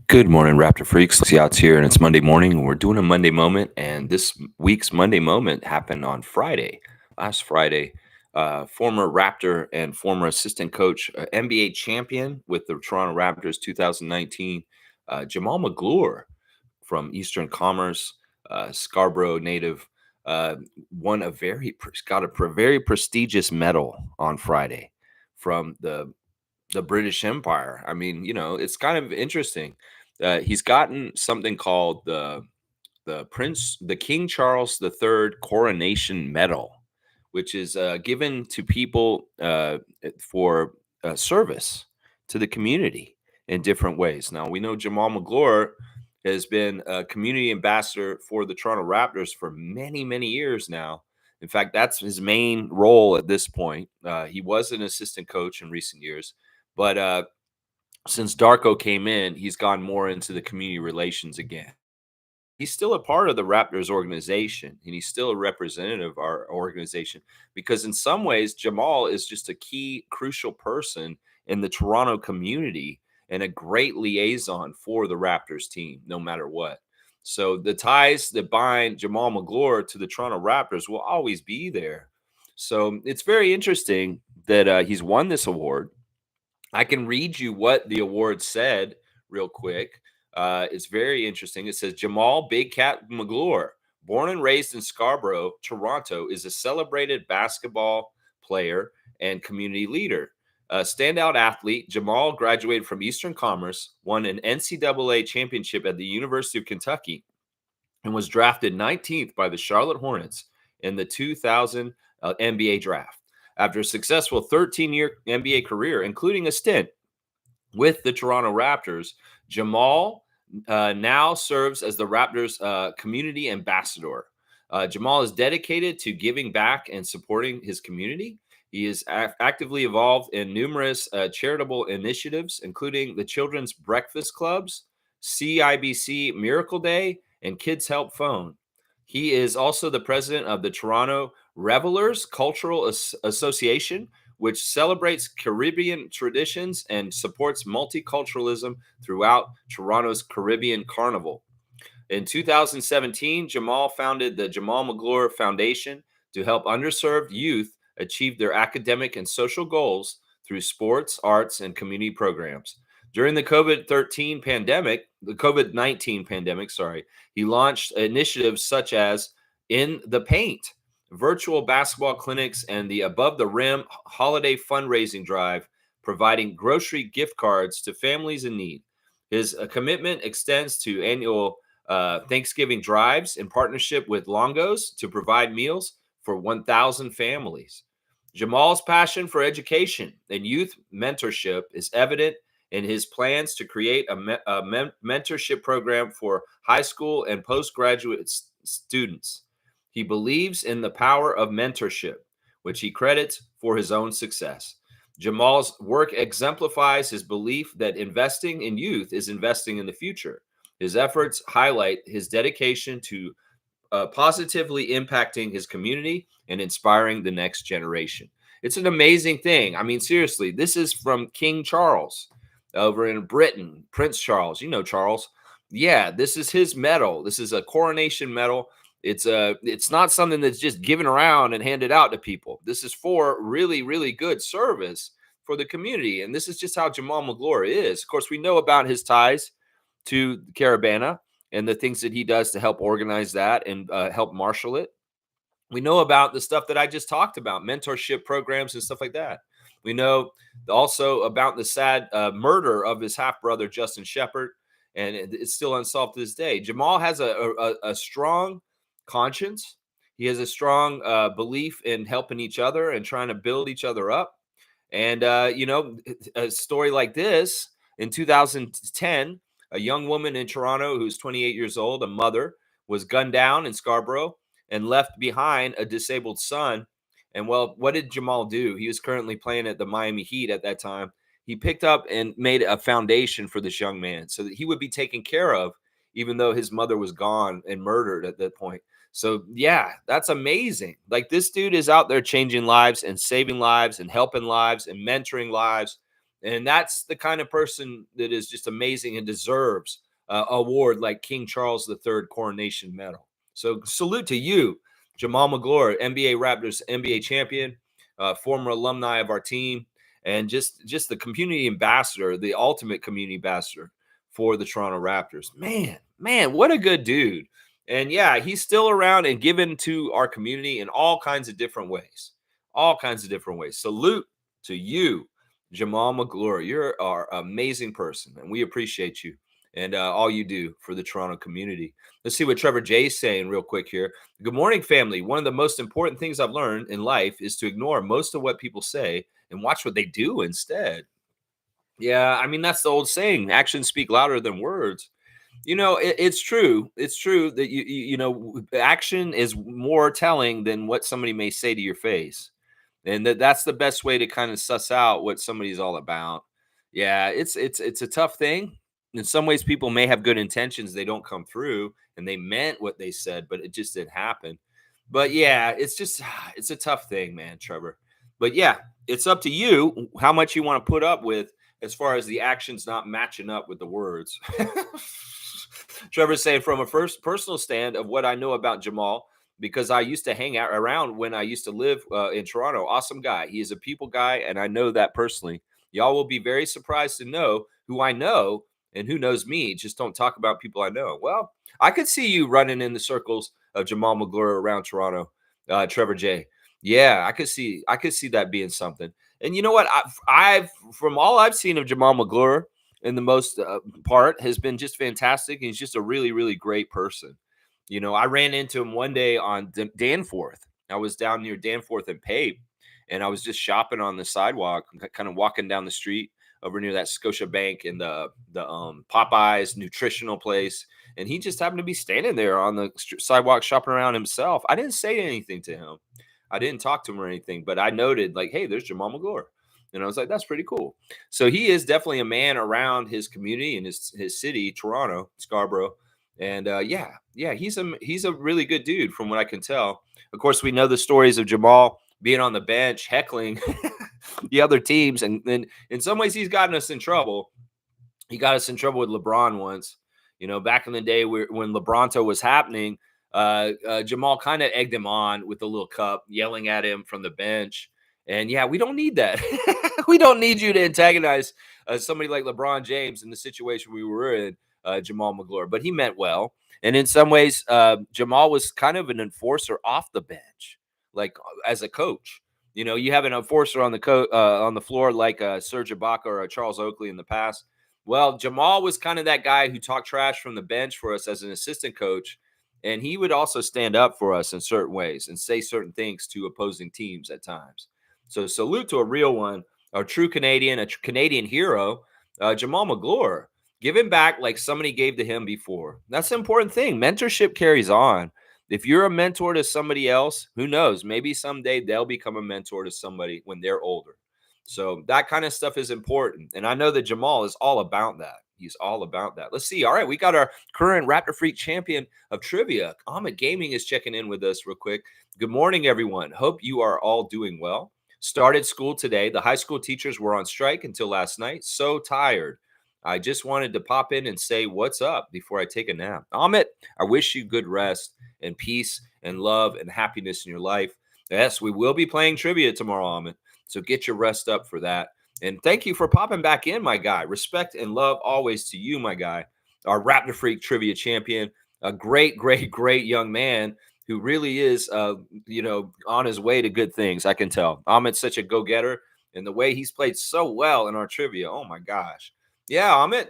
Good morning, Raptor Freaks. Yachts here, and it's Monday morning, and we're doing a Monday Moment. And this week's Monday Moment happened on Friday, last Friday. Former Raptor and former assistant coach, NBA champion with the Toronto Raptors 2019, Jamal McGlure from Eastern Commerce, Scarborough native, uh, won a got a very prestigious medal on Friday from the British Empire. I mean, it's kind of interesting. He's gotten something called the King Charles III Coronation Medal, which is given to people for service to the community in different ways. Now we know Jamal McGlure has been a community ambassador for the Toronto Raptors for many, many years now. In fact, that's his main role at this point. He was an assistant coach in recent years, but since Darko came in, he's gone more into the community relations again. He's still a part of the Raptors organization, and he's still a representative of our organization because, in some ways, Jamal is just a key, crucial person in the Toronto community and a great liaison for the Raptors team, no matter what. So the ties that bind Jamal McGlure to the Toronto Raptors will always be there. So it's very interesting that he's won this award. I can read you what the award said real quick. It's very interesting. It says Jamal Big Cat McGlure, born and raised in Scarborough, Toronto, is a celebrated basketball player and community leader. A standout athlete, Jamal graduated from Eastern Commerce, won an NCAA championship at the University of Kentucky, and was drafted 19th by the Charlotte Hornets in the 2000 NBA draft. After a successful 13-year NBA career, including a stint with the Toronto Raptors, Jamal now serves as the Raptors community ambassador. Jamal is dedicated to giving back and supporting his community. He is actively involved in numerous charitable initiatives, including the Children's Breakfast Clubs, CIBC Miracle Day, and Kids Help Phone. He is also the president of the Toronto Revelers Cultural Association, which celebrates Caribbean traditions and supports multiculturalism throughout Toronto's Caribbean Carnival. In 2017, Jamal founded the Jamal McGlure Foundation to help underserved youth achieve their academic and social goals through sports, arts, and community programs. During the COVID-19 pandemic, he launched initiatives such as In the Paint, virtual basketball clinics, and the Above the Rim holiday fundraising drive, providing grocery gift cards to families in need. His commitment extends to annual Thanksgiving drives in partnership with Longos to provide meals for 1,000 families. Jamal's passion for education and youth mentorship is evident in his plans to create a mentorship program for high school and postgraduate students. He believes in the power of mentorship, which he credits for his own success. Jamal's work exemplifies his belief that investing in youth is investing in the future. His efforts highlight his dedication to positively impacting his community and inspiring the next generation. It's an amazing thing. I mean, seriously, this is from King Charles over in Britain, Prince Charles. You know Charles. Yeah, this is his medal. This is a coronation medal. It's not something that's just given around and handed out to people. This is for really, really good service for the community. And this is just how Jamal McGlure is. Of course, we know about his ties to Carabana and the things that he does to help organize that and help marshal it. We know about the stuff that I just talked about, mentorship programs and stuff like that. We know also about the sad murder of his half brother, Justin Shepard, and it's still unsolved to this day. Jamal has a strong conscience. He has a strong belief in helping each other and trying to build each other up. And, a story like this in 2010, a young woman in Toronto who's 28 years old, a mother, was gunned down in Scarborough and left behind a disabled son. And well, what did Jamal do? He was currently playing at the Miami Heat at that time. He picked up and made a foundation for this young man so that he would be taken care of, even though his mother was gone and murdered at that point. So, yeah, that's amazing. Like, this dude is out there changing lives and saving lives and helping lives and mentoring lives. And that's the kind of person that is just amazing and deserves award like King Charles III Coronation Medal. So salute to you, Jamal McGlure, NBA Raptors NBA champion, former alumni of our team, and just the community ambassador, the ultimate community ambassador for the Toronto Raptors. Man, what a good dude. And yeah, he's still around and given to our community in all kinds of different ways. All kinds of different ways. Salute to you, Jamal McGlure. You're our amazing person, and we appreciate you and all you do for the Toronto community. Let's see what Trevor J is saying real quick here. Good morning, family. One of the most important things I've learned in life is to ignore most of what people say and watch what they do instead. Yeah, I mean, that's the old saying, actions speak louder than words. It's true. It's true that action is more telling than what somebody may say to your face, and that's the best way to kind of suss out what somebody's all about. Yeah, it's a tough thing. In some ways, people may have good intentions, they don't come through, and they meant what they said, but it just didn't happen. But yeah, it's just it's a tough thing, man, Trevor. But yeah, it's up to you how much you want to put up with as far as the actions not matching up with the words. Trevor's saying from a first personal stand of what I know about Jamal, because I used to hang out around when I used to live in Toronto. Awesome guy. He is a people guy, and I know that personally. Y'all will be very surprised to know who I know and who knows me. Just don't talk about people I know. Well, I could see you running in the circles of Jamal McGlure around Toronto, Trevor J. Yeah, I could see that being something. And you know what? I've from all I've seen of Jamal McGlure, in the most part, has been just fantastic. And he's just a really, really great person. I ran into him one day on Danforth. I was down near Danforth and Pape, and I was just shopping on the sidewalk, kind of walking down the street over near that Scotia Bank and the Popeyes nutritional place. And he just happened to be standing there on the sidewalk shopping around himself. I didn't say anything to him. I didn't talk to him or anything, but I noted like, hey, there's Jamal McGlure. And I was like, that's pretty cool. So he is definitely a man around his community and his city, Toronto, Scarborough. And yeah, he's a really good dude from what I can tell. Of course, we know the stories of Jamal being on the bench, heckling the other teams, and then in some ways he's gotten us in trouble. He got us in trouble with LeBron once. Back in the day when LeBronto was happening, Jamal kind of egged him on with a little cup, yelling at him from the bench. And yeah, we don't need that. We don't need you to antagonize somebody like LeBron James in the situation we were in, Jamal McGlure. But he meant well. And in some ways, Jamal was kind of an enforcer off the bench, like as a coach. You have an enforcer on the floor like Serge Ibaka or Charles Oakley in the past. Well, Jamal was kind of that guy who talked trash from the bench for us as an assistant coach. And he would also stand up for us in certain ways and say certain things to opposing teams at times. So salute to a real one, a true Canadian, Canadian hero, Jamal McGlure. Give him back like somebody gave to him before. That's the important thing. Mentorship carries on. If you're a mentor to somebody else, who knows? Maybe someday they'll become a mentor to somebody when they're older. So that kind of stuff is important. And I know that Jamal is all about that. He's all about that. Let's see. All right, we got our current Raptor Freak champion of trivia. Ahmed Gaming is checking in with us real quick. Good morning, everyone. Hope you are all doing well. Started school today. The high school teachers were on strike until last night. So tired. I just wanted to pop in and say what's up before I take a nap. Ahmed, I wish you good rest and peace and love and happiness in your life. Yes, we will be playing trivia tomorrow, Ahmed. So get your rest up for that. And thank you for popping back in, my guy. Respect and love always to you, my guy. Our Raptor Freak trivia champion, a great, great, great young man who really is, on his way to good things. I can tell. Ahmed's such a go-getter, and the way he's played so well in our trivia. Oh my gosh. Yeah, Ahmed,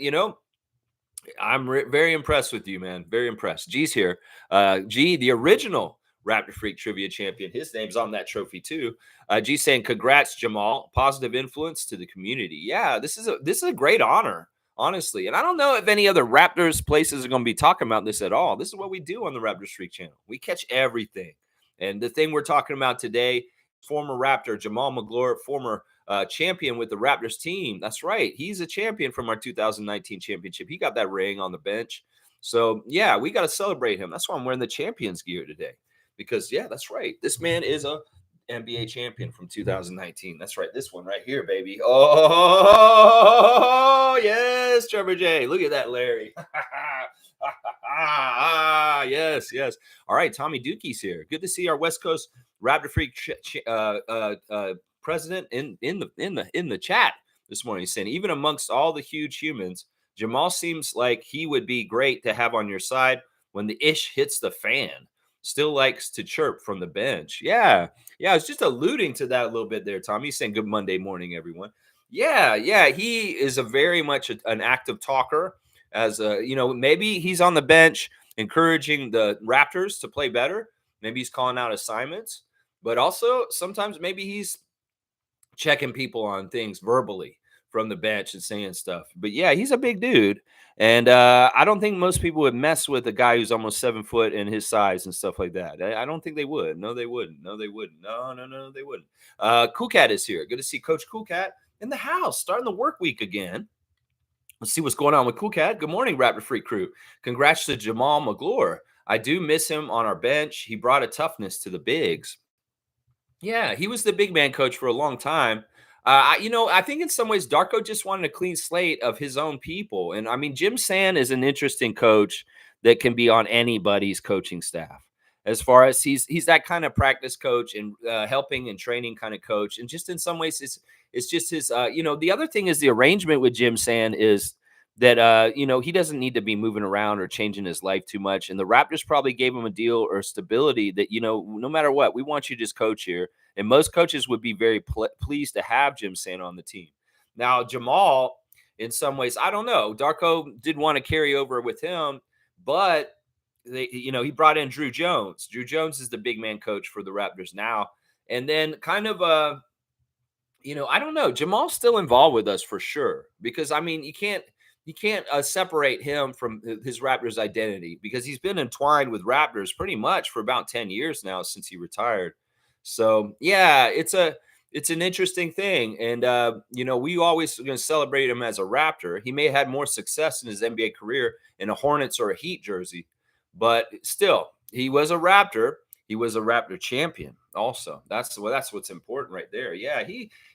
I'm very impressed with you, man. Very impressed. G's here. G, the original Raptor Freak trivia champion. His name's on that trophy too. G saying, "Congrats, Jamal. Positive influence to the community." Yeah, this is a great honor, honestly. And I don't know if any other Raptors places are going to be talking about this at all. This is what we do on the Raptor Freak channel. We catch everything. And the thing we're talking about today, former Raptor Jamal McGlure, former champion with the Raptors team. That's right. He's a champion from our 2019 championship. He got that ring on the bench. So, yeah, we got to celebrate him. That's why I'm wearing the champions gear today. Because, yeah, that's right. This man is a NBA champion from 2019. That's right. This one right here, baby. Oh, yes, Trevor J. Look at that, Larry. Yes, yes. All right, Tommy Dookie's here. Good to see our West Coast Raptor Freak president in the chat this morning. He's saying, even amongst all the huge humans, Jamal seems like he would be great to have on your side when the ish hits the fan. Still likes to chirp from the bench. Yeah, yeah. I was just alluding to that a little bit there, Tommy. He's saying good Monday morning, everyone. Yeah, yeah. He is a very much an active talker. As maybe he's on the bench encouraging the Raptors to play better. Maybe he's calling out assignments, but also sometimes maybe he's checking people on things verbally from the bench and saying stuff. But yeah, he's a big dude. And I don't think most people would mess with a guy who's almost 7 foot and his size and stuff like that. I don't think they would. No, they wouldn't. No, they wouldn't. No, no, no, they wouldn't. Cool Cat is here. Good to see Coach Cool Cat in the house, starting the work week again. Let's see what's going on with Cool Cat. Good morning, Raptor Freak crew. Congrats to Jamal McGlure. I do miss him on our bench. He brought a toughness to the bigs. Yeah, he was the big man coach for a long time. I think in some ways Darko just wanted a clean slate of his own people. And I mean, Jim Sand is an interesting coach that can be on anybody's coaching staff. As far as he's that kind of practice coach and helping and training kind of coach. And just in some ways, it's just his. The other thing is the arrangement with Jim Sand is that he doesn't need to be moving around or changing his life too much. And the Raptors probably gave him a deal or stability that, no matter what, we want you to just coach here. And most coaches would be very pleased to have Jim Sand on the team. Now, Jamal, in some ways, I don't know. Darko did want to carry over with him, but he brought in Drew Jones. Drew Jones is the big man coach for the Raptors now. And then kind of I don't know. Jamal's still involved with us for sure, because I mean, you can't separate him from his Raptors identity, because he's been entwined with Raptors pretty much for about 10 years now since he retired. So yeah, it's an interesting thing. And, we always going to celebrate him as a Raptor. He may have had more success in his NBA career in a Hornets or a Heat jersey, but still, he was a Raptor. He was a Raptor champion also. That's what's important right there. Yeah,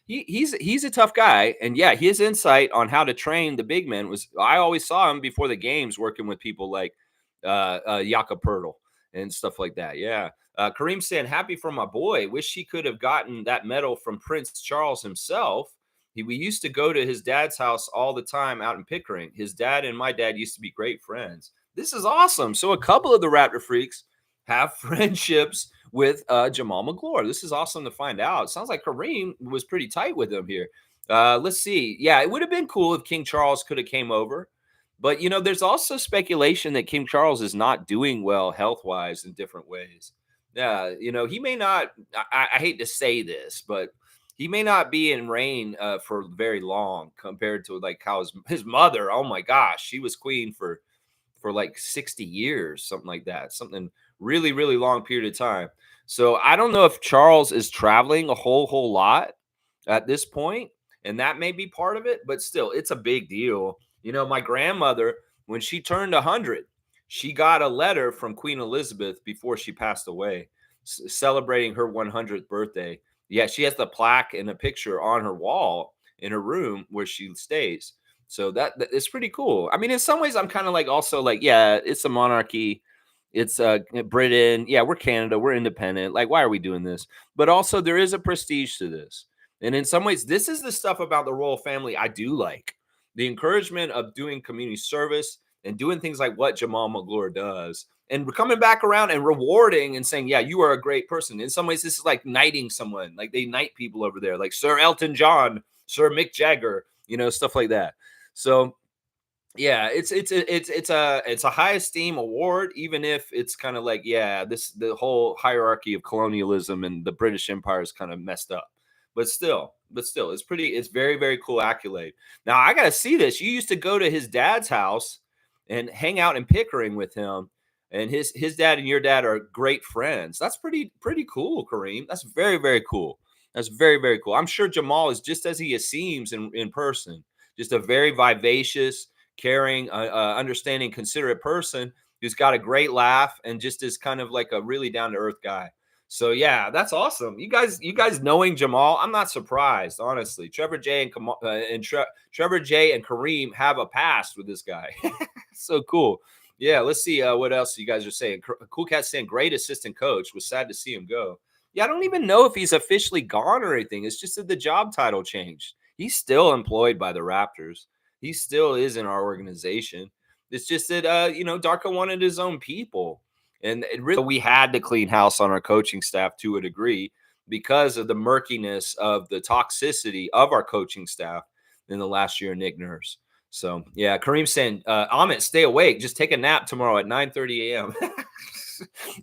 he's a tough guy. And yeah, his insight on how to train the big men I always saw him before the games working with people like Jakob Poeltl and stuff like that. Yeah. Kareem saying, happy for my boy. Wish he could have gotten that medal from Prince Charles himself. We used to go to his dad's house all the time out in Pickering. His dad and my dad used to be great friends. This is awesome. So a couple of the Raptor freaks have friendships with Jamal McGlure. This is awesome to find out. It sounds like Kareem was pretty tight with him here. Let's see. Yeah, it would have been cool if King Charles could have came over. But, there's also speculation that King Charles is not doing well health-wise in different ways. Yeah, he may not, I hate to say this, but he may not be in reign for very long compared to like how his mother, oh my gosh, she was queen for like 60 years, something like that, something really, really long period of time. So I don't know if Charles is traveling a whole lot at this point, and that may be part of it, but still, it's a big deal. My grandmother, when she turned 100, she got a letter from Queen Elizabeth before she passed away, celebrating her 100th birthday. Yeah, she has the plaque and a picture on her wall in her room where she stays. So that is pretty cool. I mean, in some ways, I'm kind of like also like, yeah, it's a monarchy. It's Britain. Yeah, we're Canada. We're independent. Like, why are we doing this? But also, there is a prestige to this. And in some ways, this is the stuff about the royal family I do like. The encouragement of doing community service and doing things like what Jamal McGlure does, and coming back around and rewarding and saying, yeah, you are a great person. In some ways, this is like knighting someone. Like they knight people over there, like Sir Elton John, Sir Mick Jagger, stuff like that. So yeah, it's a high esteem award, even if it's kind of like, yeah, the whole hierarchy of colonialism and the British Empire is kind of messed up. But still, it's very, very cool accolade. Now I gotta see this. You used to go to his dad's house and hang out in Pickering with him, and his dad and your dad are great friends. That's pretty cool, Kareem. That's very, very cool. That's very, very cool. I'm sure Jamal is just as he seems in person, just a very vivacious, caring, understanding, considerate person who's got a great laugh and just is kind of like a really down to earth guy. So yeah, that's awesome. You guys knowing Jamal, I'm not surprised, honestly. Trevor J and Trevor J and Kareem have a past with this guy. So cool. Yeah, let's see what else you guys are saying. Cool Cat saying great assistant coach. Was sad to see him go. Yeah, I don't even know if he's officially gone or anything. It's just that the job title changed. He's still employed by the Raptors. He still is in our organization. It's just that Darko wanted his own people. And it really, we had to clean house on our coaching staff to a degree because of the murkiness of the toxicity of our coaching staff in the last year, Nick Nurse. So yeah, Kareem saying, Amit, stay awake. Just take a nap tomorrow at 9:30 a.m.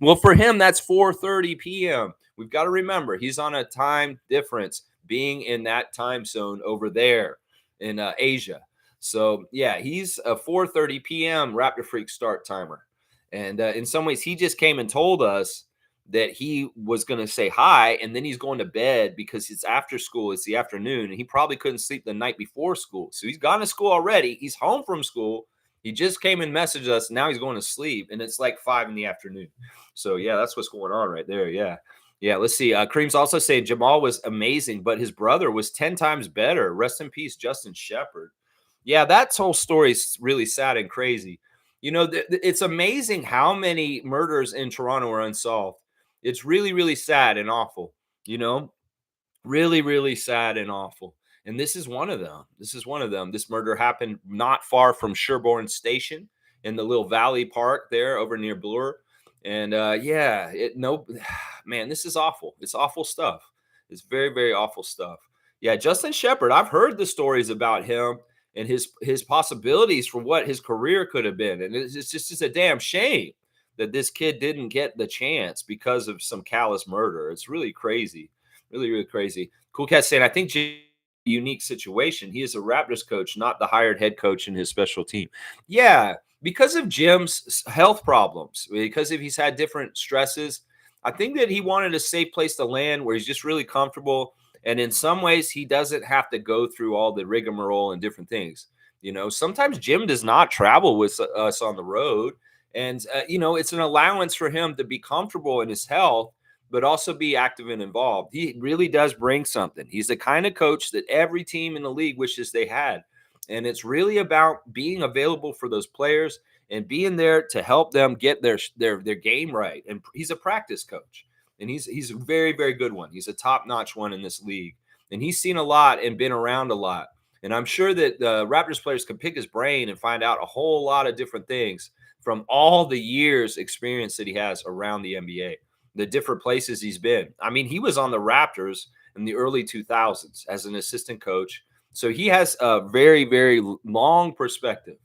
Well, for him, that's 4:30 p.m. We've got to remember he's on a time difference, being in that time zone over there in Asia. So yeah, he's a 4:30 p.m. Raptor Freak start timer. And in some ways, he just came and told us that he was going to say hi, and then he's going to bed because it's after school. It's the afternoon, and he probably couldn't sleep the night before school. So he's gone to school already. He's home from school. He just came and messaged us. Now he's going to sleep, and it's like 5 in the afternoon. So yeah, that's what's going on right there. Yeah. Yeah, let's see. Kareem's also saying Jamal was amazing, but his brother was 10 times better. Rest in peace, Justin Shepard. Yeah, that whole story is really sad and crazy. It's amazing how many murders in Toronto are unsolved. It's really, really sad and awful. You know, really, really sad and awful. And this is one of them. This is one of them. This murder happened not far from Sherbourne Station in the little valley park there over near Bloor. And yeah, man, this is awful. It's awful stuff. It's very, very awful stuff. Yeah, Justin Shepard, I've heard the stories about him and his possibilities for what his career could have been. And it's just a damn shame that this kid didn't get the chance because of some callous murder. It's really crazy. Really, really crazy. Cool Cat saying, I think unique situation. He is a Raptors coach, not the hired head coach in his special team. Yeah, because of Jim's health problems, because if he's had different stresses, I think that he wanted a safe place to land where he's just really comfortable. And in some ways, he doesn't have to go through all the rigmarole and different things. Sometimes Jim does not travel with us on the road. And, it's an allowance for him to be comfortable in his health, but also be active and involved. He really does bring something. He's the kind of coach that every team in the league wishes they had. And it's really about being available for those players and being there to help them get their game right. And he's a practice coach. And he's a very, very good one. He's a top-notch one in this league. And he's seen a lot and been around a lot. And I'm sure that the Raptors players can pick his brain and find out a whole lot of different things from all the years experience that he has around the NBA, the different places he's been. I mean, he was on the Raptors in the early 2000s as an assistant coach. So he has a very, very long perspective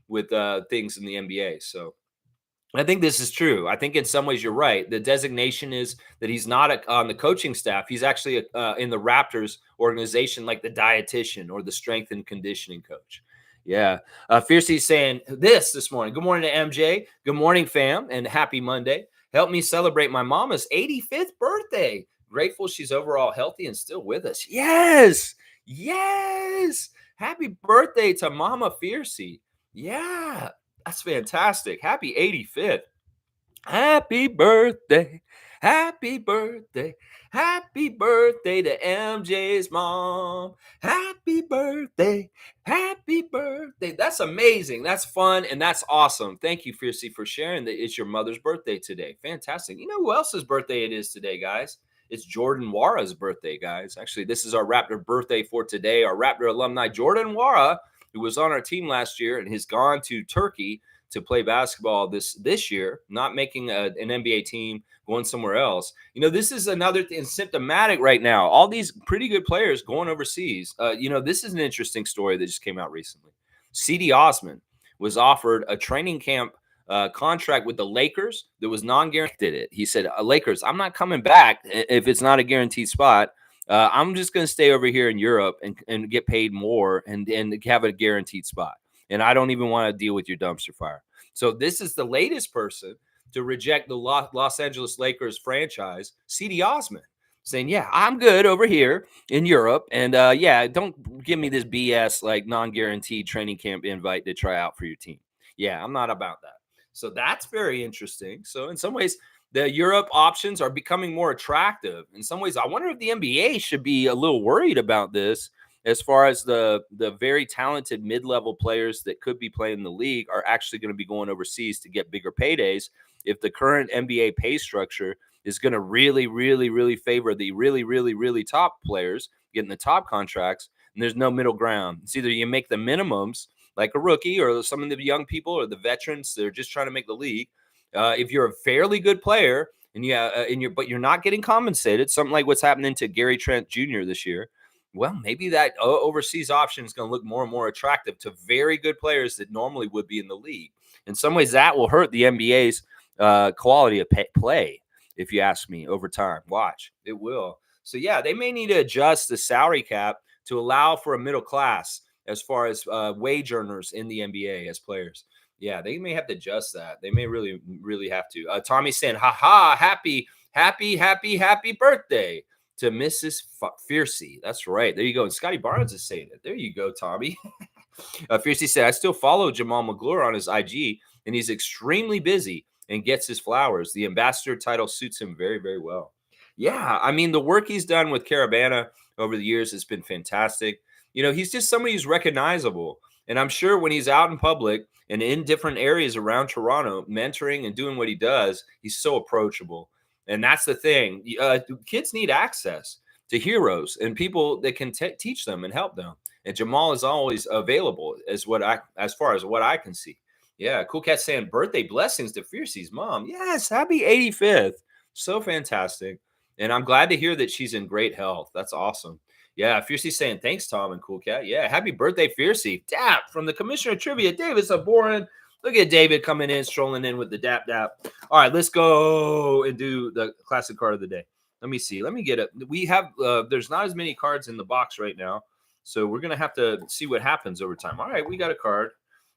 with things in the NBA. So I think this is true. I think in some ways you're right. The designation is that he's not on the coaching staff. He's actually in the Raptors organization, like the dietitian or the strength and conditioning coach. Yeah. Fiercey saying this morning. Good morning to MJ. Good morning, fam, and happy Monday. Help me celebrate my mama's 85th birthday. Grateful she's overall healthy and still with us. Yes. Yes. Happy birthday to Mama Fiercey. Yeah. That's fantastic. Happy 85th. Happy birthday. Happy birthday. Happy birthday to MJ's mom. Happy birthday. Happy birthday. That's amazing. That's fun and that's awesome. Thank you, Fiercey, for sharing that it's your mother's birthday today. Fantastic. You know who else's birthday it is today, guys? It's Jordan Wara's birthday, guys. Actually, this is our Raptor birthday for today. Our Raptor alumni, Jordan Wara, who was on our team last year and has gone to Turkey to play basketball this year, not making an NBA team, going somewhere else. This is another thing symptomatic right now. All these pretty good players going overseas. This is an interesting story that just came out recently. C.D. Osman was offered a training camp contract with the Lakers that was non-guaranteed. He said, Lakers, I'm not coming back if it's not a guaranteed spot. I'm just going to stay over here in Europe and get paid more and have a guaranteed spot. And I don't even want to deal with your dumpster fire. So this is the latest person to reject the Los Angeles Lakers franchise, C.D. Osman, saying, yeah, I'm good over here in Europe. And yeah, don't give me this BS like non-guaranteed training camp invite to try out for your team. Yeah, I'm not about that. So that's very interesting. So in some ways, The Europe options are becoming more attractive. In some ways, I wonder if the NBA should be a little worried about this as far as the very talented mid-level players that could be playing in the league are actually going to be going overseas to get bigger paydays. If the current NBA pay structure is going to really, really, really favor the really, really, really top players getting the top contracts, and there's no middle ground. It's either you make the minimums like a rookie or some of the young people or the veterans that are just trying to make the league. If you're a fairly good player and but you're not getting compensated, something like what's happening to Gary Trent Jr. this year, well, maybe that overseas option is going to look more and more attractive to very good players that normally would be in the league. In some ways, that will hurt the NBA's quality of play, if you ask me, over time. Watch, it will. So, yeah, they may need to adjust the salary cap to allow for a middle class as far as wage earners in the NBA as players. Yeah, they may have to adjust that. They may really, really have to. Tommy's saying, happy birthday to Mrs. Fiercey. That's right. There you go. And Scotty Barnes is saying it. There you go, Tommy. Fiercey said, I still follow Jamal McGlure on his IG, and he's extremely busy and gets his flowers. The ambassador title suits him very, very well. Yeah, I mean, the work he's done with Caravana over the years has been fantastic. You know, he's just somebody who's recognizable. And I'm sure when he's out in public and in different areas around Toronto, mentoring and doing what he does, he's so approachable. And that's the thing. Kids need access to heroes and people that can teach them and help them. And Jamal is always available, as far as what I can see. Yeah, Cool Cat saying birthday blessings to Fiercey's mom. Yes, happy 85th. So fantastic. And I'm glad to hear that she's in great health. That's awesome. Yeah, Fiercey saying thanks, Tom and Cool Cat. Yeah, happy birthday, Fiercey. Dap from the Commissioner of Trivia. David's a boring. Look at David coming in, strolling in with the dap. All right, let's go and do the classic card of the day. Let me see. Let me get it. We have there's not as many cards in the box right now, so we're gonna have to see what happens over time. All right, we got a card.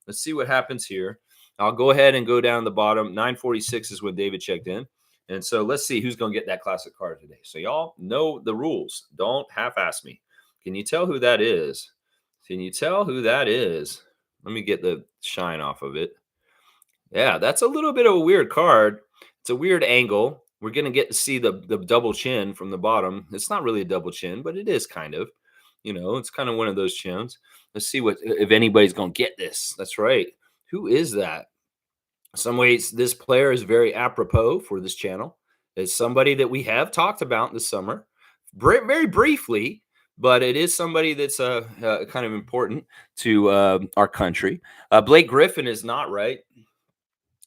Let's see what happens here. I'll go ahead and go down the bottom. 946 is when David checked in. And so let's see who's going to get that classic card today. So y'all know the rules. Don't half-ass me. Can you tell who that is? Can you tell who that is? Let me get the shine off of it. Yeah, that's a little bit of a weird card. It's a weird angle. We're going to get to see the double chin from the bottom. It's not really a double chin, but it is kind of. You know, it's kind of one of those chins. Let's see if anybody's going to get this. That's right. Who is that? Some ways, this player is very apropos for this channel. It's somebody that we have talked about this summer, very briefly, but it is somebody that's kind of important to our country. Blake Griffin is not right.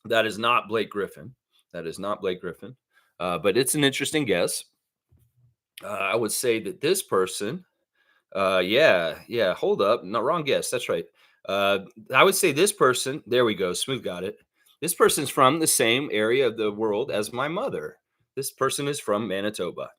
That is not Blake Griffin. That is not Blake Griffin. But it's an interesting guess. I would say that this person, yeah, hold up. No, wrong guess. That's right. I would say this person, there we go. Smooth got it. This person's from the same area of the world as my mother. This person is from Manitoba.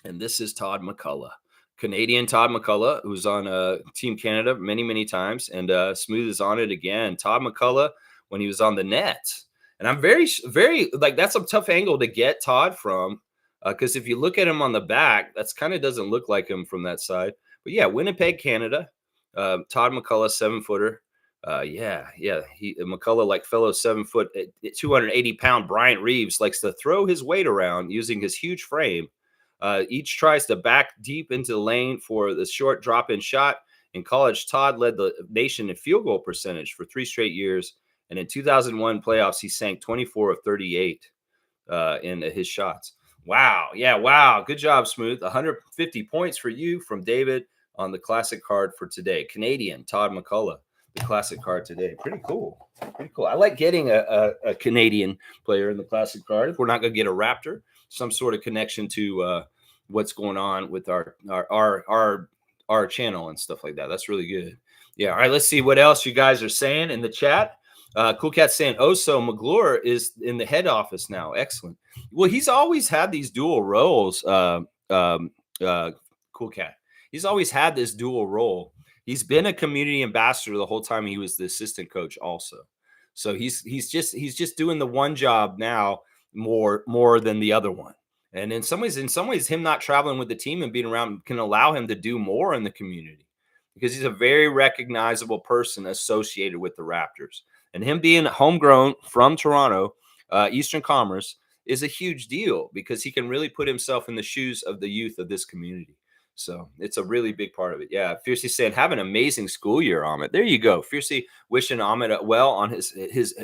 And this is Todd McCullough, Canadian Todd McCullough, who's on Team Canada many, many times. And Smooth is on it again. Todd McCullough, when he was on the Nets. And I'm very, very, like, that's a tough angle to get Todd from. Because if you look at him on the back, that's kind of doesn't look like him from that side. But yeah, Winnipeg, Canada. Todd McCullough, 7-footer. McCullough, like fellow 7-foot, 280-pound Bryant Reeves, likes to throw his weight around using his huge frame. Each tries to back deep into the lane for the short drop-in shot. In college, Todd led the nation in field goal percentage for 3 straight years. And in 2001 playoffs, he sank 24 of 38 in his shots. Wow. Yeah, wow. Good job, Smooth. 150 points for you from David on the classic card for today. Canadian Todd McCullough, the classic card today. Pretty cool. Pretty cool. I like getting a Canadian player in the classic card. If we're not going to get a Raptor, some sort of connection to what's going on with our channel and stuff like that. That's really good. Yeah. All right. Let's see what else you guys are saying in the chat. Cool Cat saying, so McGlure is in the head office now. Excellent. Well, he's always had these dual roles. Cool Cat. He's always had this dual role. He's been a community ambassador the whole time he was the assistant coach also. So he's just doing the one job now more than the other one. And in some ways, him not traveling with the team and being around can allow him to do more in the community because he's a very recognizable person associated with the Raptors. And him being homegrown from Toronto, Eastern Commerce, is a huge deal because he can really put himself in the shoes of the youth of this community. So it's a really big part of it. Yeah, Fiercely saying, "Have an amazing school year, Ahmed." There you go. Fiercely wishing Ahmed well on his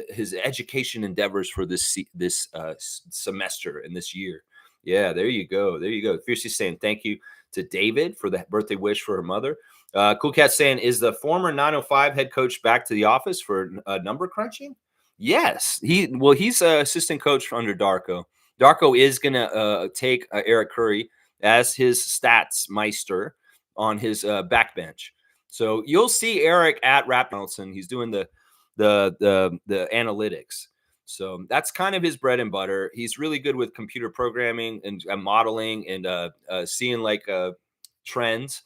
education endeavors for this semester and this year. Yeah, there you go. There you go. Fiercely saying, "Thank you to David for the birthday wish for her mother." Cool Cat saying, "Is the former 905 head coach back to the office for number crunching?" Yes, he's a assistant coach under Darko. Darko is gonna take Eric Curry as his stats meister on his backbench. So you'll see Eric at Rap Donaldson. He's doing the analytics. So that's kind of his bread and butter. He's really good with computer programming and modeling and seeing like trends,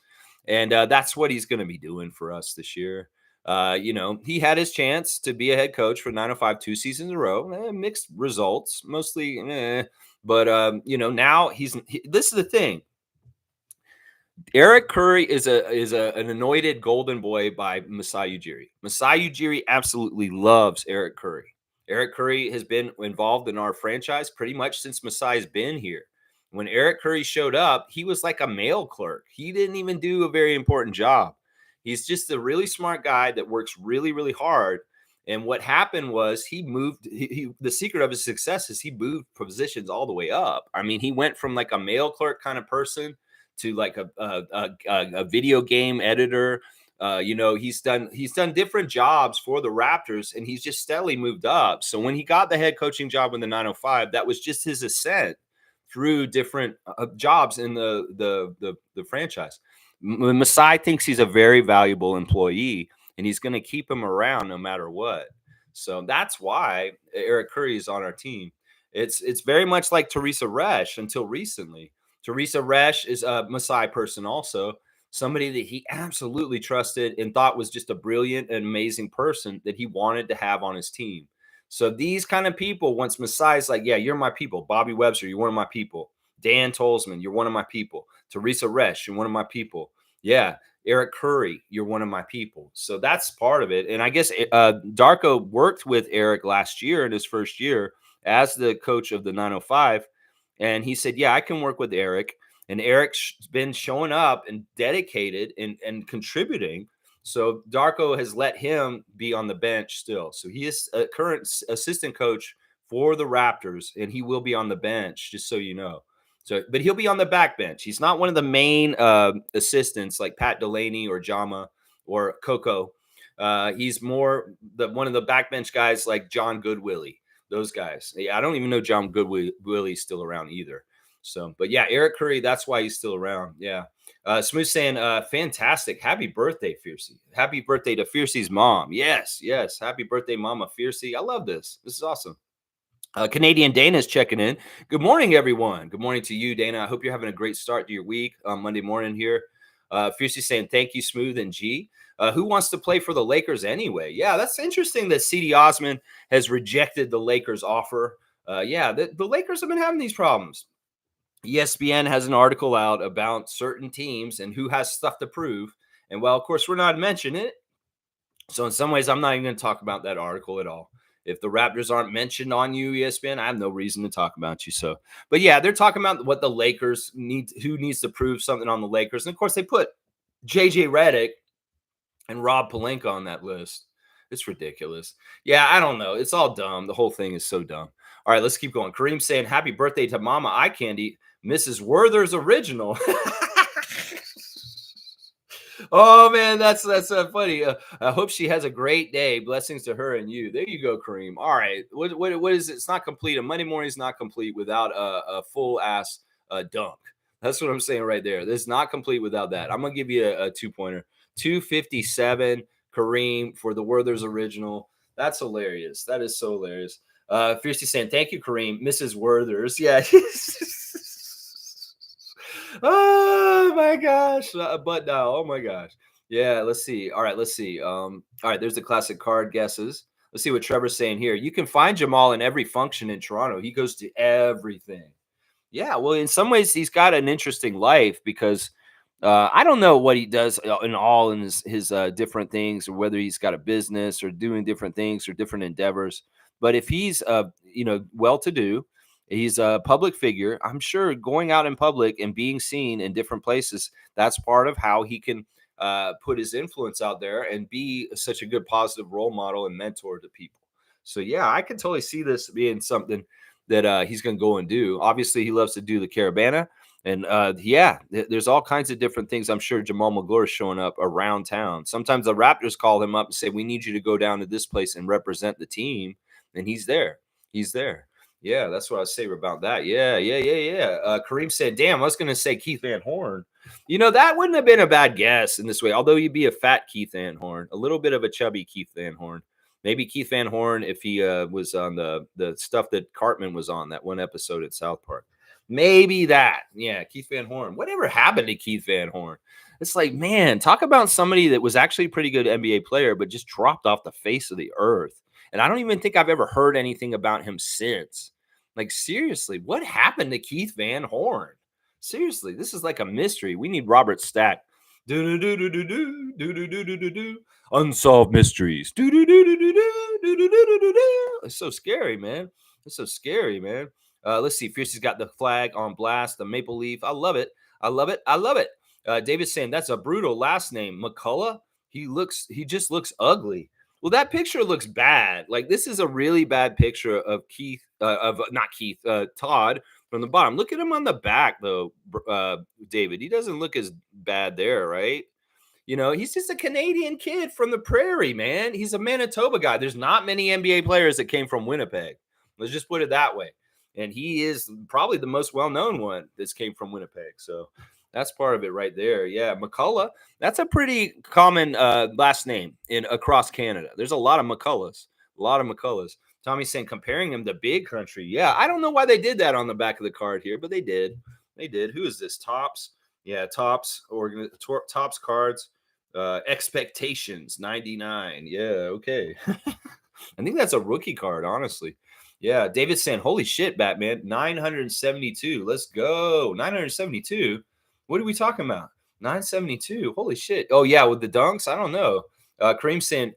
and that's what he's going to be doing for us this year. He had his chance to be a head coach for 905 2 seasons in a row. Mixed results, mostly. But now this is the thing. Eric Curry is an anointed golden boy by Masai Ujiri. Masai Ujiri absolutely loves Eric Curry. Eric Curry has been involved in our franchise pretty much since Masai's been here. When Eric Curry showed up, he was like a mail clerk. He didn't even do a very important job. He's just a really smart guy that works really, really hard. And what happened was he moved. The secret of his success is he moved positions all the way up. I mean, he went from like a mail clerk kind of person to like a video game editor. He's done different jobs for the Raptors, and he's just steadily moved up. So when he got the head coaching job in the 905, that was just his ascent through different jobs in the franchise. Masai thinks he's a very valuable employee, and he's going to keep him around no matter what. So that's why Eric Curry is on our team. It's very much like Teresa Resch until recently. Teresa Resch is a Masai person also, somebody that he absolutely trusted and thought was just a brilliant and amazing person that he wanted to have on his team. So these kind of people, once Masai's like, yeah, you're my people. Bobby Webster, you're one of my people. Dan Tolzman, you're one of my people. Teresa Resch, you're one of my people. Yeah, Eric Curry, you're one of my people. So that's part of it. And I guess Darko worked with Eric last year in his first year as the coach of the 905. And he said, yeah, I can work with Eric. And Eric's been showing up and dedicated and contributing. So Darko has let him be on the bench still. So he is a current assistant coach for the Raptors, and he will be on the bench, just so you know. So, but he'll be on the back bench. He's not one of the main assistants like Pat Delaney or Jama or Coco. He's more one of the backbench guys like John Goodwillie. Those guys. Yeah, I don't even know John Goodwillie's still around either. So, but yeah, Eric Curry, that's why he's still around. Yeah. Smooth saying, fantastic. Happy birthday, Fiercey. Happy birthday to Fiercey's mom. Yes, yes. Happy birthday, Mama Fiercey. I love this. This is awesome. Canadian Dana is checking in. Good morning, everyone. Good morning to you, Dana. I hope you're having a great start to your week on Monday morning here. Fiercely saying, thank you, Smooth and G. Who wants to play for the Lakers anyway? Yeah, that's interesting that C.D. Osman has rejected the Lakers offer. The Lakers have been having these problems. ESPN has an article out about certain teams and who has stuff to prove. And well, of course, we're not mentioning it. So in some ways, I'm not even going to talk about that article at all. If the Raptors aren't mentioned on you, ESPN, I have no reason to talk about you. So, but yeah, they're talking about what the Lakers need, who needs to prove something on the Lakers. And of course, they put JJ Redick and Rob Pelinka on that list. It's ridiculous. Yeah, I don't know. It's all dumb. The whole thing is so dumb. All right, let's keep going. Kareem saying, happy birthday to Mama Eye Candy, Mrs. Werther's original. Oh man, that's funny. I hope she has a great day. Blessings to her and you. There you go, Kareem. All right, what is it? It's not complete. A Monday morning is not complete without a full ass dunk. That's what I'm saying right there. This is not complete without that. I'm gonna give you a 2-pointer. 257, Kareem for the Werther's original. That's hilarious. That is so hilarious. Fiercely saying, thank you, Kareem. Mrs. Werther's. Yeah. Oh my gosh. But no, oh my gosh. Yeah, let's see. All right, let's see. All right, there's the classic card guesses. Let's see what Trevor's saying here. You can find Jamal in every function in Toronto. He goes to everything. Yeah, well, in some ways, he's got an interesting life because I don't know what he does in his different things, or whether he's got a business or doing different things or different endeavors. But if he's well to do, He's a public figure. I'm sure going out in public and being seen in different places, that's part of how he can put his influence out there and be such a good positive role model and mentor to people. So yeah, I can totally see this being something that he's going to go and do. Obviously, he loves to do the Caravana, and yeah, there's all kinds of different things. I'm sure Jamal McGlure is showing up around town. Sometimes the Raptors call him up and say, "We need you to go down to this place and represent the team," and he's there. He's there. Yeah, that's what I was saying about that. Yeah, yeah, yeah, yeah. Kareem said, "Damn, I was going to say Keith Van Horn. That wouldn't have been a bad guess in this way. Although you'd be a fat Keith Van Horn, a little bit of a chubby Keith Van Horn. Maybe Keith Van Horn if he was on the stuff that Cartman was on that one episode at South Park. Maybe that. Yeah, Keith Van Horn. Whatever happened to Keith Van Horn? It's like, man, talk about somebody that was actually a pretty good NBA player, but just dropped off the face of the earth. And I don't even think I've ever heard anything about him since. Like, seriously, what happened to Keith Van Horn? Seriously, this is like a mystery. We need Robert Stack. Do do do do do do do do do do do. Unsolved mysteries. Do do do do do do do do do do do. It's so scary, man. It's so scary, man. Let's see. Fierce's got the flag on blast, the maple leaf. I love it. I love it. I love it. David's saying that's a brutal last name. McCullough. He just looks ugly. Well, that picture looks bad. Like, this is a really bad picture of Todd from the bottom. Look at him on the back, though, David. He doesn't look as bad there, right? He's just a Canadian kid from the prairie, man. He's a Manitoba guy. There's not many NBA players that came from Winnipeg. Let's just put it that way. And he is probably the most well-known one that's came from Winnipeg. So that's part of it right there. Yeah, McCullough. That's a pretty common last name across Canada. There's a lot of McCulloughs. A lot of McCulloughs. Tommy's saying comparing him to Big Country. Yeah, I don't know why they did that on the back of the card here, but they did. They did. Who is this? Tops. Yeah, Tops cards. Expectations 99. Yeah, okay. I think that's a rookie card, honestly. Yeah, David saying, holy shit, Batman, 972. Let's go. 972. What are we talking about? 972. Holy shit. Oh, yeah, with the dunks? I don't know. Kareem saying,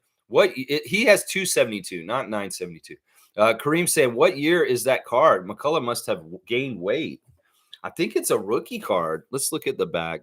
he has 272, not 972. Kareem saying, what year is that card? McCullough must have gained weight. I think it's a rookie card. Let's look at the back.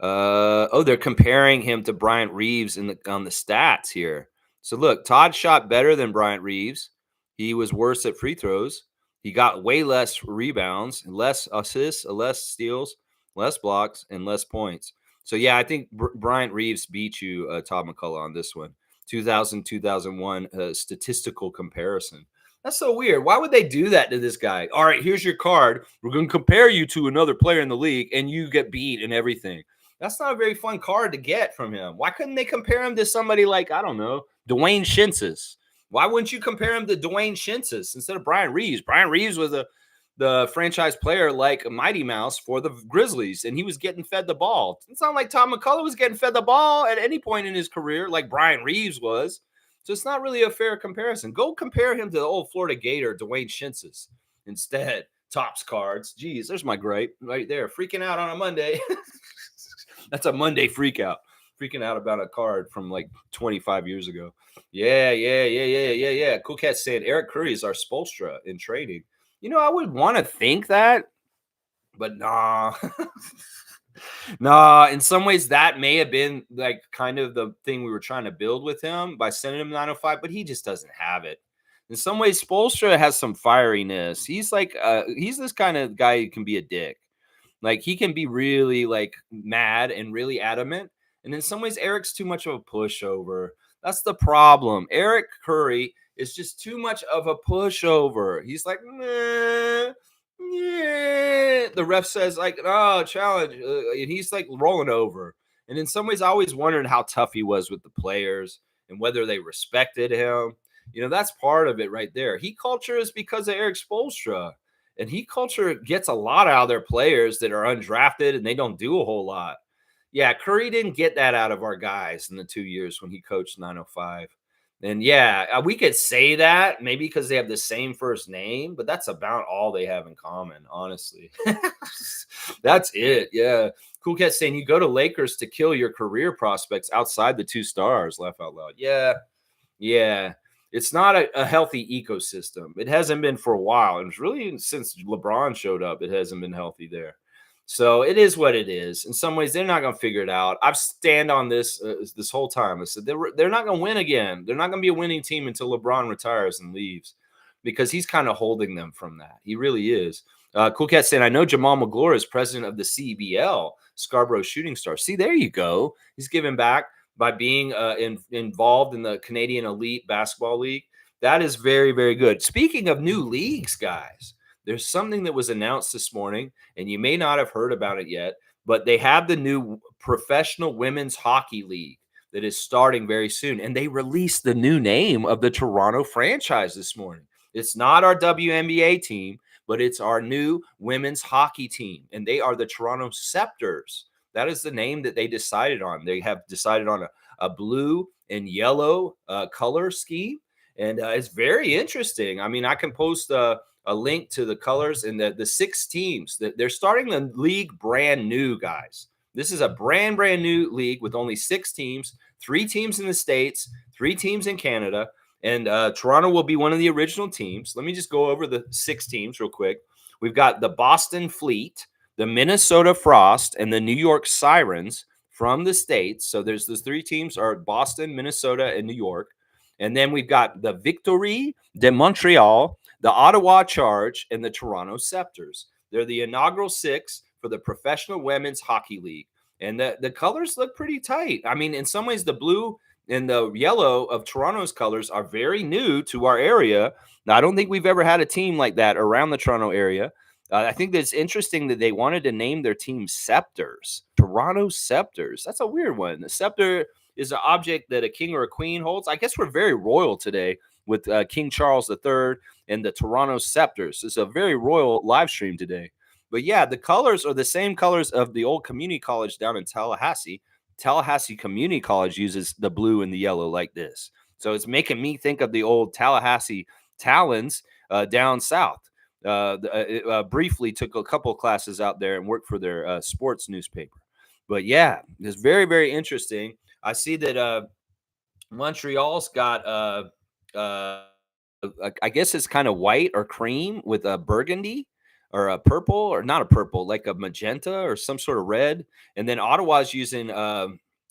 They're comparing him to Bryant Reeves on the stats here. So look, Todd shot better than Bryant Reeves. He was worse at free throws. He got way less rebounds, less assists, less steals, less blocks, and less points. So yeah, I think Bryant Reeves beat you, Todd McCullough, on this one. 2000-2001 statistical comparison. That's so weird. Why would they do that to this guy? All right, here's your card. We're going to compare you to another player in the league, and you get beat and everything. That's not a very fun card to get from him. Why couldn't they compare him to somebody like, I don't know, Dwayne Shinsis? Why wouldn't you compare him to Dwayne Shinsis instead of Brian Reeves? Brian Reeves was the franchise player like Mighty Mouse for the Grizzlies, and he was getting fed the ball. It's not like Tom McCullough was getting fed the ball at any point in his career like Brian Reeves was. So it's not really a fair comparison. Go compare him to the old Florida Gator, Dwayne Shinsis, instead. Tops cards. Geez, there's my gripe right there. Freaking out on a Monday. That's a Monday freak out. Freaking out about a card from like 25 years ago. Yeah. Cool Cat saying Eric Curry is our Spoelstra in trading. I would want to think that, but nah. Nah, in some ways that may have been like kind of the thing we were trying to build with him by sending him 905, but he just doesn't have it. In some ways, Spoelstra has some fieriness. He's like, he's this kind of guy who can be a dick. Like, he can be really like mad and really adamant. And in some ways, Eric's too much of a pushover. That's the problem. Eric Curry is just too much of a pushover. He's like, nah, yeah. The ref says like, oh, challenge. And he's like rolling over. And in some ways, I always wondered how tough he was with the players and whether they respected him. That's part of it right there. Heat culture is because of Eric Spoelstra. And heat culture gets a lot out of their players that are undrafted and they don't do a whole lot. Yeah, Curry didn't get that out of our guys in the 2 years when he coached 905. And yeah, we could say that maybe because they have the same first name, but that's about all they have in common, honestly. That's it. Yeah. Cool Cat saying you go to Lakers to kill your career prospects outside the 2 stars. Laugh out loud. Yeah. It's not a healthy ecosystem. It hasn't been for a while. And it's really since LeBron showed up, it hasn't been healthy there. So it is what it is. In some ways, they're not going to figure it out. I've stand on this this whole time. I said they're not going to win again. They're not going to be a winning team until LeBron retires and leaves, because he's kind of holding them from that. He really is. Cool Cat saying, I know Jamal McGlure is president of the CBL, Scarborough Shooting Stars. See, there you go. He's giving back by being involved in the Canadian Elite Basketball League. That is very, very good. Speaking of new leagues, guys, there's something that was announced this morning, and you may not have heard about it yet, but they have the new Professional Women's Hockey League that is starting very soon. And they released the new name of the Toronto franchise this morning. It's not our WNBA team, but it's our new women's hockey team, and they are the Toronto Scepters. That is the name that they decided on. They have decided on a blue and yellow color scheme, and it's very interesting. I mean, I can post a link to the colors and the 6 teams that they're starting the league brand new, guys. This is a brand new league with only 6 teams, 3 teams in the States, 3 teams in Canada. And Toronto will be one of the original teams. Let me just go over the 6 teams real quick. We've got the Boston Fleet, the Minnesota Frost, and the New York Sirens from the States. So there's those 3 teams are Boston, Minnesota, and New York. And then we've got the Victory de Montreal, the Ottawa Charge, and the Toronto Scepters. They're the inaugural 6 for the Professional Women's Hockey League. And the colors look pretty tight. I mean, in some ways, the blue and the yellow of Toronto's colors are very new to our area. Now, I don't think we've ever had a team like that around the Toronto area. I think that's interesting that they wanted to name their team Scepters. Toronto Scepters. That's a weird one. The scepter is an object that a king or a queen holds. I guess we're very royal today with King Charles III and the Toronto Scepters. It's a very royal live stream today. But yeah, the colors are the same colors of the old community college down in Tallahassee. Tallahassee Community College uses the blue and the yellow like this. So it's making me think of the old Tallahassee Talons down south. Briefly took a couple of classes out there and worked for their sports newspaper. But yeah, it's very, very interesting. I see that Montreal's got, I guess it's kind of white or cream with a burgundy or a purple, or not a purple, like a magenta or some sort of red. And then Ottawa's using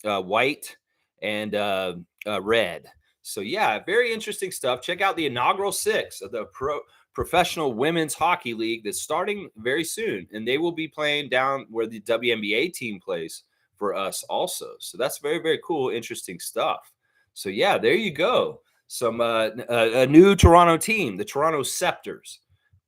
white and red. So yeah, very interesting stuff. Check out the inaugural 6 of the Professional Women's Hockey League that's starting very soon, and they will be playing down where the WNBA team plays for us also. So that's very, very cool, interesting stuff. So yeah, there you go. Some a new Toronto team, the Toronto Scepters.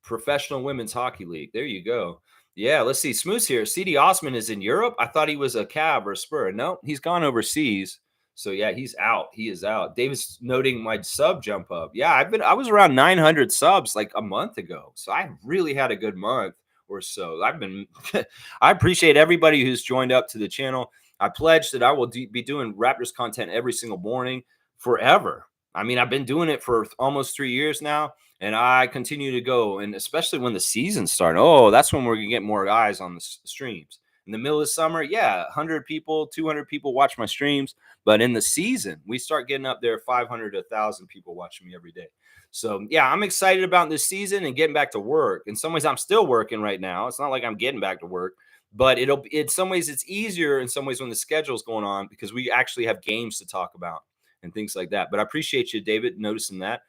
Professional Women's Hockey League. There you go. Yeah, let's see. Smooth's here. CD Osman is in Europe. I thought he was a Cav or a Spur. No, he's gone overseas. So yeah, he's out. He is out. David's noting my sub jump up. Yeah, I was around 900 subs like a month ago. So I really had a good month or so. I appreciate everybody who's joined up to the channel. I pledge that I will be doing Raptors content every single morning forever. I mean, I've been doing it for almost 3 years now, and I continue to go. And especially when the season's starting, that's when we're going to get more eyes on the streams. In the middle of summer, yeah, 100 people, 200 people watch my streams. But in the season, we start getting up there 500 to 1,000 people watching me every day. So, yeah, I'm excited about this season and getting back to work. In some ways, I'm still working right now. It's not like I'm getting back to work. But in some ways, it's easier in some ways when the schedule's going on because we actually have games to talk about and things like that. But I appreciate you, David, noticing that.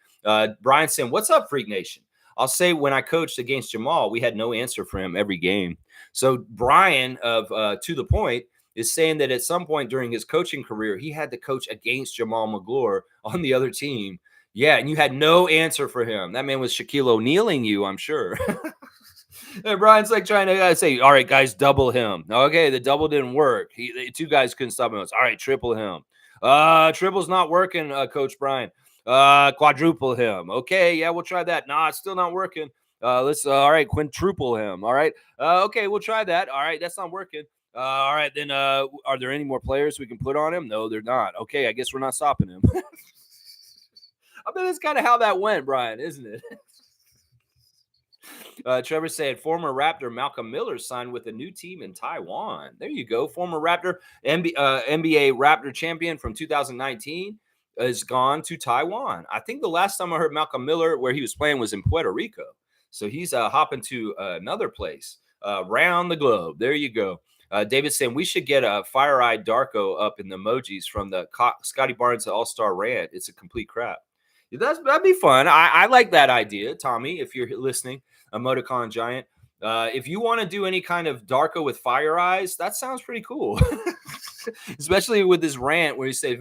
Brian saying, what's up, Freak Nation? I'll say when I coached against Jamal, we had no answer for him every game. So Brian of To The Point is saying that at some point during his coaching career, he had to coach against Jamal McGlure on the other team. Yeah, and you had no answer for him. That man was Shaquille O'Nealing you, I'm sure. And Brian's like trying to say, all right, guys, double him. Okay, the double didn't work. 2 guys couldn't stop him. All right, triple him. Triple's not working, Coach Brian. Quadruple him. Okay, yeah, we'll try that. Nah, it's still not working. Let's all right, quintuple him. All right. Okay, we'll try that. All right, that's not working. All right, then are there any more players we can put on him? No, they're not. Okay, I guess we're not stopping him. I mean, that's kind of how that went, Brian, isn't it? Trevor said former Raptor Malcolm Miller signed with a new team in Taiwan. There you go. Former Raptor NBA Raptor champion from 2019. is gone to Taiwan. I think the last time I heard Malcolm Miller where he was playing was in Puerto Rico. So he's hopping to another place around the globe. There you go. David saying we should get a fire-eyed Darko up in the emojis from the Scotty Barnes All-Star rant. It's a complete crap. That'd be fun. I like that idea, Tommy. If you're listening, Emoticon Giant. If you want to do any kind of Darko with fire eyes, that sounds pretty cool. Especially with this rant where you say, if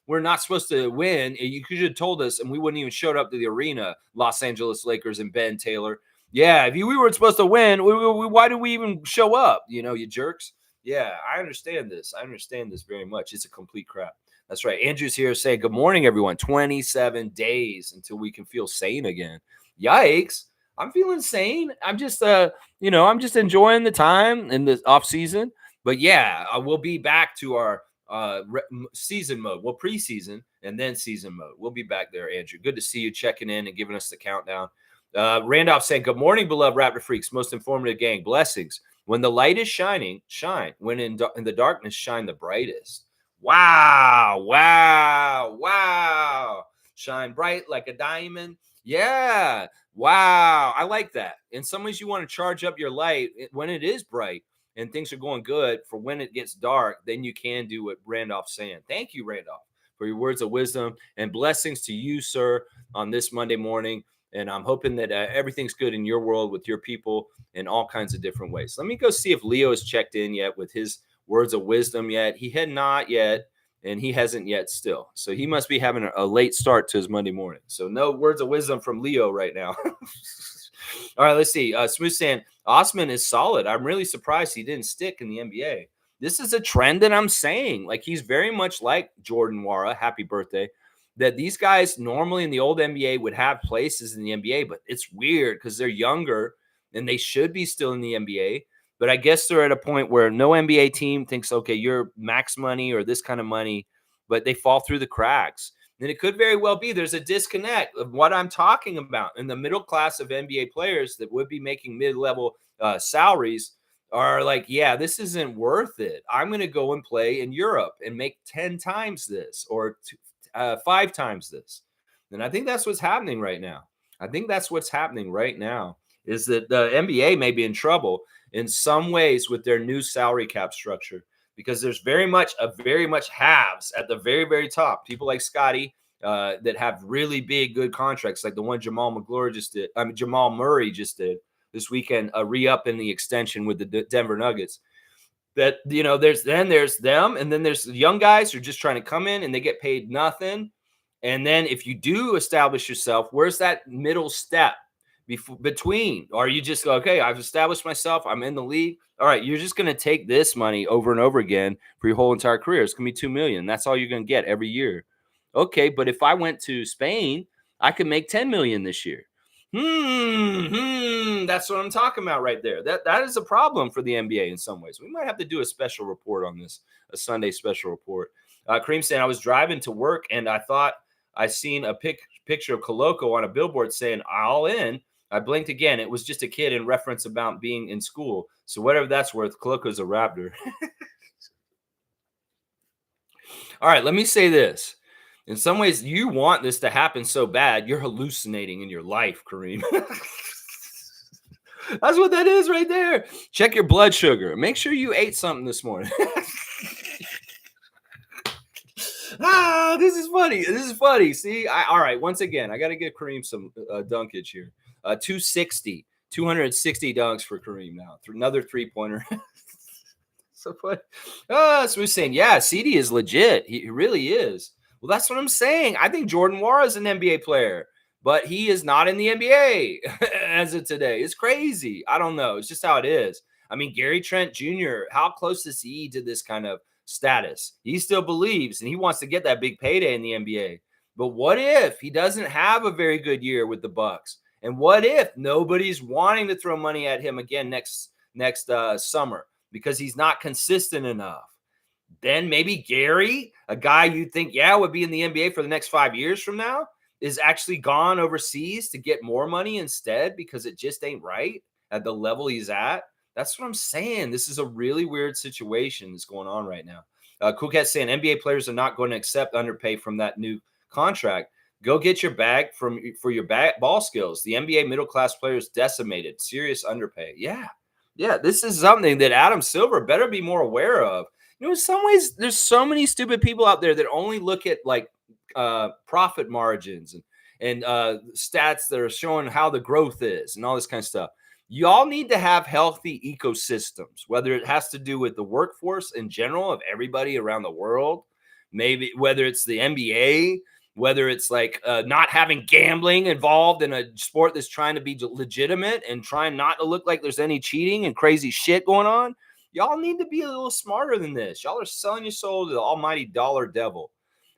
we're not supposed to win, you could have told us and we wouldn't even showed up to the arena, Los Angeles Lakers and Ben Taylor. Yeah, if we weren't supposed to win, why did we even show up? You jerks. Yeah, I understand this. I understand this very much. It's a complete crap. That's right. Andrew's here saying, good morning, everyone. 27 days until we can feel sane again. Yikes. I'm feeling sane. I'm just, I'm just enjoying the time in the off season. But yeah, I will be back to our season mode. Well, preseason and then season mode. We'll be back there, Andrew. Good to see you checking in and giving us the countdown. Randolph saying, good morning, beloved Raptor Freaks. Most informative gang. Blessings. When the light is shining, shine. When in the darkness, shine the brightest. Wow. Shine bright like a diamond. Yeah. Wow. I like that. In some ways, you want to charge up your light when it is bright and things are going good. For when it gets dark, then you can do what Randolph's saying. Thank you, Randolph, for your words of wisdom and blessings to you, sir, on this Monday morning. And I'm hoping that everything's good in your world with your people in all kinds of different ways. Let me go see if Leo has checked in yet with his words of wisdom yet. He had not yet, and he hasn't yet still. So he must be having a late start to his Monday morning. So no words of wisdom from Leo right now. All right, let's see. Smooth saying, Osman is solid. I'm really surprised he didn't stick in the NBA. This is a trend that I'm saying. Like, he's very much like Jordan Nwora. Happy birthday. That these guys normally in the old NBA would have places in the NBA, but it's weird because they're younger and they should be still in the NBA. But I guess they're at a point where no NBA team thinks, okay, you're max money or this kind of money, but they fall through the cracks. And it could very well be there's a disconnect of what I'm talking about. In the middle class of NBA players that would be making mid-level salaries are like, yeah, this isn't worth it. I'm going to go and play in Europe and make 10 times this or 5 times this. And I think that's what's happening right now. Is that the NBA may be in trouble in some ways with their new salary cap structure, because there's very much halves at the very, very top. People like Scotty that have really big, good contracts, like the one Jamal Murray just did this weekend, a re-up in the extension with the Denver Nuggets. That, there's them, and then there's the young guys who are just trying to come in and they get paid nothing. And then if you do establish yourself, where's that middle step between? Or you just go, okay, I've established myself, I'm in the league. All right, you're just going to take this money over and over again for your whole entire career. It's going to be $2 million. That's all you're going to get every year. Okay, but if I went to Spain, I could make $10 million this year. That's what I'm talking about right there. That is a problem for the NBA in some ways. We might have to do a special report on this, a Sunday special report. Kareem saying, I was driving to work and I thought I seen a picture of Coloco on a billboard saying all in. I blinked again. It was just a kid in reference about being in school. So whatever that's worth, Coloco's a Raptor. All right, let me say this. In some ways, you want this to happen so bad, you're hallucinating in your life, Kareem. That's what that is right there. Check your blood sugar. Make sure you ate something this morning. This is funny. See, all right. Once again, I got to give Kareem some dunkage here. 260 dunks for Kareem now. Another 3-pointer. So funny. So we're saying, yeah, CD is legit. He really is. Well, that's what I'm saying. I think Jordan Nwora is an NBA player, but he is not in the NBA as of today. It's crazy. I don't know. It's just how it is. I mean, Gary Trent Jr., how close is he to this kind of status? He still believes, and he wants to get that big payday in the NBA. But what if he doesn't have a very good year with the Bucks? And what if nobody's wanting to throw money at him again next summer because he's not consistent enough? Then maybe Gary, a guy you think, would be in the NBA for the next 5 years from now, is actually gone overseas to get more money instead because it just ain't right at the level he's at. That's what I'm saying. This is a really weird situation that's going on right now. Cool Cat saying NBA players are not going to accept underpay from that new contract. Go get your bag for your ball skills. The NBA middle class players decimated. Serious underpay. Yeah, yeah. This is something that Adam Silver better be more aware of. In some ways, there's so many stupid people out there that only look at like profit margins and stats that are showing how the growth is and all this kind of stuff. Y'all need to have healthy ecosystems, whether it has to do with the workforce in general of everybody around the world, maybe whether it's the NBA, whether it's like not having gambling involved in a sport that's trying to be legitimate and trying not to look like there's any cheating and crazy shit going on. Y'all need to be a little smarter than this. Y'all are selling your soul to the almighty dollar devil.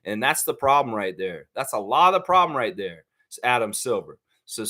And that's the problem right there. That's a lot of the problem right there. It's Adam Silver. So,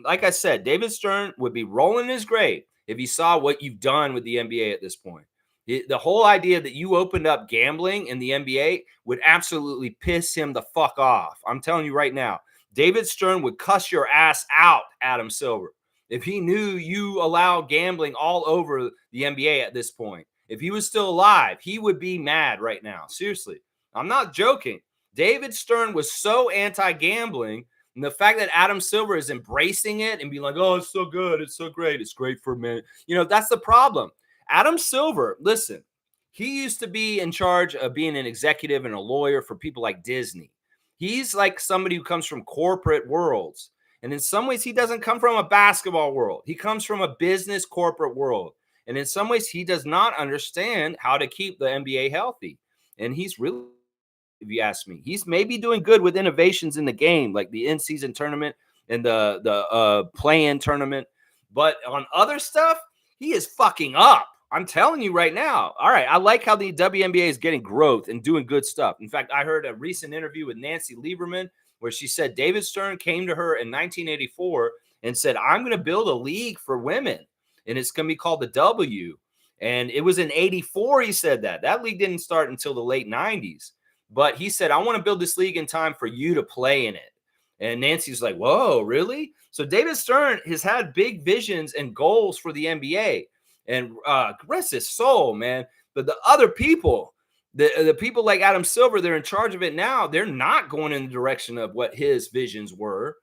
like I said, David Stern would be rolling in his grave if he saw what you've done with the NBA at this point. The whole idea that you opened up gambling in the NBA would absolutely piss him the fuck off. I'm telling you right now, David Stern would cuss your ass out, Adam Silver, if he knew you allow gambling all over the NBA at this point. If he was still alive, he would be mad right now. Seriously. I'm not joking. David Stern was so anti-gambling, and the fact that Adam Silver is embracing it and being like, oh, it's so good. It's so great. It's great for men. That's the problem. Adam Silver, listen, he used to be in charge of being an executive and a lawyer for people like Disney. He's like somebody who comes from corporate worlds. And in some ways, he doesn't come from a basketball world. He comes from a business corporate world. And in some ways, he does not understand how to keep the NBA healthy. And he's really, if you ask me, he's maybe doing good with innovations in the game, like the in-season tournament and the play-in tournament. But on other stuff, he is fucking up. I'm telling you right now. All right, I like how the WNBA is getting growth and doing good stuff. In fact, I heard a recent interview with Nancy Lieberman where she said David Stern came to her in 1984 and said, I'm going to build a league for women, and it's going to be called the W. And it was in 84 he said that. That league didn't start until the late 90s. But he said, I want to build this league in time for you to play in it. And Nancy's like, whoa, really? So David Stern has had big visions and goals for the NBA. And rest his soul, man. But the other people, the people like Adam Silver, they're in charge of it now. They're not going in the direction of what his visions were.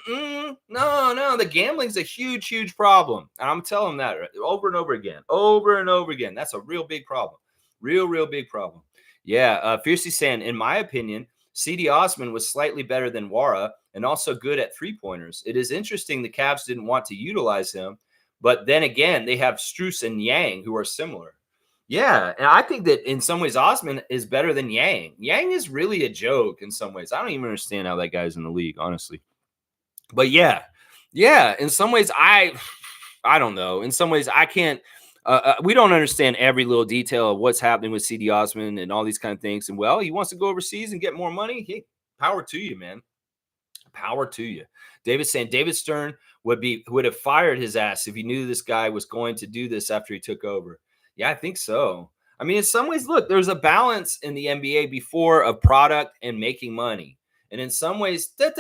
No. The gambling's a huge, huge problem. And I'm telling that over and over again. That's a real big problem. Real big problem. Yeah, Fiercely saying, in my opinion, C.D. Osman was slightly better than Wara and also good at three-pointers. It is interesting the Cavs didn't want to utilize him, but then again, they have Strus and Yang who are similar. Yeah, and I think that in some ways Osman is better than Yang. Yang is really a joke in some ways. I don't even understand how that guy's in the league, honestly. But yeah, in some ways I don't know. In some ways I can't. We don't understand every little detail of what's happening with C.D. Osman and all these kind of things. And well, he wants to go overseas and get more money. Hey, power to you, man. Power to you. David saying David Stern would have fired his ass if he knew this guy was going to do this after he took over. Yeah, I think so. I mean, in some ways, look, there's a balance in the NBA before of product and making money. And in some ways, that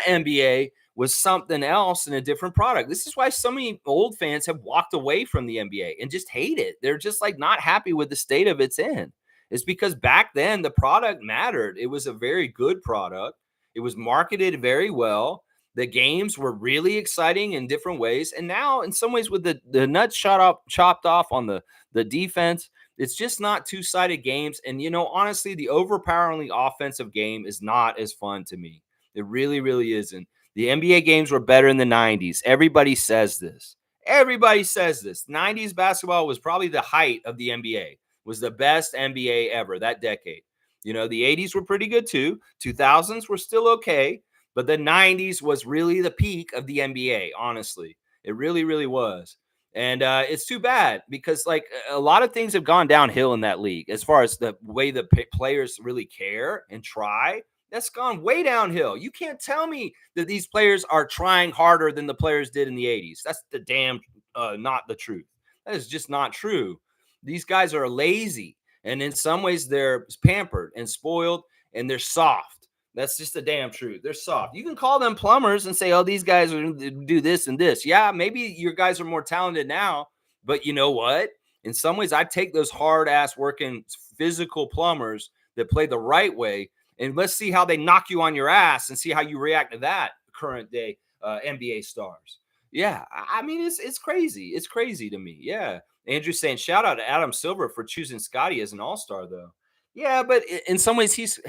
NBA was something else and a different product. This is why so many old fans have walked away from the NBA and just hate it. They're just like not happy with the state of it's in. It's because back then the product mattered. It was a very good product. It was marketed very well. The games were really exciting in different ways. And now in some ways with the nuts chopped off on the defense, it's just not two-sided games. And, honestly, the overpoweringly offensive game is not as fun to me. It really, really isn't. The NBA games were better in the 90s. Everybody says this. 90s basketball was probably the height of the NBA, was the best NBA ever that decade. The 80s were pretty good too. 2000s were still okay. But the 90s was really the peak of the NBA, honestly. It really, really was. And it's too bad because, like, a lot of things have gone downhill in that league as far as the way the players really care and try. That's gone way downhill. You can't tell me that these players are trying harder than the players did in the 80s. That's the damn not the truth. That is just not true. These guys are lazy. And in some ways, they're pampered and spoiled and they're soft. That's just the damn truth. They're soft. You can call them plumbers and say, "Oh, these guys are do this and this." Yeah, maybe your guys are more talented now, but you know what? In some ways, I take those hard ass working physical plumbers that play the right way, and let's see how they knock you on your ass and see how you react to that current day NBA stars. Yeah, I mean it's crazy. It's crazy to me. Yeah, Andrew's saying shout out to Adam Silver for choosing Scotty as an All Star though. Yeah, but in some ways he's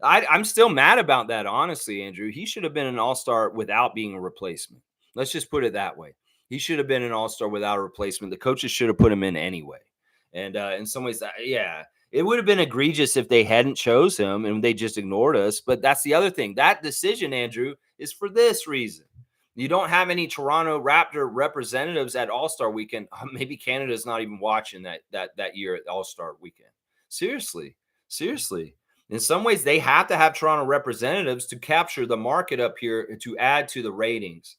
I'm still mad about that, honestly, Andrew. He should have been an all-star without being a replacement. Let's just put it that way. He should have been an all-star without a replacement. The coaches should have put him in anyway. And in some ways, yeah, it would have been egregious if they hadn't chose him and they just ignored us. But that's the other thing. That decision, Andrew, is for this reason. You don't have any Toronto Raptor representatives at All-Star Weekend. Maybe Canada's not even watching that year at All-Star Weekend. Seriously, seriously. In some ways, they have to have Toronto representatives to capture the market up here to add to the ratings.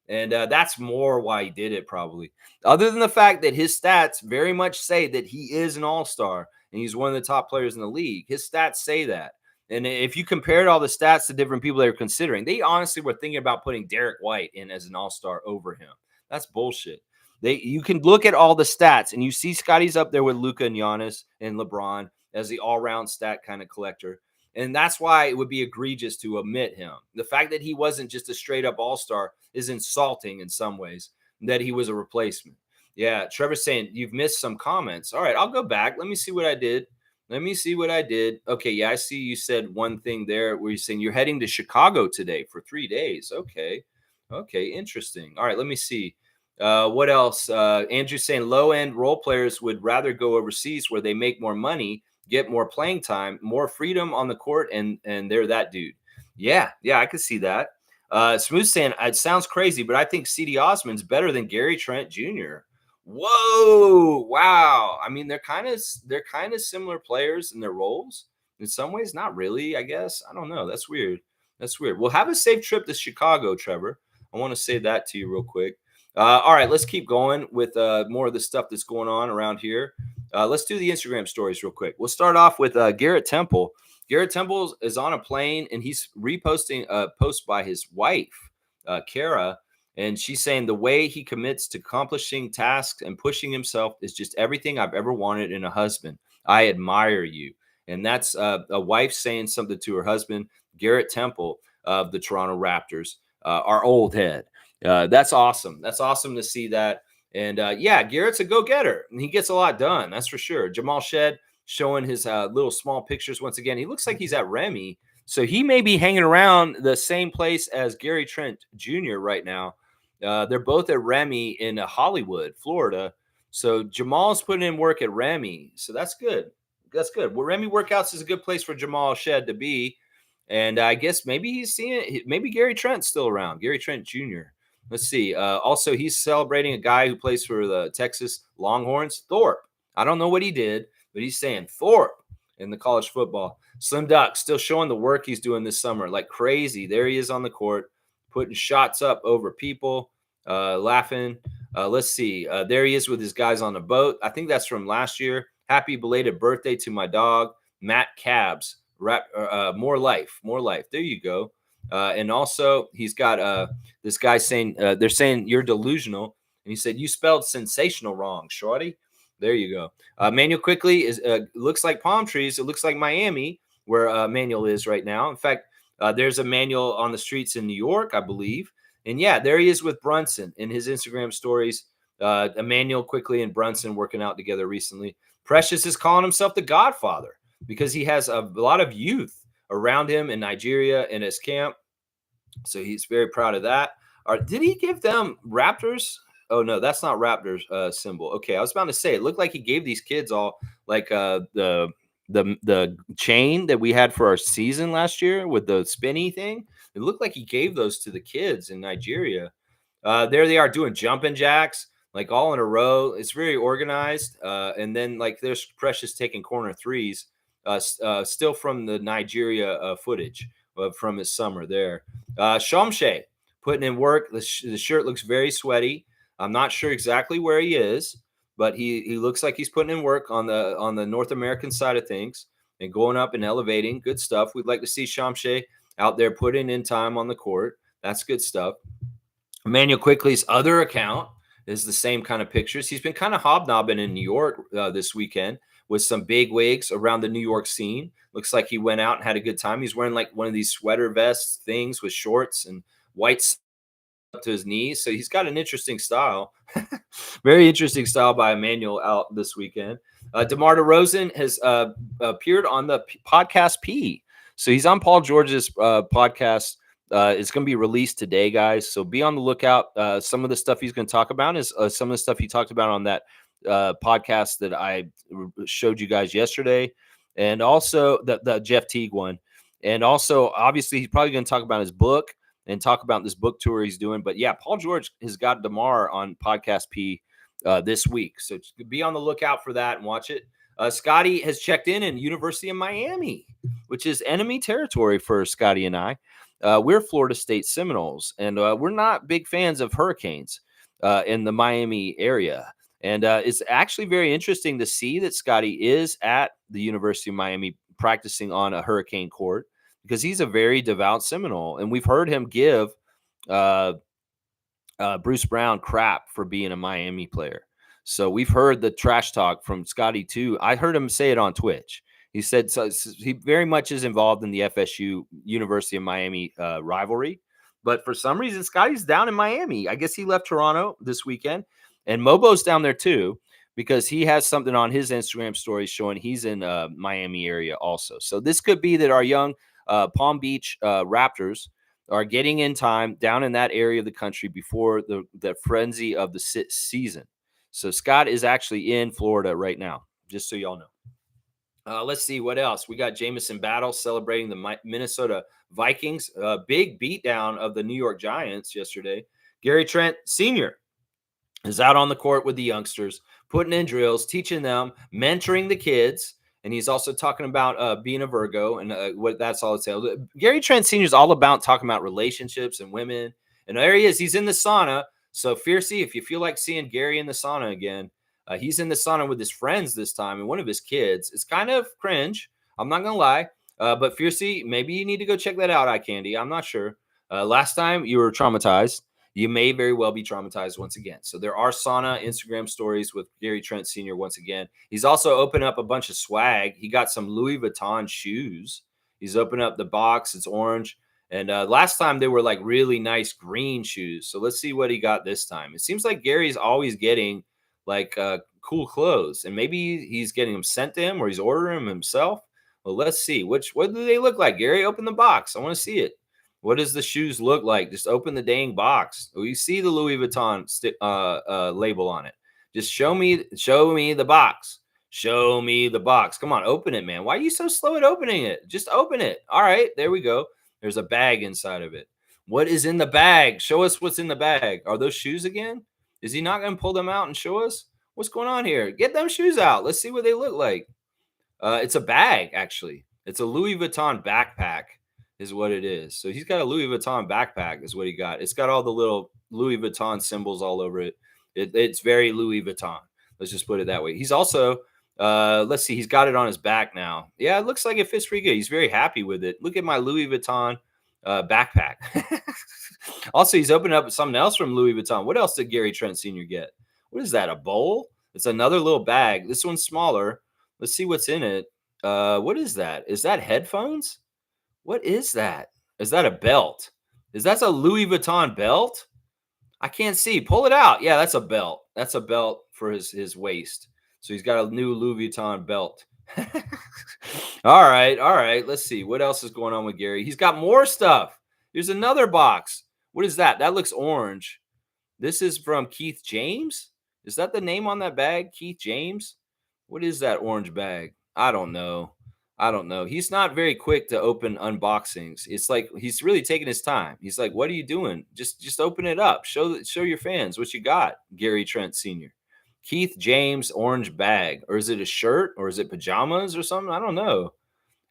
And that's more why he did it, probably. Other than the fact that his stats very much say that he is an all star and he's one of the top players in the league. His stats say that. And if you compared all the stats to different people they were considering, they honestly were thinking about putting Derek White in as an all star over him. That's bullshit. You can look at all the stats and you see Scotty's up there with Luka and Giannis and LeBron as the all-round stat kind of collector. And that's why it would be egregious to omit him. The fact that he wasn't just a straight up all-star is insulting in some ways, that he was a replacement. Yeah, Trevor's saying you've missed some comments. All right, I'll go back. Let me see what I did. Let me see what I did. Okay, yeah, I see you said one thing there where you're saying you're heading to Chicago today for 3 days. Okay. Okay, interesting. All right, let me see. What else? Andrew's saying low end role players would rather go overseas where they make more money, get more playing time, more freedom on the court, and they're that dude. Yeah, yeah, I could see that. Smooth saying it sounds crazy, but I think CD Osman's better than Gary Trent Jr. Whoa, wow. I mean, they're kind of similar players in their roles. In some ways, not really, I guess. I don't know. That's weird. That's weird. Well, have a safe trip to Chicago, Trevor. I want to say that to you real quick. All right, let's keep going with more of the stuff that's going on around here. Let's do the Instagram stories real quick. We'll start off with Garrett Temple. Garrett Temple is on a plane and he's reposting a post by his wife, Kara, and she's saying the way he commits to accomplishing tasks and pushing himself is just everything I've ever wanted in a husband. I admire you. And that's a wife saying something to her husband, Garrett Temple of the Toronto Raptors, our old head. That's awesome. That's awesome to see that. And yeah, Garrett's a go-getter. And he gets a lot done. That's for sure. Jamal Shed showing his little small pictures once again. He looks like he's at Remy. So he may be hanging around the same place as Gary Trent Jr. right now. They're both at Remy in Hollywood, Florida. So Jamal's putting in work at Remy. So that's good. That's good. Well, Remy Workouts is a good place for Jamal Shed to be. And I guess maybe he's seeing it. Maybe Gary Trent's still around, Gary Trent Jr. Let's see. Also, he's celebrating a guy who plays for the Texas Longhorns, Thorpe. I don't know what he did, but he's saying Thorpe in the college football. Slim Duck still showing the work he's doing this summer like crazy. There he is on the court, putting shots up over people, laughing. Let's see. There he is with his guys on the boat. I think that's from last year. Happy belated birthday to my dog, Matt Cabs. More life, more life. There you go. And also, he's got this guy saying, they're saying you're delusional. And he said, you spelled sensational wrong, shorty. There you go. Manuel quickly is looks like palm trees. It looks like Miami, where Manuel is right now. In fact, there's a Manuel on the streets in New York, I believe. And yeah, there he is with Brunson in his Instagram stories. Emmanuel quickly and Brunson working out together recently. Precious is calling himself the Godfather because he has a lot of youth around him in Nigeria in his camp. So he's very proud of that. Did he give them Raptors? Oh, no, that's not Raptors symbol. Okay, I was about to say, it looked like he gave these kids all like the chain that we had for our season last year with the spinny thing. It looked like he gave those to the kids in Nigeria. There they are doing jumping jacks, like all in a row. It's very organized. And then like there's Precious taking corner threes, still from the Nigeria footage from his summer there. Shamshe putting in work. The shirt looks very sweaty. I'm not sure exactly where he is, but he looks like he's putting in work on the North American side of things. and going up and elevating. Good stuff. We'd like to see Shamshe out there putting in time on the court. That's good stuff. Emmanuel Quickly's other account is the same kind of pictures. He's been kind of hobnobbing in New York this weekend with some big wigs around the New York scene. Looks like he went out and had a good time. He's wearing like one of these sweater vest things with shorts and white up to his knees. So he's got an interesting style. Very interesting style by Emmanuel out this weekend. DeMar DeRozan has appeared on the podcast P. So he's on Paul George's podcast. It's going to be released today, guys. So be on the lookout. Some of the stuff he's going to talk about is some of the stuff he talked about on that podcast that I showed you guys yesterday. And also the Jeff Teague one. And also, obviously, he's probably going to talk about his book and talk about this book tour he's doing. But yeah, Paul George has got DeMar on Podcast P this week. So be on the lookout for that and watch it. Scotty has checked in University of Miami, which is enemy territory for Scotty and I. We're Florida State Seminoles, and we're not big fans of hurricanes in the Miami area. And it's actually very interesting to see that Scotty is at the University of Miami practicing on a hurricane court, because he's a very devout Seminole. And we've heard him give Bruce Brown crap for being a Miami player. So we've heard the trash talk from Scotty too. I heard him say it on Twitch. He said so he very much is involved in the FSU University of Miami rivalry. But for some reason, Scotty's down in Miami. I guess he left Toronto this weekend. And Mobo's down there too, because he has something on his Instagram story showing he's in Miami area also. So this could be that our young Palm Beach Raptors are getting in time down in that area of the country before the frenzy of the season. So Scott is actually in Florida right now, just so y'all know. Let's see what else. We got Jamison Battle celebrating the Minnesota Vikings. Big beatdown of the New York Giants yesterday. Gary Trent Sr. is out on the court with the youngsters, putting in drills, teaching them, mentoring the kids. And he's also talking about being a Virgo and what that's all it's about. Gary Trent Sr. is all about talking about relationships and women. And there he is. He's in the sauna. So, Fiercey, if you feel like seeing Gary in the sauna again, he's in the sauna with his friends this time and one of his kids. It's kind of cringe. I'm not going to lie. But, Fiercey, maybe you need to go check that out, Eye Candy. I'm not sure. Last time you were traumatized. You may very well be traumatized once again. So there are sauna Instagram stories with Gary Trent Sr. once again. He's also opened up a bunch of swag. He got some Louis Vuitton shoes. He's opened up the box. It's orange. And last time they were like really nice green shoes. So let's see what he got this time. It seems like Gary's always getting like cool clothes. And maybe he's getting them sent to him or he's ordering them himself. Well, let's see. What do they look like? Gary, open the box. I want to see it. What does the shoes look like? Just open the dang box. You see the Louis Vuitton label on it. Just show me the box. Show me the box. Come on, open it, man. Why are you so slow at opening it? Just open it. All right, there we go. There's a bag inside of it. What is in the bag? Show us what's in the bag. Are those shoes again? Is he not going to pull them out and show us? What's going on here? Get them shoes out. Let's see what they look like. It's a bag, actually. It's a Louis Vuitton backpack. Is what it is. So he's got a Louis Vuitton backpack is what he got. It's got all the little Louis Vuitton symbols all over it. It's very Louis Vuitton. Let's just put it that way. He's also, let's see, he's got it on his back now. Yeah, it looks like it fits pretty good. He's very happy with it. Look at my Louis Vuitton backpack. Also, he's opened up something else from Louis Vuitton. What else did Gary Trent Sr. get? What is that, a bowl? It's another little bag. This one's smaller. Let's see what's in it. What is that? Is that headphones? What is that? Is that a belt? Is that a Louis Vuitton belt? I can't see. Pull it out. Yeah, that's a belt. That's a belt for his waist. So he's got a new Louis Vuitton belt. All right. Let's see. What else is going on with Gary? He's got more stuff. Here's another box. What is that? That looks orange. This is from Keith James. Is that the name on that bag? Keith James? What is that orange bag? I don't know. He's not very quick to open unboxings. It's like he's really taking his time. He's like, "What are you doing? Just open it up. Show your fans what you got." Gary Trent Sr. Keith James orange bag, or is it a shirt, or is it pajamas or something? I don't know.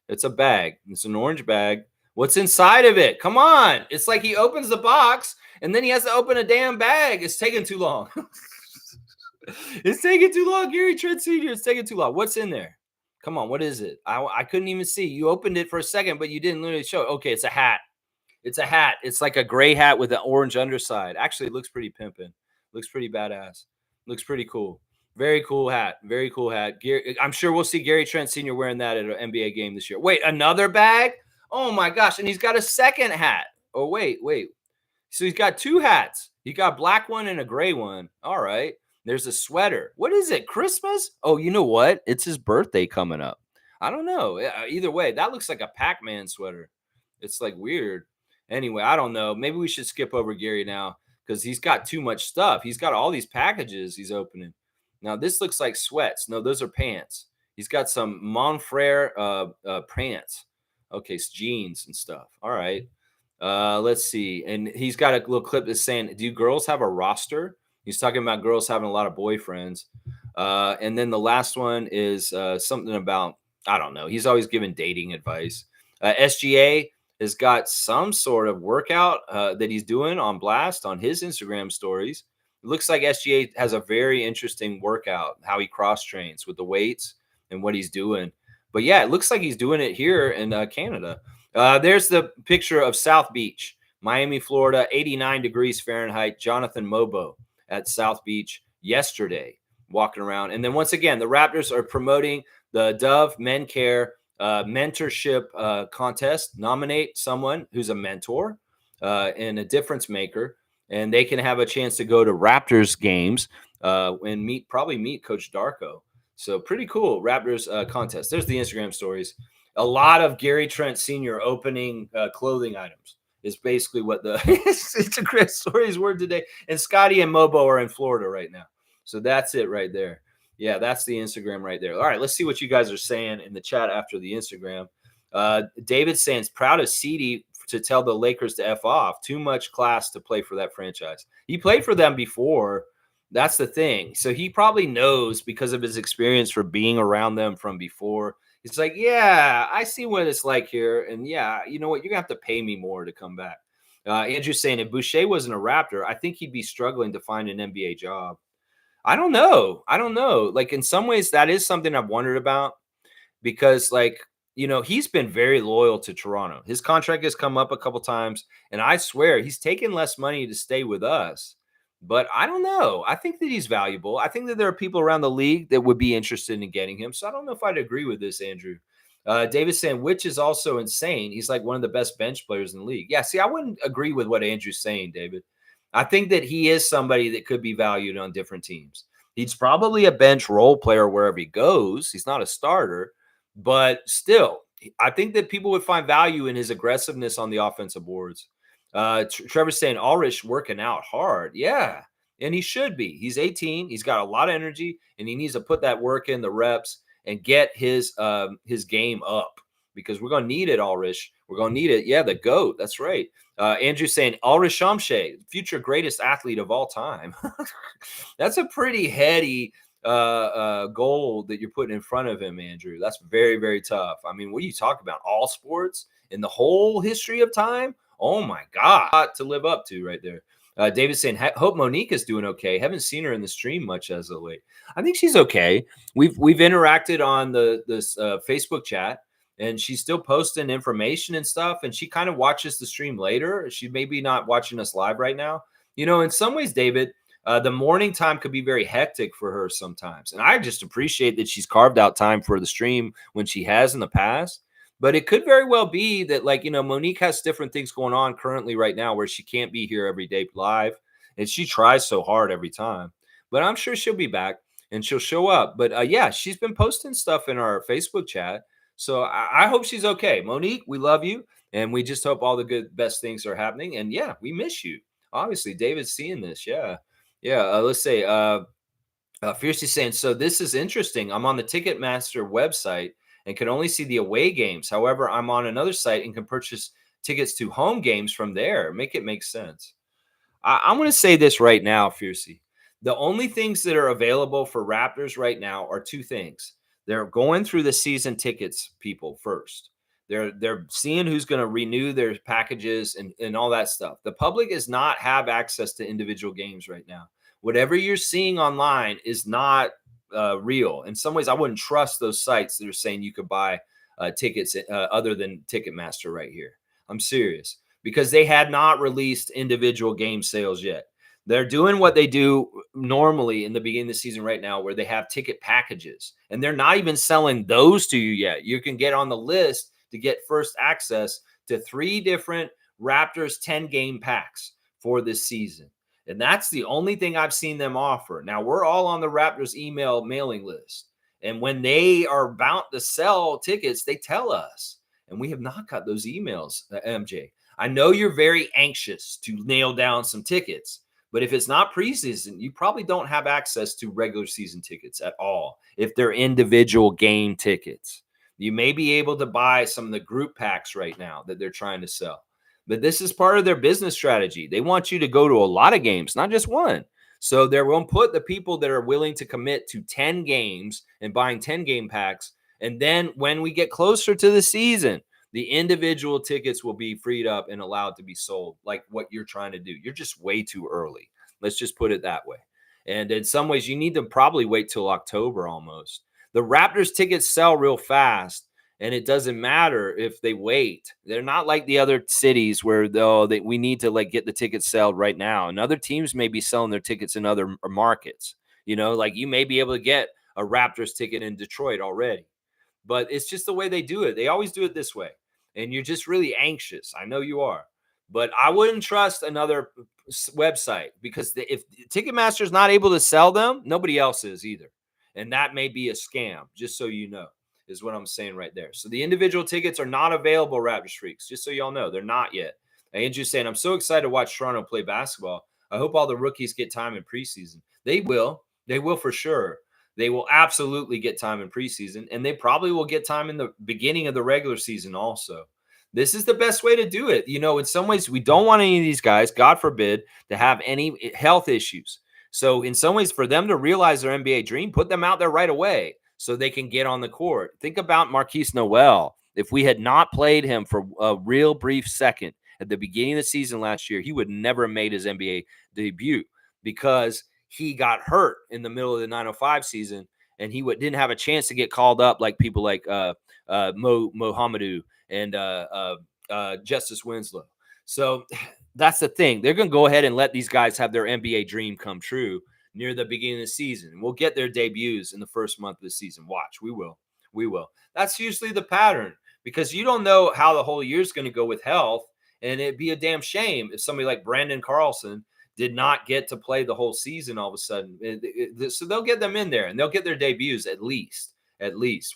It's a bag. It's an orange bag. What's inside of it? Come on! It's like he opens the box and then he has to open a damn bag. It's taking too long. It's taking too long, Gary Trent Sr. It's taking too long. What's in there? Come on, what is it? I couldn't even see. You opened it for a second, but you didn't literally show. Okay, it's a hat. It's a hat. It's like a gray hat with an orange underside. Actually, it looks pretty pimpin'. Looks pretty badass. Looks pretty cool. Very cool hat. Very cool hat. I'm sure we'll see Gary Trent Sr. wearing that at an NBA game this year. Wait, another bag? Oh my gosh. And he's got a second hat. Oh, wait. So he's got two hats. He got a black one and a gray one. All right. There's a sweater. What is it? Christmas? Oh, you know what? It's his birthday coming up. I don't know. Either way, that looks like a Pac-Man sweater. It's like weird. Anyway, I don't know. Maybe we should skip over Gary now because he's got too much stuff. He's got all these packages he's opening. Now this looks like sweats. No, those are pants. He's got some Monfrere pants. Okay, it's jeans and stuff. All right. Let's see. And he's got a little clip that's saying, do girls have a roster? He's talking about girls having a lot of boyfriends. And then the last one is something about, I don't know. He's always giving dating advice. SGA has got some sort of workout that he's doing on blast on his Instagram stories. It looks like SGA has a very interesting workout, how he cross trains with the weights and what he's doing. But yeah, it looks like he's doing it here in Canada. There's the picture of South Beach, Miami, Florida, 89 degrees Fahrenheit. Jonathan Mobo at South Beach yesterday, walking around. And then once again, the Raptors are promoting the Dove Men Care mentorship contest. Nominate someone who's a mentor and a difference maker, and they can have a chance to go to Raptors games and probably meet Coach Darko. So pretty cool Raptors contest. There's the Instagram stories. A lot of Gary Trent Sr. opening clothing items is basically what the Instagram stories were today. And Scotty and Mobo are in Florida right now. So that's it right there. Yeah, that's the Instagram right there. All right, let's see what you guys are saying in the chat after the Instagram. David saying, proud of CD to tell the Lakers to F off. Too much class to play for that franchise. He played for them before. That's the thing. So he probably knows because of his experience for being around them from before. It's like, yeah, I see what it's like here. And yeah, you know what? You're going to have to pay me more to come back. Andrew's saying if Boucher wasn't a Raptor, I think he'd be struggling to find an NBA job. I don't know. Like in some ways, that is something I've wondered about because, like, you know, he's been very loyal to Toronto. His contract has come up a couple times, and I swear he's taken less money to stay with us. But I don't know. I think that he's valuable. I think that there are people around the league that would be interested in getting him. So I don't know if I'd agree with this, Andrew. David's saying, which is also insane. He's like one of the best bench players in the league. Yeah, see, I wouldn't agree with what Andrew's saying, David. I think that he is somebody that could be valued on different teams. He's probably a bench role player wherever he goes. He's not a starter, but still, I think that people would find value in his aggressiveness on the offensive boards. Trevor's saying Ulrich working out hard. Yeah, and he should be. He's 18. He's got a lot of energy, and he needs to put that work in, the reps, and get his game up because we're going to need it, Ulrich. We're going to need it. Yeah, the GOAT. That's right. Andrew saying Ulrich Shamshay, future greatest athlete of all time. That's a pretty heady goal that you're putting in front of him, Andrew. That's very, very tough. I mean, what are you talking about? All sports in the whole history of time? Oh my God, to live up to right there. David's saying, hope Monique is doing okay. Haven't seen her in the stream much as of late. I think she's okay. We've interacted on this Facebook chat, and she's still posting information and stuff. And she kind of watches the stream later. She may be not watching us live right now. You know, in some ways, David, the morning time could be very hectic for her sometimes. And I just appreciate that she's carved out time for the stream when she has in the past. But it could very well be that, like, you know, Monique has different things going on currently right now where she can't be here every day live. And she tries so hard every time. But I'm sure she'll be back and she'll show up. But yeah, she's been posting stuff in our Facebook chat. So I hope she's okay. Monique, we love you. And we just hope all the best things are happening. And yeah, we miss you. Obviously, David's seeing this. Yeah. Yeah. Let's say, Fiercely saying, so this is interesting. I'm on the Ticketmaster website and can only see the away games. However, I'm on another site and can purchase tickets to home games from there. Make it make sense. I'm going to say this right now, Fiercey. The only things that are available for Raptors right now are two things. They're going through the season tickets, people, first. They're seeing who's going to renew their packages and all that stuff. The public does not have access to individual games right now. Whatever you're seeing online is not real. In some ways, I wouldn't trust those sites that are saying you could buy tickets other than Ticketmaster right here. I'm serious, because they had not released individual game sales yet. They're doing what they do normally in the beginning of the season right now, where they have ticket packages, and they're not even selling those to you yet. You can get on the list to get first access to 3 different Raptors 10 game packs for this season. And that's the only thing I've seen them offer. Now, we're all on the Raptors email mailing list. And when they are about to sell tickets, they tell us. And we have not got those emails, MJ. I know you're very anxious to nail down some tickets, but if it's not preseason, you probably don't have access to regular season tickets at all if they're individual game tickets. You may be able to buy some of the group packs right now that they're trying to sell. But this is part of their business strategy. They want you to go to a lot of games, not just one. So they're going to put the people that are willing to commit to 10 games and buying 10 game packs. And then when we get closer to the season, the individual tickets will be freed up and allowed to be sold, like what you're trying to do. You're just way too early. Let's just put it that way. And in some ways, you need to probably wait till October almost. The Raptors tickets sell real fast. And it doesn't matter if they wait. They're not like the other cities where we need to like get the tickets sold right now. And other teams may be selling their tickets in other markets. Like you may be able to get a Raptors ticket in Detroit already. But it's just the way they do it. They always do it this way. And you're just really anxious. I know you are. But I wouldn't trust another website, because if Ticketmaster is not able to sell them, nobody else is either. And that may be a scam, just so you know. Is what I'm saying right there. So the individual tickets are not available, Raptors freaks, just so y'all know. They're not yet. Andrew's saying, I'm so excited to watch Toronto play basketball. I hope all the rookies get time in preseason. They will. They will for sure. They will absolutely get time in preseason, and they probably will get time in the beginning of the regular season also. This is the best way to do it. In some ways, we don't want any of these guys, God forbid, to have any health issues. So in some ways, for them to realize their NBA dream, put them out there right away so they can get on the court. Think about Marquise Noel. If we had not played him for a real brief second at the beginning of the season last year, he would never have made his NBA debut, because he got hurt in the middle of the 905 season, and he didn't have a chance to get called up like people like Mohamedou and Justice Winslow. So that's the thing. They're going to go ahead and let these guys have their NBA dream come true near the beginning of the season. We'll get their debuts in the first month of the season. Watch, we will. That's usually the pattern, because you don't know how the whole year's going to go with health, and it'd be a damn shame if somebody like Brandon Carlson did not get to play the whole season all of a sudden. So they'll get them in there, and they'll get their debuts at least.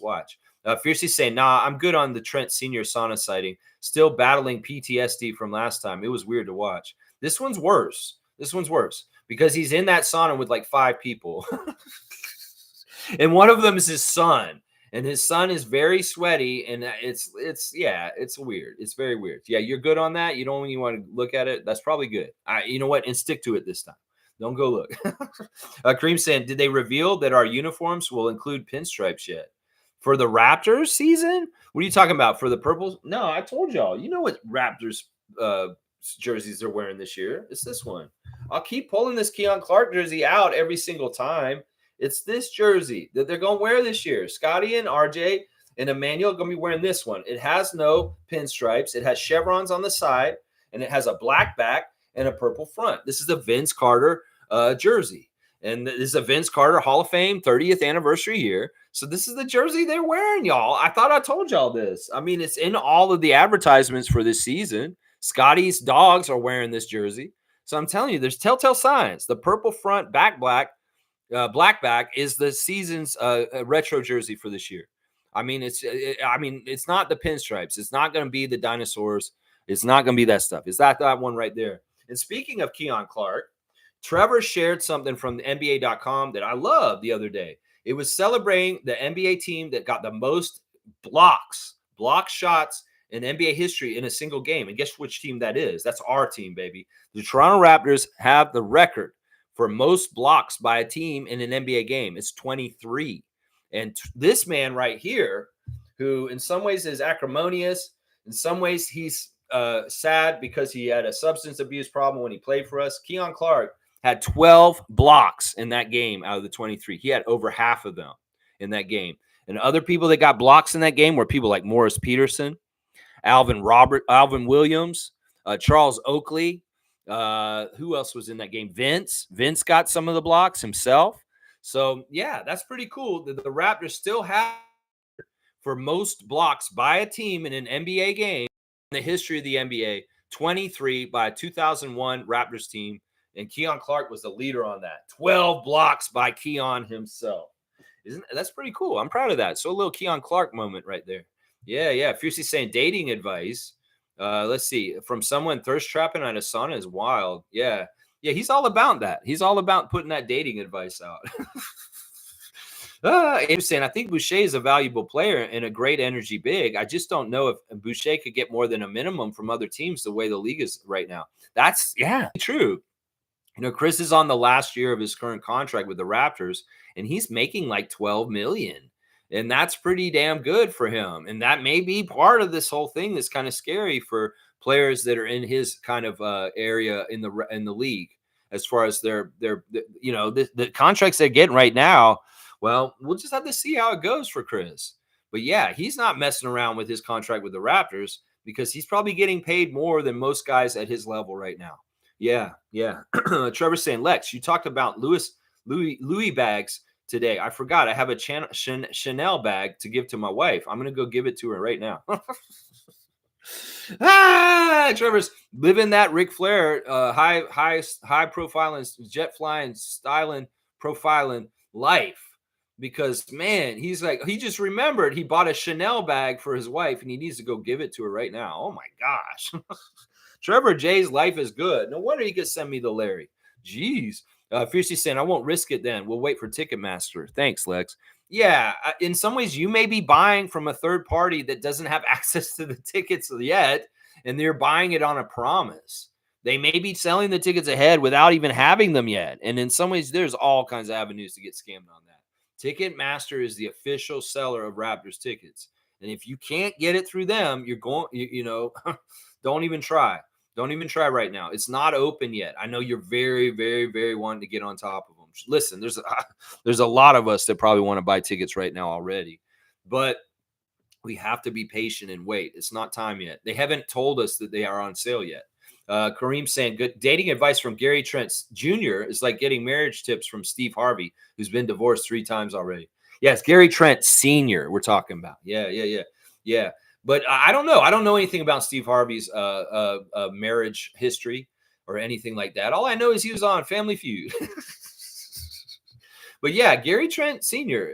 Watch. Fiercely saying, nah, I'm good on the Trent Senior sauna sighting. Still battling PTSD from last time. It was weird to watch. This one's worse. Because he's in that sauna with like 5 people. And one of them is his son. And his son is very sweaty. And it's weird. It's very weird. Yeah, you're good on that. You don't even want to look at it. That's probably good. You know what? And stick to it this time. Don't go look. Kareem saying, did they reveal that our uniforms will include pinstripes yet? For the Raptors season? What are you talking about? For the purple? No, I told y'all. You know what Raptors jerseys they're wearing this year. It's this one. I'll keep pulling this Keon Clark jersey out every single time. It's this jersey that they're going to wear this year. Scotty and RJ and Emmanuel are going to be wearing this one. It has no pinstripes. It has chevrons on the side, and it has a black back and a purple front. This is the Vince Carter jersey. And this is a Vince Carter Hall of Fame 30th anniversary year. So this is the jersey they're wearing, y'all. I thought I told y'all this. I mean, it's in all of the advertisements for this season. Scotty's dogs are wearing this jersey. So I'm telling you, there's telltale signs. The purple front, black back is the season's retro jersey for this year. I mean, it's not the pinstripes. It's not going to be the dinosaurs. It's not going to be that stuff. It's that one right there. And speaking of Keon Clark, Trevor shared something from the NBA.com that I loved the other day. It was celebrating the NBA team that got the most block shots in NBA history in a single game. And guess which team that is? That's our team, baby. The Toronto Raptors have the record for most blocks by a team in an NBA game. It's 23. And this man right here, who in some ways is acrimonious, in some ways he's sad because he had a substance abuse problem when he played for us. Keon Clark had 12 blocks in that game out of the 23. He had over half of them in that game. And other people that got blocks in that game were people like Morris Peterson, Alvin Williams, Charles Oakley. Who else was in that game? Vince got some of the blocks himself. So yeah, that's pretty cool. The Raptors still have for most blocks by a team in an NBA game in the history of the NBA. 23 by a 2001 Raptors team, and Keon Clark was the leader on that. 12 blocks by Keon himself. That's pretty cool? I'm proud of that. So a little Keon Clark moment right there. Yeah. Fiercely saying dating advice. Let's see. From someone thirst trapping on a sauna is wild. Yeah. He's all about that. He's all about putting that dating advice out. Interesting. I think Boucher is a valuable player and a great energy big. I just don't know if Boucher could get more than a minimum from other teams the way the league is right now. That's true. Chris is on the last year of his current contract with the Raptors, and he's making like 12 million. And that's pretty damn good for him. And that may be part of this whole thing that's kind of scary for players that are in his kind of area in the league, as far as their the contracts they're getting right now. Well, we'll just have to see how it goes for Chris. But yeah, he's not messing around with his contract with the Raptors because he's probably getting paid more than most guys at his level right now. Yeah. Trevor's saying, Lex, you talked about Louis bags today. I forgot. I have a Chanel bag to give to my wife. I'm going to go give it to her right now. Trevor's living that Ric Flair high profiling, jet flying, styling, profiling life. Because man, he's like, he just remembered he bought a Chanel bag for his wife and he needs to go give it to her right now. Oh my gosh. Trevor J's life is good. No wonder he could send me the Larry. Jeez. Fiercely saying, I won't risk it then. We'll wait for Ticketmaster. Thanks, Lex. Yeah, in some ways, you may be buying from a third party that doesn't have access to the tickets yet, and they're buying it on a promise. They may be selling the tickets ahead without even having them yet. And in some ways, there's all kinds of avenues to get scammed on that. Ticketmaster is the official seller of Raptors tickets. And if you can't get it through them, you're going, don't even try. Don't even try right now. It's not open yet. I know you're very, very, very wanting to get on top of them. Listen, there's a lot of us that probably want to buy tickets right now already, but we have to be patient and wait. It's not time yet. They haven't told us that they are on sale yet. Kareem saying, good dating advice from Gary Trent Jr. is like getting marriage tips from Steve Harvey, who's been divorced 3 times already. Yes, Gary Trent Sr. we're talking about. Yeah. But I don't know. I don't know anything about Steve Harvey's marriage history or anything like that. All I know is he was on Family Feud. But yeah, Gary Trent Sr.,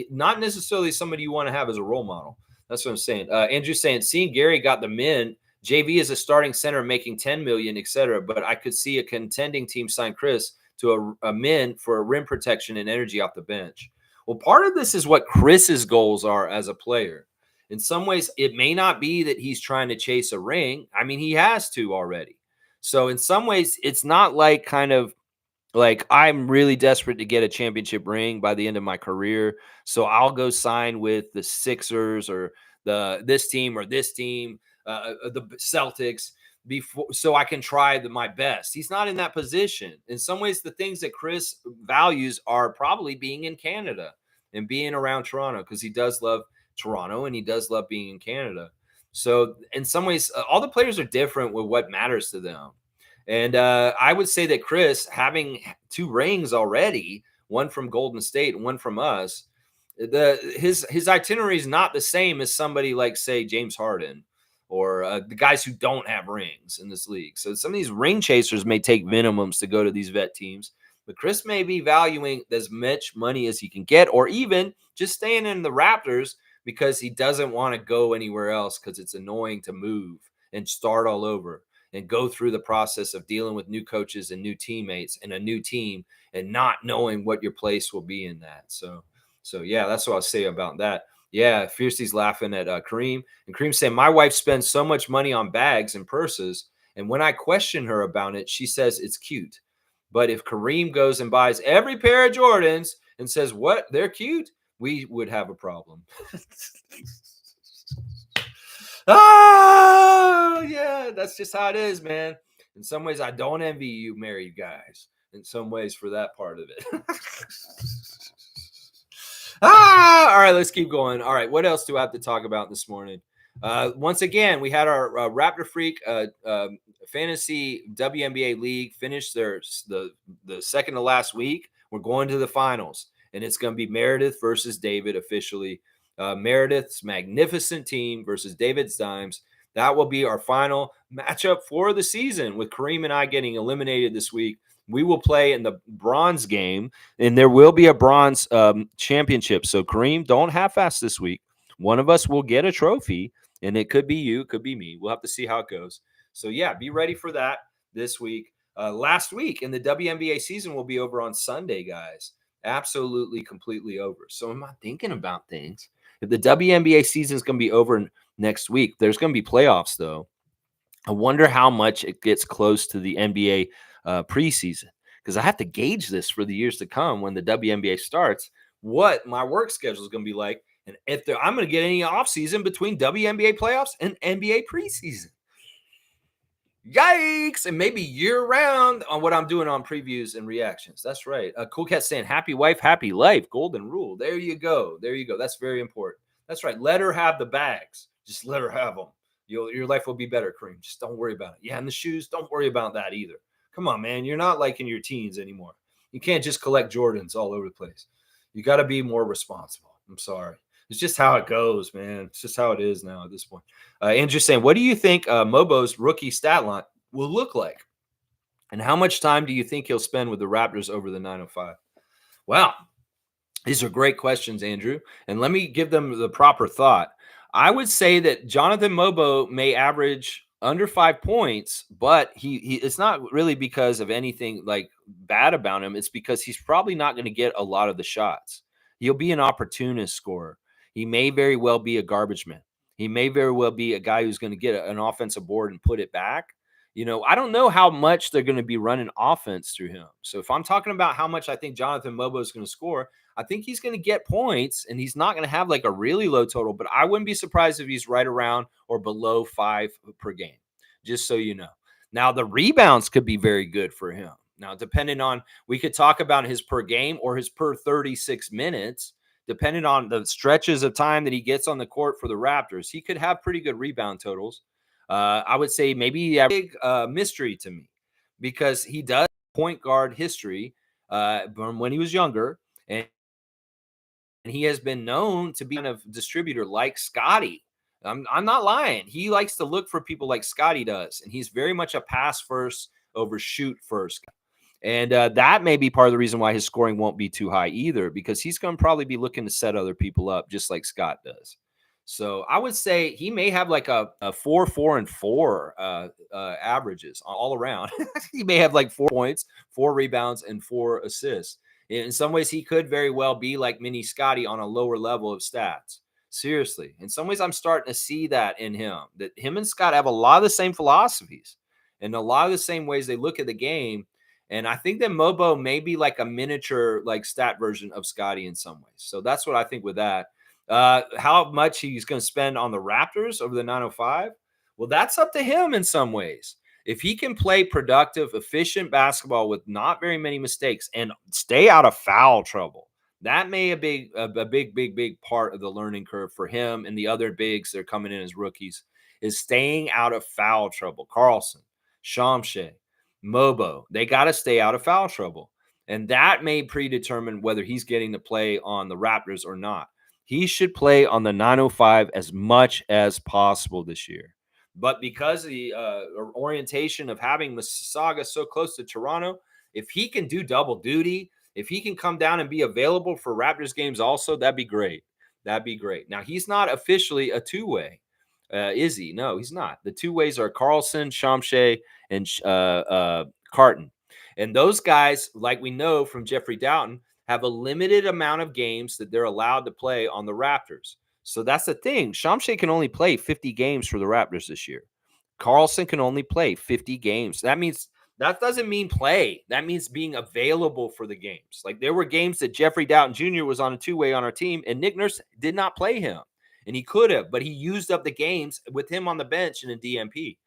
not necessarily somebody you want to have as a role model. That's what I'm saying. Andrew's saying, seeing Gary got the men, JV is a starting center making 10 million, etc. But I could see a contending team sign Chris to a men for a rim protection and energy off the bench. Well, part of this is what Chris's goals are as a player. In some ways, it may not be that he's trying to chase a ring. I mean, he has to already. So in some ways, it's not like kind of like I'm really desperate to get a championship ring by the end of my career. So I'll go sign with the Sixers or this team, the Celtics before, so I can try my best. He's not in that position. In some ways, the things that Chris values are probably being in Canada and being around Toronto, because he does love Toronto and he does love being in Canada. So in some ways, all the players are different with what matters to them. And I would say that Chris, having 2 rings already, one from Golden State and one from us, his itinerary is not the same as somebody like, say, James Harden or the guys who don't have rings in this league. So some of these ring chasers may take minimums to go to these vet teams, but Chris may be valuing as much money as he can get, or even just staying in the Raptors because he doesn't want to go anywhere else because it's annoying to move and start all over and go through the process of dealing with new coaches and new teammates and a new team and not knowing what your place will be in that. So yeah, that's what I'll say about that. Yeah, Fiercely's laughing at Kareem. And Kareem saying, my wife spends so much money on bags and purses, and when I question her about it, she says it's cute. But if Kareem goes and buys every pair of Jordans and says, what, they're cute, we would have a problem. Yeah, that's just how it is, man. In some ways, I don't envy you married guys. in some ways for that part of it. All right, let's keep going. All right, what else do I have to talk about this morning? Once again, we had our Raptor Freak fantasy WNBA league finish the second to last week. We're going to the finals, and it's going to be Meredith versus David officially. Meredith's magnificent team versus David's Dimes. That will be our final matchup for the season, with Kareem and I getting eliminated this week. We will play in the bronze game, and there will be a bronze championship. So, Kareem, don't half-ass this week. One of us will get a trophy, and it could be you, it could be me. We'll have to see how it goes. So, yeah, be ready for that this week. Last week, and the WNBA season will be over on Sunday, guys. Absolutely, completely over. So, am I thinking about things? If the WNBA season is going to be over next week, there's going to be playoffs, though. I wonder how much it gets close to the NBA preseason, because I have to gauge this for the years to come when the WNBA starts, what my work schedule is going to be like, and if I'm going to get any offseason between WNBA playoffs and NBA preseason. Yikes! And maybe year-round on what I'm doing on previews and reactions. That's right. Cool Cat saying, happy wife, happy life. Golden rule. There you go. There you go. That's very important. That's right. Let her have the bags. Just let her have them. Your life will be better, Kareem. Just don't worry about it. Yeah, and the shoes, don't worry about that either. Come on, man. You're not like in your teens anymore. You can't just collect Jordans all over the place. You got to be more responsible. I'm sorry. It's just how it goes, man. It's just how it is now at this point. Andrew's saying, what do you think Mobo's rookie stat line will look like? And how much time do you think he'll spend with the Raptors over the 905? Wow. These are great questions, Andrew. And let me give them the proper thought. I would say that Jonathan Mobo may average under 5 points, but he it's not really because of anything like bad about him. It's because he's probably not going to get a lot of the shots. He'll be an opportunist scorer. He may very well be a garbage man. He may very well be a guy who's going to get an offensive board and put it back. I don't know how much they're going to be running offense through him. So if I'm talking about how much I think Jonathan Mobo is going to score, I think he's going to get points, and he's not going to have like a really low total, but I wouldn't be surprised if he's right around or below 5 per game, just so you know. Now, the rebounds could be very good for him. Now, depending on, we could talk about his per game or his per 36 minutes, depending on the stretches of time that he gets on the court for the Raptors. He could have pretty good rebound totals. I would say maybe a big mystery to me, because he does point guard history from when he was younger, and he has been known to be kind of distributor like Scotty. I'm not lying. He likes to look for people like Scotty does, and he's very much a pass first over shoot first guy. And that may be part of the reason why his scoring won't be too high either, because he's going to probably be looking to set other people up just like Scott does. So I would say he may have like a 4, 4, and 4 averages all around. He may have like 4 points, 4 rebounds, and 4 assists. In some ways, he could very well be like mini Scotty on a lower level of stats. Seriously. In some ways, I'm starting to see that in him, that him and Scott have a lot of the same philosophies and a lot of the same ways they look at the game. And I think that Mobo may be like a miniature, like stat version of Scotty in some ways. So that's what I think with that. How much he's going to spend on the Raptors over the 905? Well, that's up to him in some ways. If he can play productive, efficient basketball with not very many mistakes and stay out of foul trouble, that may be a big part of the learning curve for him and the other bigs that are coming in as rookies, is staying out of foul trouble. Carlson, Shamshay, Mobo, they got to stay out of foul trouble. And that may predetermine whether he's getting to play on the Raptors or not. He should play on the 905 as much as possible this year. But because of the orientation of having Mississauga so close to Toronto, if he can do double duty, if he can come down and be available for Raptors games also, that'd be great. That'd be great. Now, he's not officially a two-way, is he? No, he's not. The two ways are Carlson, Shamshay, and Carton. And those guys, like we know from Jeffrey Doughton, have a limited amount of games that they're allowed to play on the Raptors. So that's the thing. Shamshay can only play 50 games for the Raptors this year. Carlson can only play 50 games. That doesn't mean play. That means being available for the games. Like, there were games that Jeffrey Doughton Jr. was on a two-way on our team, and Nick Nurse did not play him. And he could have, but he used up the games with him on the bench in a DMP.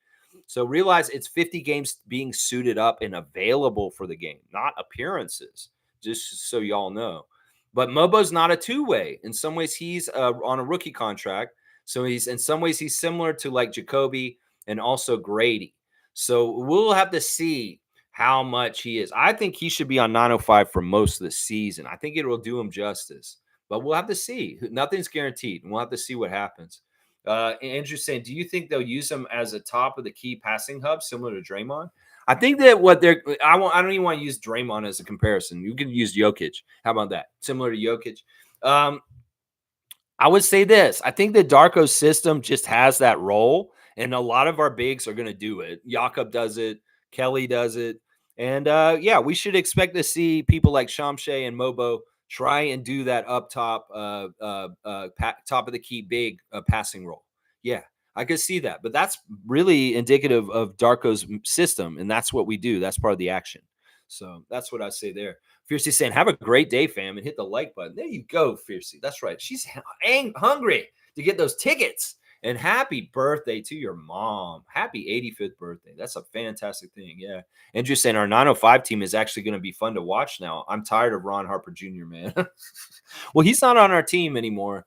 So realize it's 50 games being suited up and available for the game, not appearances, just so y'all know. But Mobo's not a two-way. In some ways, he's on a rookie contract. So he's in some ways he's similar to like Jacoby and also Grady. So we'll have to see how much he is. I think he should be on 905 for most of the season. I think it will do him justice, but we'll have to see. Nothing's guaranteed, and we'll have to see what happens. Andrew's saying, do you think they'll use him as a top of the key passing hub, similar to Draymond? I think that what they're I don't even want to use Draymond as a comparison. You can use Jokic. How about that? Similar to Jokic. Um, I would say this. I think the Darko's system just has that role, and a lot of our bigs are going to do it. Jakob does it. Kelly does it. And yeah, we should expect to see people like Shamshay and Mobo try and do that up top, top of the key big passing role. Yeah, I could see that. But that's really indicative of Darko's system, and that's what we do. That's part of the action. So that's what I say there. Fiercey saying, have a great day, fam, and hit the like button. There you go, Fiercey. That's right. She's hungry to get those tickets. And happy birthday to your mom. Happy 85th birthday. That's a fantastic thing. Yeah. Andrew saying our 905 team is actually going to be fun to watch now. I'm tired of Ron Harper Jr., man. Well, he's not on our team anymore.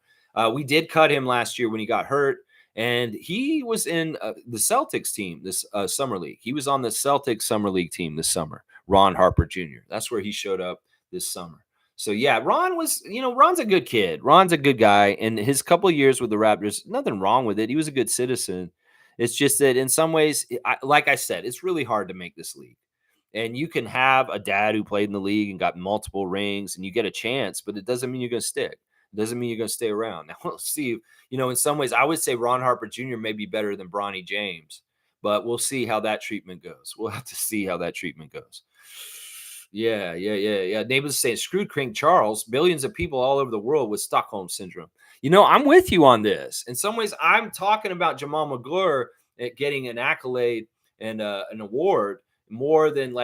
We did cut him last year when he got hurt. And he was in the Celtics team this summer league. He was on the Celtics summer league team this summer. Ron Harper Jr. That's where he showed up this summer. So yeah, Ron was, Ron's a good kid. Ron's a good guy, and his couple of years with the Raptors, nothing wrong with it. He was a good citizen. It's just that in some ways, like I said, it's really hard to make this league. And you can have a dad who played in the league and got multiple rings, and you get a chance, but it doesn't mean you're going to stick. It doesn't mean you're going to stay around. Now we'll see. In some ways, I would say Ron Harper Jr. may be better than Bronny James, but we'll see how that treatment goes. We'll have to see how that treatment goes. Yeah. Neighbors saying, screw King Charles. Billions of people all over the world with Stockholm syndrome. I'm with you on this. In some ways, I'm talking about Jamal McGlure getting an accolade and an award more than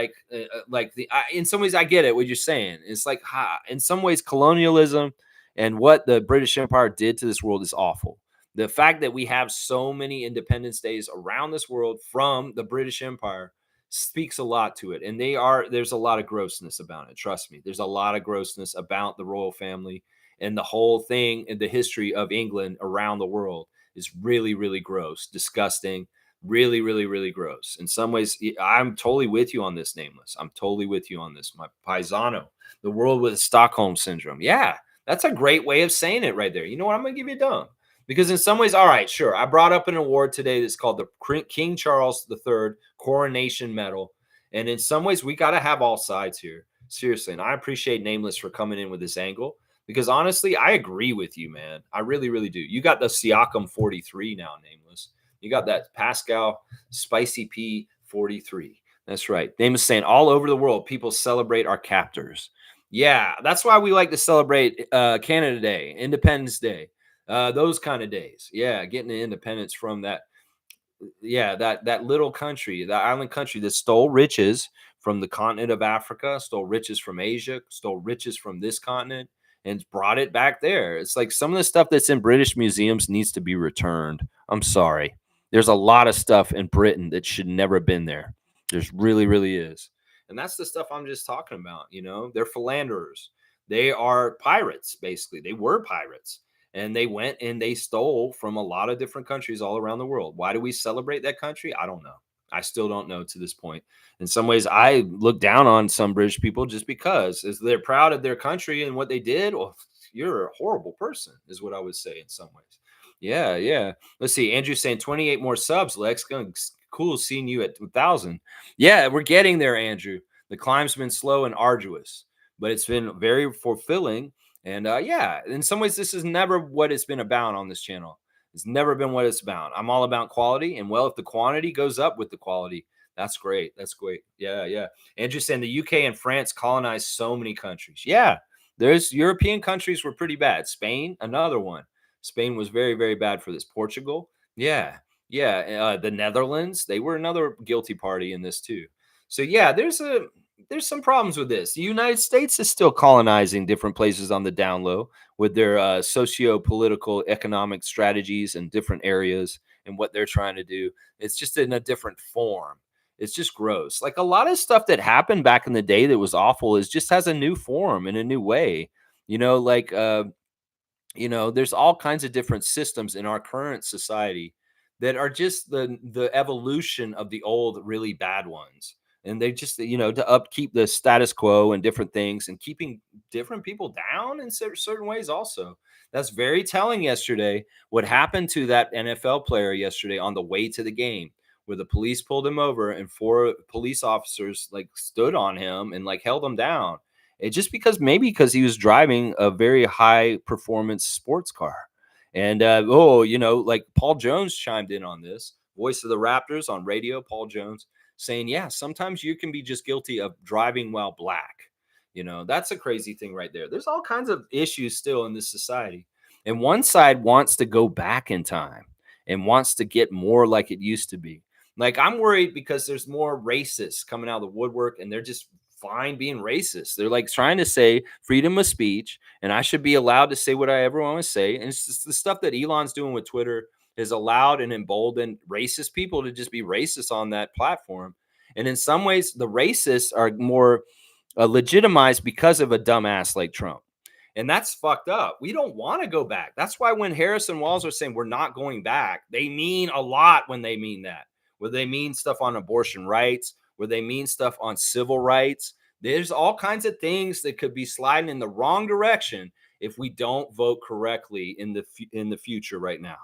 in some ways, I get it, what you're saying. It's like, in some ways, colonialism and what the British Empire did to this world is awful. The fact that we have so many Independence Days around this world from the British Empire speaks a lot to it. And there's a lot of grossness about it. Trust me. There's a lot of grossness about the royal family and the whole thing and the history of England around the world is really, really gross, disgusting, really, really, really gross. In some ways, I'm totally with you on this, Nameless. I'm totally with you on this. My paisano, the world with Stockholm syndrome. Yeah, that's a great way of saying it right there. You know what? I'm going to give you a dumb. Because in some ways, all right, sure. I brought up an award today that's called the King Charles III Coronation Medal. And in some ways, we got to have all sides here. Seriously. And I appreciate Nameless for coming in with this angle. Because honestly, I agree with you, man. I really, really do. You got the Siakam 43 now, Nameless. You got that Pascal Spicy P 43. That's right. Nameless saying all over the world, people celebrate our captors. Yeah, that's why we like to celebrate Canada Day, Independence Day. Those kind of days. Yeah, getting the independence from that. Yeah, that little country, that island country that stole riches from the continent of Africa, stole riches from Asia, stole riches from this continent, and brought it back there. It's like some of the stuff that's in British museums needs to be returned. I'm sorry. There's a lot of stuff in Britain that should never have been there. There's really, really is. And that's the stuff I'm just talking about. They're philanderers. They are pirates, basically. They were pirates. And they went and they stole from a lot of different countries all around the world. Why do we celebrate that country? I don't know. I still don't know to this point. In some ways, I look down on some British people just because as they're proud of their country and what they did. Well, you're a horrible person, is what I would say in some ways. Yeah. Let's see. Andrew's saying 28 more subs, Lex. Cool seeing you at 1,000. Yeah, we're getting there, Andrew. The climb's been slow and arduous, but it's been very fulfilling. And yeah, in some ways, this is never what it's been about on this channel. It's never been what it's about. I'm all about quality. And well, if the quantity goes up with the quality, that's great. That's great. Yeah. Andrew saying the UK and France colonized so many countries. Yeah, there's European countries were pretty bad. Spain, another one. Spain was very, very bad for this. Portugal. Yeah. The Netherlands, they were another guilty party in this too. So yeah, there's there's some problems with this. The United States is still colonizing different places on the down low with their socio-political economic strategies in different areas and what they're trying to do. It's just in a different form. It's just gross. Like a lot of stuff that happened back in the day that was awful is just has a new form in a new way. Like there's all kinds of different systems in our current society that are just the evolution of the old really bad ones, and they just to upkeep the status quo and different things and keeping different people down in certain ways also. That's very telling yesterday what happened to that NFL player yesterday on the way to the game, where the police pulled him over and four police officers like stood on him and like held him down. It just because he was driving a very high performance sports car. And like Paul Jones chimed in on this, voice of the Raptors on radio, Paul Jones saying, yeah, sometimes you can be just guilty of driving while black. That's a crazy thing right there. There's all kinds of issues still in this society. And one side wants to go back in time and wants to get more like it used to be. Like, I'm worried because there's more racists coming out of the woodwork, and they're just fine being racist. They're like trying to say freedom of speech, and I should be allowed to say what I ever want to say. And it's just the stuff that Elon's doing with Twitter has allowed and emboldened racist people to just be racist on that platform. And in some ways, the racists are more legitimized because of a dumbass like Trump. And that's fucked up. We don't want to go back. That's why when Harris and Walls are saying we're not going back, they mean a lot when they mean that. Where they mean stuff on abortion rights, where they mean stuff on civil rights. There's all kinds of things that could be sliding in the wrong direction if we don't vote correctly in the future right now.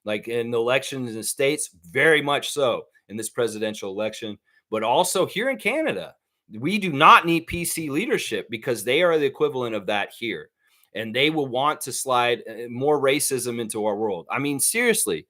Like in the elections in the States, very much so in this presidential election, but also here in Canada. We do not need PC leadership because they are the equivalent of that here. And they will want to slide more racism into our world. I mean, seriously,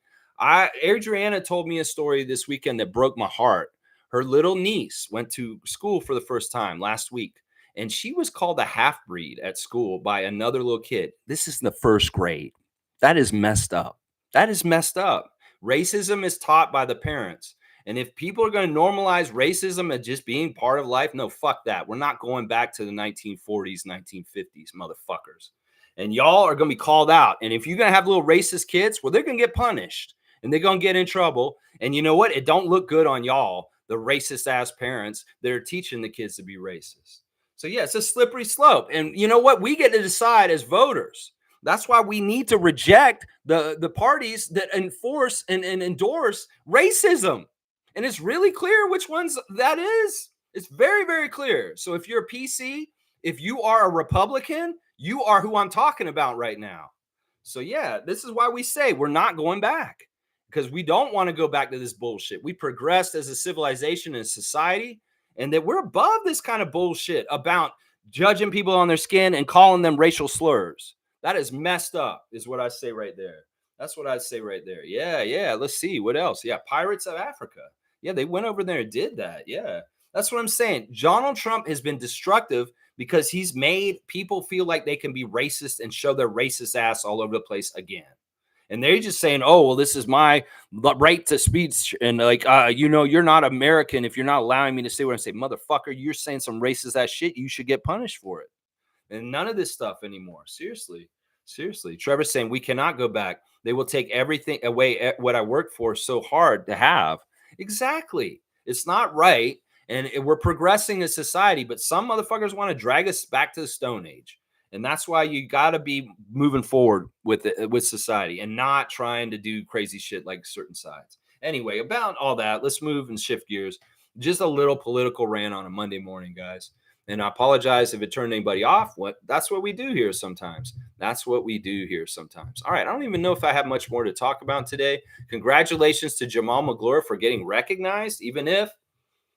Adriana told me a story this weekend that broke my heart. Her little niece went to school for the first time last week, and she was called a half breed at school by another little kid. This is in the first grade. That is messed up. That is messed up. Racism is taught by the parents. And if people are going to normalize racism as just being part of life, no, fuck that. We're not going back to the 1940s, 1950s, motherfuckers. And y'all are going to be called out. And if you're going to have little racist kids, well, they're going to get punished and they're going to get in trouble. And you know what? It don't look good on y'all, the racist ass parents that are teaching the kids to be racist. So yeah, it's a slippery slope. And you know what? We get to decide as voters. That's why we need to reject the parties that enforce and endorse racism. And it's really clear which ones that is. It's very, very clear. So if you're a PC, if you are a Republican, you are who I'm talking about right now. So yeah, this is why we say we're not going back, because we don't want to go back to this bullshit. We progressed as a civilization and society, and that we're above this kind of bullshit about judging people on their skin and calling them racial slurs. That is messed up, is what I say right there. That's what I'd say right there. Yeah. Let's see. What else? Yeah, Pirates of Africa. Yeah, they went over there and did that. Yeah, that's what I'm saying. Donald Trump has been destructive because he's made people feel like they can be racist and show their racist ass all over the place again. And they're just saying, oh, well, this is my right to speech. And like, you're not American if you're not allowing me to say what I say. Motherfucker, you're saying some racist ass shit. You should get punished for it. And none of this stuff anymore. Seriously. Trevor's saying we cannot go back. They will take everything away what I worked for so hard to have. Exactly. It's not right. And we're progressing as society, but some motherfuckers want to drag us back to the Stone Age. And that's why you got to be moving forward with society and not trying to do crazy shit like certain sides. Anyway, about all that, let's move and shift gears. Just a little political rant on a Monday morning, guys. And I apologize if it turned anybody off. That's what we do here sometimes. All right. I don't even know if I have much more to talk about today. Congratulations to Jamal McGlure for getting recognized, even if,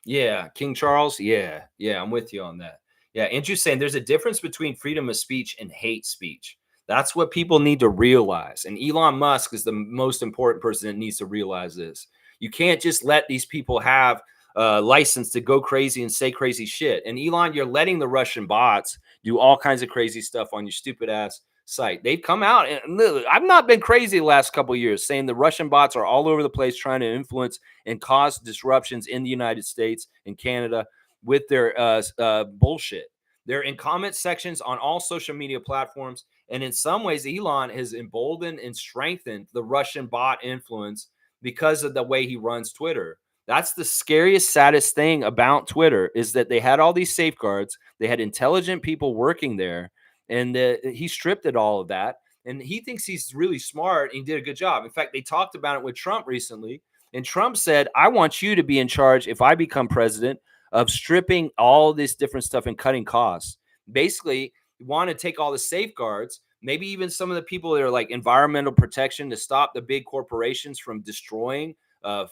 yeah, King Charles. Yeah, I'm with you on that. Yeah, interesting. There's a difference between freedom of speech and hate speech. That's what people need to realize. And Elon Musk is the most important person that needs to realize this. You can't just let these people have license to go crazy and say crazy shit. And Elon, you're letting the Russian bots do all kinds of crazy stuff on your stupid ass site. They've come out and literally, I've not been crazy the last couple of years saying the Russian bots are all over the place trying to influence and cause disruptions in the United States and Canada. with their bullshit. They're in comment sections on all social media platforms. And in some ways, Elon has emboldened and strengthened the Russian bot influence because of the way he runs Twitter. That's the scariest, saddest thing about Twitter is that they had all these safeguards. They had intelligent people working there, and he stripped at all of that. And he thinks he's really smart and he did a good job. In fact, they talked about it with Trump recently. And Trump said, I want you to be in charge if I become president of stripping all this different stuff and cutting costs. Basically, you want to take all the safeguards, maybe even some of the people that are like environmental protection to stop the big corporations from destroying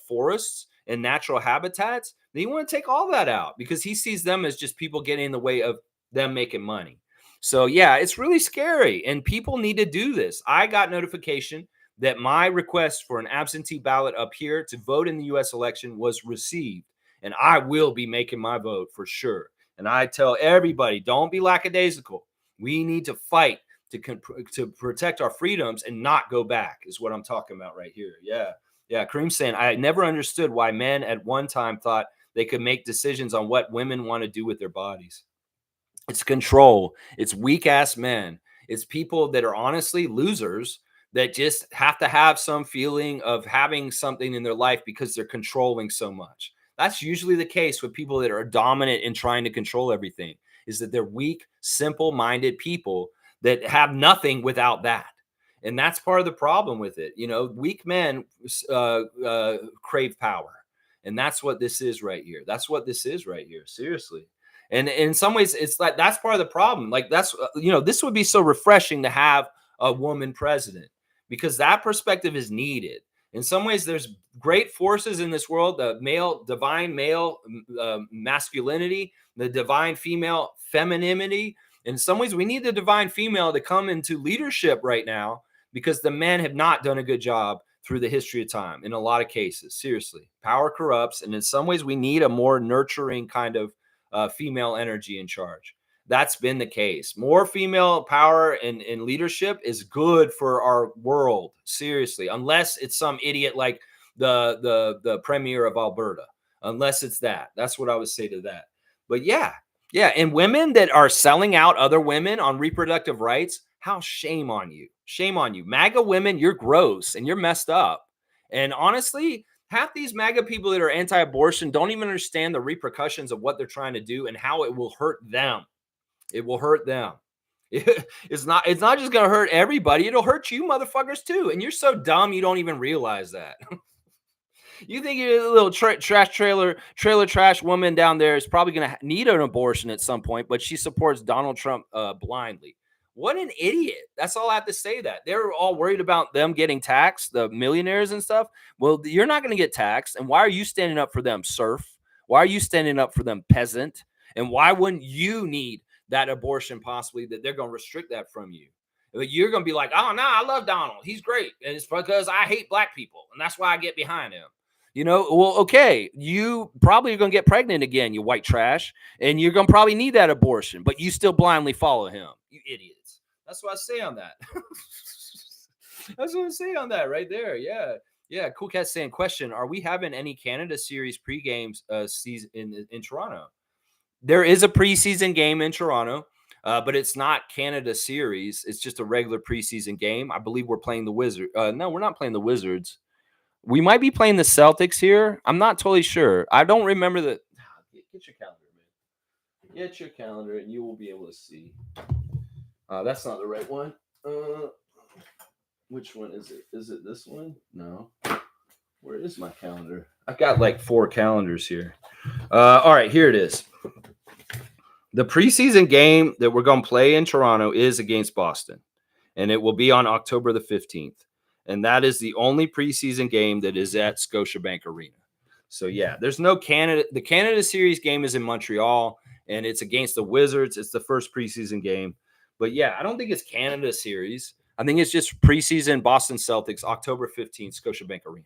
forests and natural habitats. Then you want to take all that out because he sees them as just people getting in the way of them making money. So yeah, it's really scary and people need to do this. I got notification that my request for an absentee ballot up here to vote in the US election was received, and I will be making my vote for sure. And I tell everybody, don't be lackadaisical. We need to fight to protect our freedoms and not go back is what I'm talking about right here. Yeah. Yeah. Kareem's saying, I never understood why men at one time thought they could make decisions on what women want to do with their bodies. It's control. It's weak ass men. It's people that are honestly losers that just have to have some feeling of having something in their life because they're controlling so much. That's usually the case with people that are dominant in trying to control everything, is that they're weak, simple-minded people that have nothing without that. And that's part of the problem with it. You know, weak men crave power. And that's what this is right here. That's what this is right here. Seriously. And in some ways, it's like that's part of the problem. Like that's, this would be so refreshing to have a woman president because that perspective is needed. In some ways, there's great forces in this world, the male, divine male masculinity, the divine female femininity. In some ways, we need the divine female to come into leadership right now because the men have not done a good job through the history of time in a lot of cases. Seriously, power corrupts. And in some ways, we need a more nurturing kind of female energy in charge. That's been the case. More female power and leadership is good for our world. Seriously, unless it's some idiot like the premier of Alberta. Unless it's that. That's what I would say to that. But yeah. And women that are selling out other women on reproductive rights, how shame on you. Shame on you. MAGA women, you're gross and you're messed up. And honestly, half these MAGA people that are anti-abortion don't even understand the repercussions of what they're trying to do and how it will hurt them. It will hurt them. It's not just going to hurt everybody. It'll hurt you motherfuckers too. And you're so dumb you don't even realize that. You think you're a little trailer trash woman down there is probably going to need an abortion at some point, but she supports Donald Trump blindly. What an idiot. That's all I have to say that. They're all worried about them getting taxed, the millionaires and stuff. Well, you're not going to get taxed. And why are you standing up for them, serf? Why are you standing up for them, peasant? And why wouldn't you need that abortion possibly that they're going to restrict that from you? But you're going to be like, oh, no, I love Donald. He's great. And it's because I hate black people. And that's why I get behind him. Well, okay, you probably are going to get pregnant again, you white trash, and you're going to probably need that abortion, but you still blindly follow him. You idiots. That's what I say on that. That's what I say on that right there. Yeah. Cool Cat saying, question, are we having any Canada Series pre-games season in Toronto? There is a preseason game in Toronto, but it's not Canada Series. It's just a regular preseason game. I believe we're playing the Wizards. No, we're not playing the Wizards. We might be playing the Celtics here. I'm not totally sure. I don't remember the. Get your calendar, man. Get your calendar, and you will be able to see. That's not the right one. Which one is it? Is it this one? No. Where is my calendar? I've got like 4 calendars here. All right, here it is. The preseason game that we're going to play in Toronto is against Boston, and it will be on October the 15th. And that is the only preseason game that is at Scotiabank Arena. So, yeah, there's no Canada. The Canada Series game is in Montreal, and it's against the Wizards. It's the first preseason game. But, yeah, I don't think it's Canada Series. I think it's just preseason Boston Celtics, October 15th, Scotiabank Arena.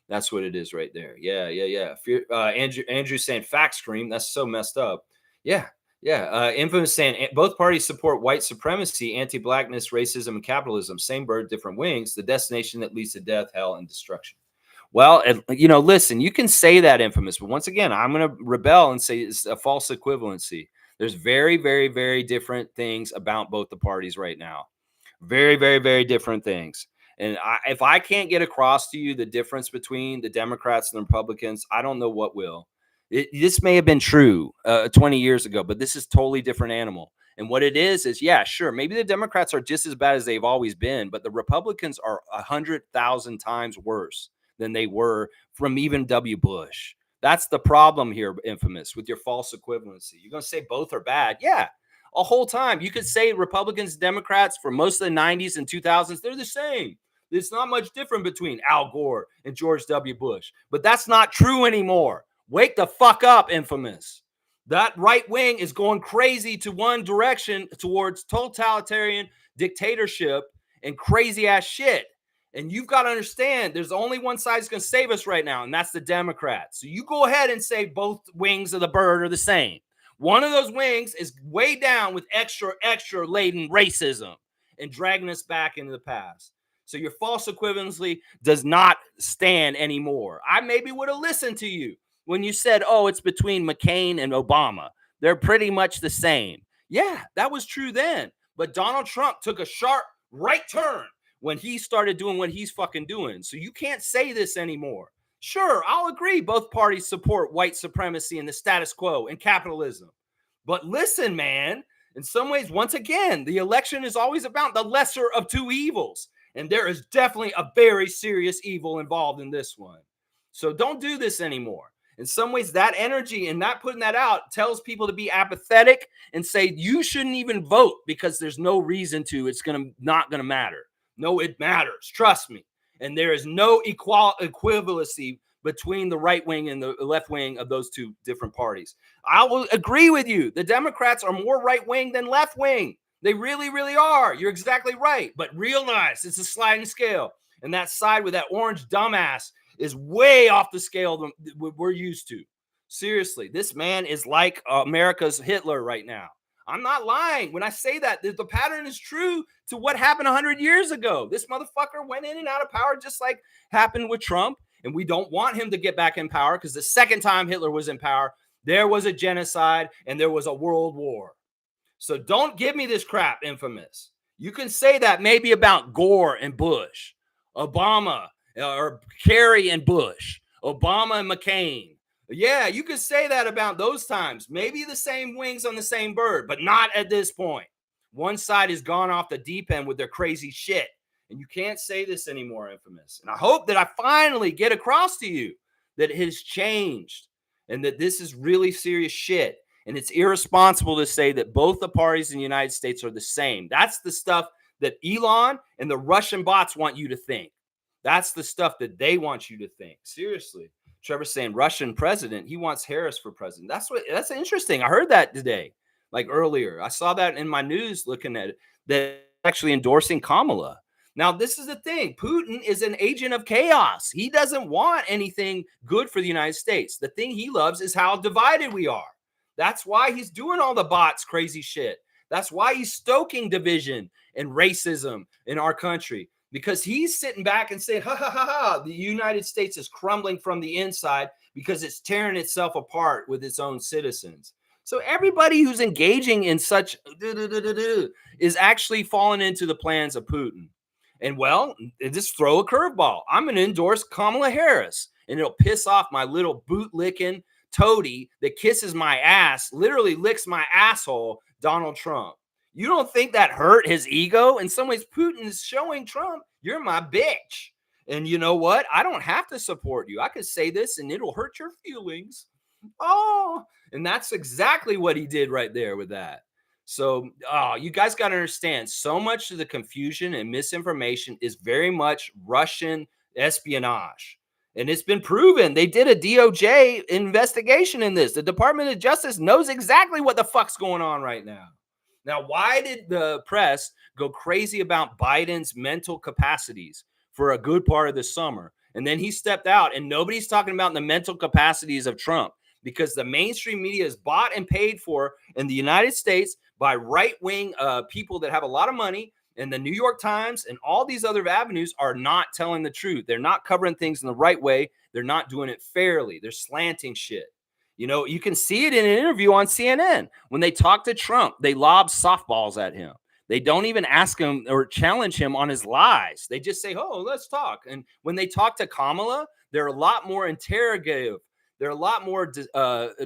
That's what it is right there. Yeah. Andrew saying fact scream. That's so messed up. Yeah. Infamous saying both parties support white supremacy, anti-blackness, racism, and capitalism. Same bird, different wings. The destination that leads to death, hell, and destruction. Well, listen, you can say that, Infamous, but once again, I'm going to rebel and say it's a false equivalency. There's very, very, very different things about both the parties right now. Very, very, very different things. And if I can't get across to you the difference between the Democrats and the Republicans, I don't know what will. This may have been true 20 years ago, but this is totally different animal. And what it is, yeah, sure, maybe the Democrats are just as bad as they've always been, but the Republicans are 100,000 times worse than they were from even W. Bush. That's the problem here, Infamous, with your false equivalency. You're going to say both are bad. Yeah, a whole time. You could say Republicans, Democrats for most of the 90s and 2000s, they're the same. There's not much different between Al Gore and George W. Bush. But that's not true anymore. Wake the fuck up, Infamous. That right wing is going crazy to one direction towards totalitarian dictatorship and crazy ass shit. And you've got to understand there's only one side that's going to save us right now, and that's the Democrats. So you go ahead and say both wings of the bird are the same. One of those wings is way down with extra laden racism and dragging us back into the past. So your false equivalency does not stand anymore. I maybe would have listened to you when you said, oh, it's between McCain and Obama. They're pretty much the same. Yeah, that was true then. But Donald Trump took a sharp right turn when he started doing what he's fucking doing. So you can't say this anymore. Sure, I'll agree both parties support white supremacy and the status quo and capitalism. But listen, man, in some ways, once again, the election is always about the lesser of two evils. And there is definitely a very serious evil involved in this one. So don't do this anymore. In some ways, that energy and not putting that out tells people to be apathetic and say you shouldn't even vote because there's no reason to. It's not going to matter. No, it matters. Trust me. And there is no equivalency between the right wing and the left wing of those two different parties. I will agree with you. The Democrats are more right wing than left wing. They really, really are. You're exactly right. But realize it's a sliding scale. And that side with that orange dumbass is way off the scale than we're used to. Seriously, this man is like America's Hitler right now. I'm not lying when I say that. The pattern is true to what happened 100 years ago. This motherfucker went in and out of power just like happened with Trump. And we don't want him to get back in power because the second time Hitler was in power, there was a genocide and there was a world war. So don't give me this crap, Infamous. You can say that maybe about Gore and Bush, Obama, or Kerry and Bush, Obama and McCain. Yeah, you could say that about those times. Maybe the same wings on the same bird, but not at this point. One side has gone off the deep end with their crazy shit. And you can't say this anymore, Infamous. And I hope that I finally get across to you that it has changed and that this is really serious shit. And it's irresponsible to say that both the parties in the United States are the same. That's the stuff that Elon and the Russian bots want you to think. That's the stuff that they want you to think. Seriously. Trevor's saying Russian president. He wants Harris for president. That's interesting. I heard that today, like earlier. I saw that in my news looking at it, that actually endorsing Kamala. Now, this is the thing. Putin is an agent of chaos. He doesn't want anything good for the United States. The thing he loves is how divided we are. That's why he's doing all the bots crazy shit. That's why he's stoking division and racism in our country, because he's sitting back and saying, ha, ha, ha, ha, the United States is crumbling from the inside because it's tearing itself apart with its own citizens. So everybody who's engaging in such is actually falling into the plans of Putin. And well, just throw a curveball. I'm going to endorse Kamala Harris, and it'll piss off my little boot-licking toady that kisses my ass, literally licks my asshole, Donald Trump. You don't think that hurt his ego? In some ways, Putin is showing Trump, you're my bitch. And you know what? I don't have to support you. I could say this and it'll hurt your feelings. Oh, and that's exactly what he did right there with that. So you guys got to understand, so much of the confusion and misinformation is very much Russian espionage. And it's been proven. They did a DOJ investigation in this. The Department of Justice knows exactly what the fuck's going on right now. Now, why did the press go crazy about Biden's mental capacities for a good part of the summer? And then he stepped out, and nobody's talking about the mental capacities of Trump, because the mainstream media is bought and paid for in the United States by right-wing people that have a lot of money And the New York Times and all these other avenues are not telling the truth. They're not covering things in the right way. They're not doing it fairly. They're slanting shit. You can see it in an interview on CNN. When they talk to Trump, they lob softballs at him. They don't even ask him or challenge him on his lies. They just say, oh, let's talk. And when they talk to Kamala, they're a lot more interrogative. They're a lot more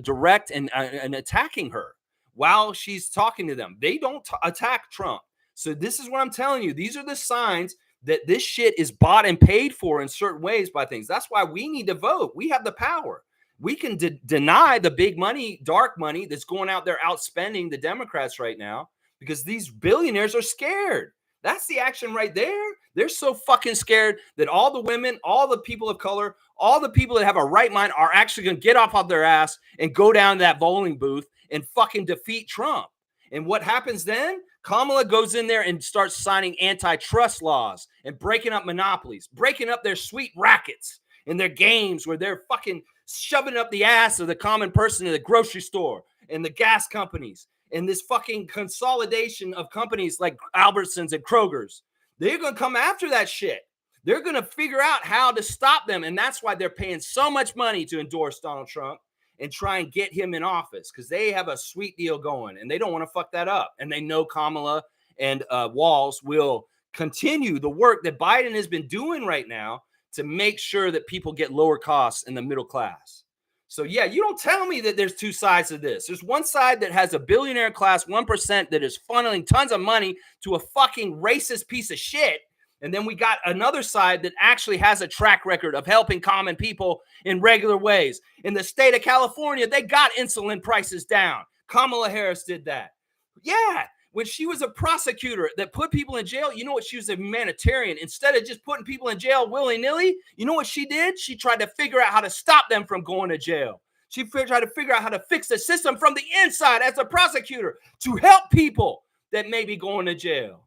direct and attacking her while she's talking to them. They don't attack Trump. So this is what I'm telling you. These are the signs that this shit is bought and paid for in certain ways by things. That's why we need to vote. We have the power. We can deny the big money, dark money that's going out there outspending the Democrats right now because these billionaires are scared. That's the action right there. They're so fucking scared that all the women, all the people of color, all the people that have a right mind are actually going to get off of their ass and go down to that voting booth and fucking defeat Trump. And what happens then? Kamala goes in there and starts signing antitrust laws and breaking up monopolies, breaking up their sweet rackets and their games where they're fucking shoving up the ass of the common person in the grocery store and the gas companies and this fucking consolidation of companies like Albertsons and Kroger's. They're going to come after that shit. They're going to figure out how to stop them. And that's why they're paying so much money to endorse Donald Trump and try and get him in office because they have a sweet deal going and they don't want to fuck that up. And they know Kamala and Walz will continue the work that Biden has been doing right now to make sure that people get lower costs in the middle class. So, yeah, you don't tell me that there's two sides to this. There's one side that has a billionaire class, 1%, that is funneling tons of money to a fucking racist piece of shit. And then we got another side that actually has a track record of helping common people in regular ways. In the state of California, they got insulin prices down. Kamala Harris did that. Yeah, when she was a prosecutor that put people in jail, you know what? She was a humanitarian. Instead of just putting people in jail willy-nilly, you know what she did? She tried to figure out how to stop them from going to jail. She tried to figure out how to fix the system from the inside as a prosecutor to help people that may be going to jail.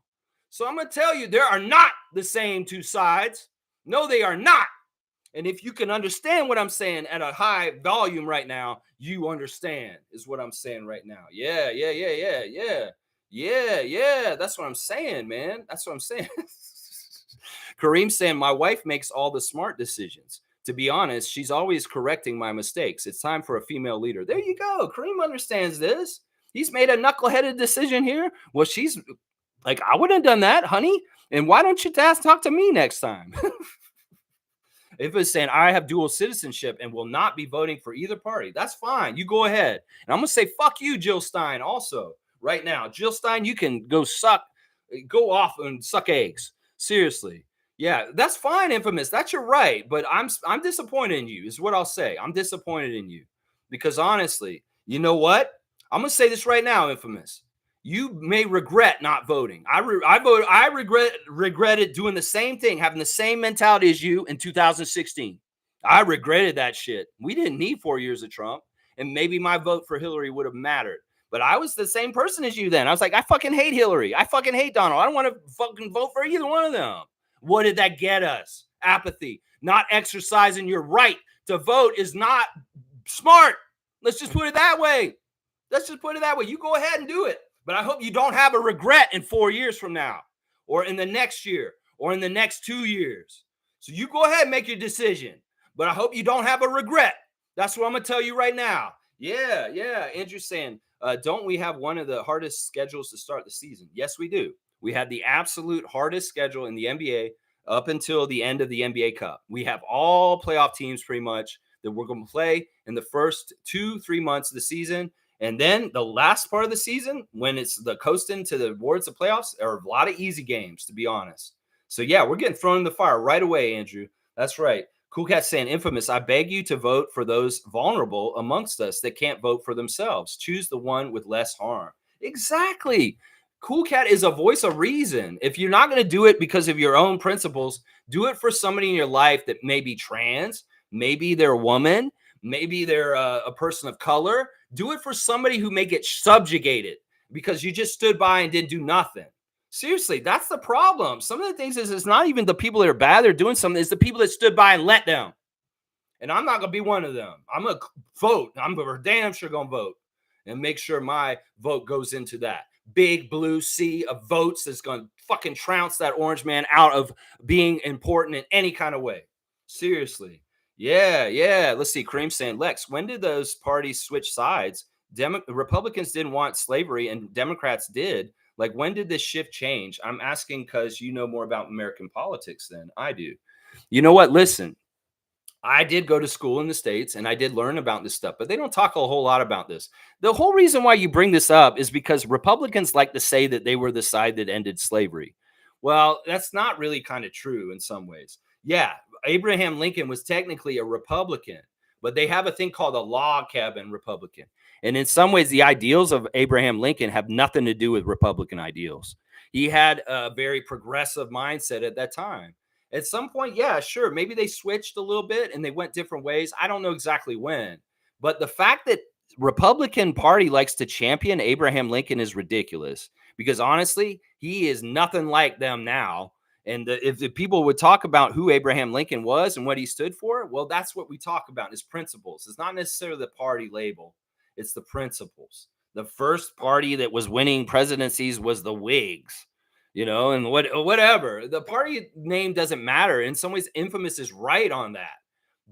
So I'm going to tell you, there are not the same two sides. No, they are not. And if you can understand what I'm saying at a high volume right now, you understand is what I'm saying right now. Yeah. That's what I'm saying, man. That's what I'm saying. Kareem's saying, my wife makes all the smart decisions. To be honest, she's always correcting my mistakes. It's time for a female leader. There you go. Kareem understands this. He's made a knuckleheaded decision here. Well, she's like, I wouldn't have done that, honey. And why don't you talk to me next time? If it's saying I have dual citizenship and will not be voting for either party, that's fine. You go ahead. And I'm going to say, fuck you, Jill Stein, also right now. Jill Stein, you can go off and suck eggs. Seriously. Yeah, that's fine, Infamous. That's your right. But I'm disappointed in you is what I'll say. I'm disappointed in you because honestly, you know what? I'm going to say this right now, Infamous. You may regret not voting. I regretted doing the same thing, having the same mentality as you in 2016. I regretted that shit. We didn't need 4 years of Trump, and maybe my vote for Hillary would have mattered. But I was the same person as you then. I was like, I fucking hate Hillary. I fucking hate Donald. I don't want to fucking vote for either one of them. What did that get us? Apathy. Not exercising your right to vote is not smart. Let's just put it that way. You go ahead and do it. But I hope you don't have a regret in 4 years from now or in the next year or in the next 2 years. So you go ahead and make your decision. But I hope you don't have a regret. That's what I'm going to tell you right now. Yeah. Andrew's saying, don't we have one of the hardest schedules to start the season? Yes, we do. We had the absolute hardest schedule in the NBA up until the end of the NBA Cup. We have all playoff teams pretty much that we're going to play in the first 2-3 months of the season. And then the last part of the season, when it's the coasting to the towards the playoffs, are a lot of easy games, to be honest. So, yeah, we're getting thrown in the fire right away, Andrew. That's right. Cool Cat saying, Infamous, I beg you to vote for those vulnerable amongst us that can't vote for themselves. Choose the one with less harm. Exactly. Cool Cat is a voice of reason. If you're not going to do it because of your own principles, do it for somebody in your life that may be trans, maybe they're a woman, maybe they're a person of color. Do it for somebody who may get subjugated because you just stood by and didn't do nothing. Seriously, that's the problem. Some of the things is it's not even the people that are bad, they're doing something. It's the people that stood by and let them. And I'm not going to be one of them. I'm going to vote. I'm damn sure going to vote and make sure my vote goes into that. big blue sea of votes that's going to fucking trounce that orange man out of being important in any kind of way. Seriously. Yeah, yeah. Let's see. Kareem saying, Lex, when did those parties switch sides? Republicans didn't want slavery and Democrats did. Like, when did this shift change? I'm asking because you know more about American politics than I do. You know what? Listen, I did go to school in the States and I did learn about this stuff, but they don't talk a whole lot about this. The whole reason why you bring this up is because Republicans like to say that they were the side that ended slavery. Well, that's not really kind of true in some ways. Yeah, Abraham Lincoln was technically a Republican, but they have a thing called a log cabin Republican. And in some ways, the ideals of Abraham Lincoln have nothing to do with Republican ideals. He had a very progressive mindset at that time. At some point, yeah, sure, maybe they switched a little bit and they went different ways. I don't know exactly when, but the fact that Republican Party likes to champion Abraham Lincoln is ridiculous because honestly, he is nothing like them now. And if the people would talk about who Abraham Lincoln was and what he stood for, well, that's what we talk about, his principles. It's not necessarily the party label, it's the principles. The first party that was winning presidencies was the Whigs, and whatever. The party name doesn't matter. In some ways, Infamous is right on that.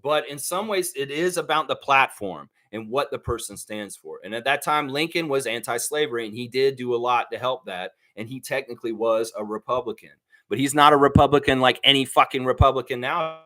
But in some ways, it is about the platform and what the person stands for. And at that time, Lincoln was anti-slavery, and he did do a lot to help that. And he technically was a Republican. But he's not a Republican like any fucking Republican now.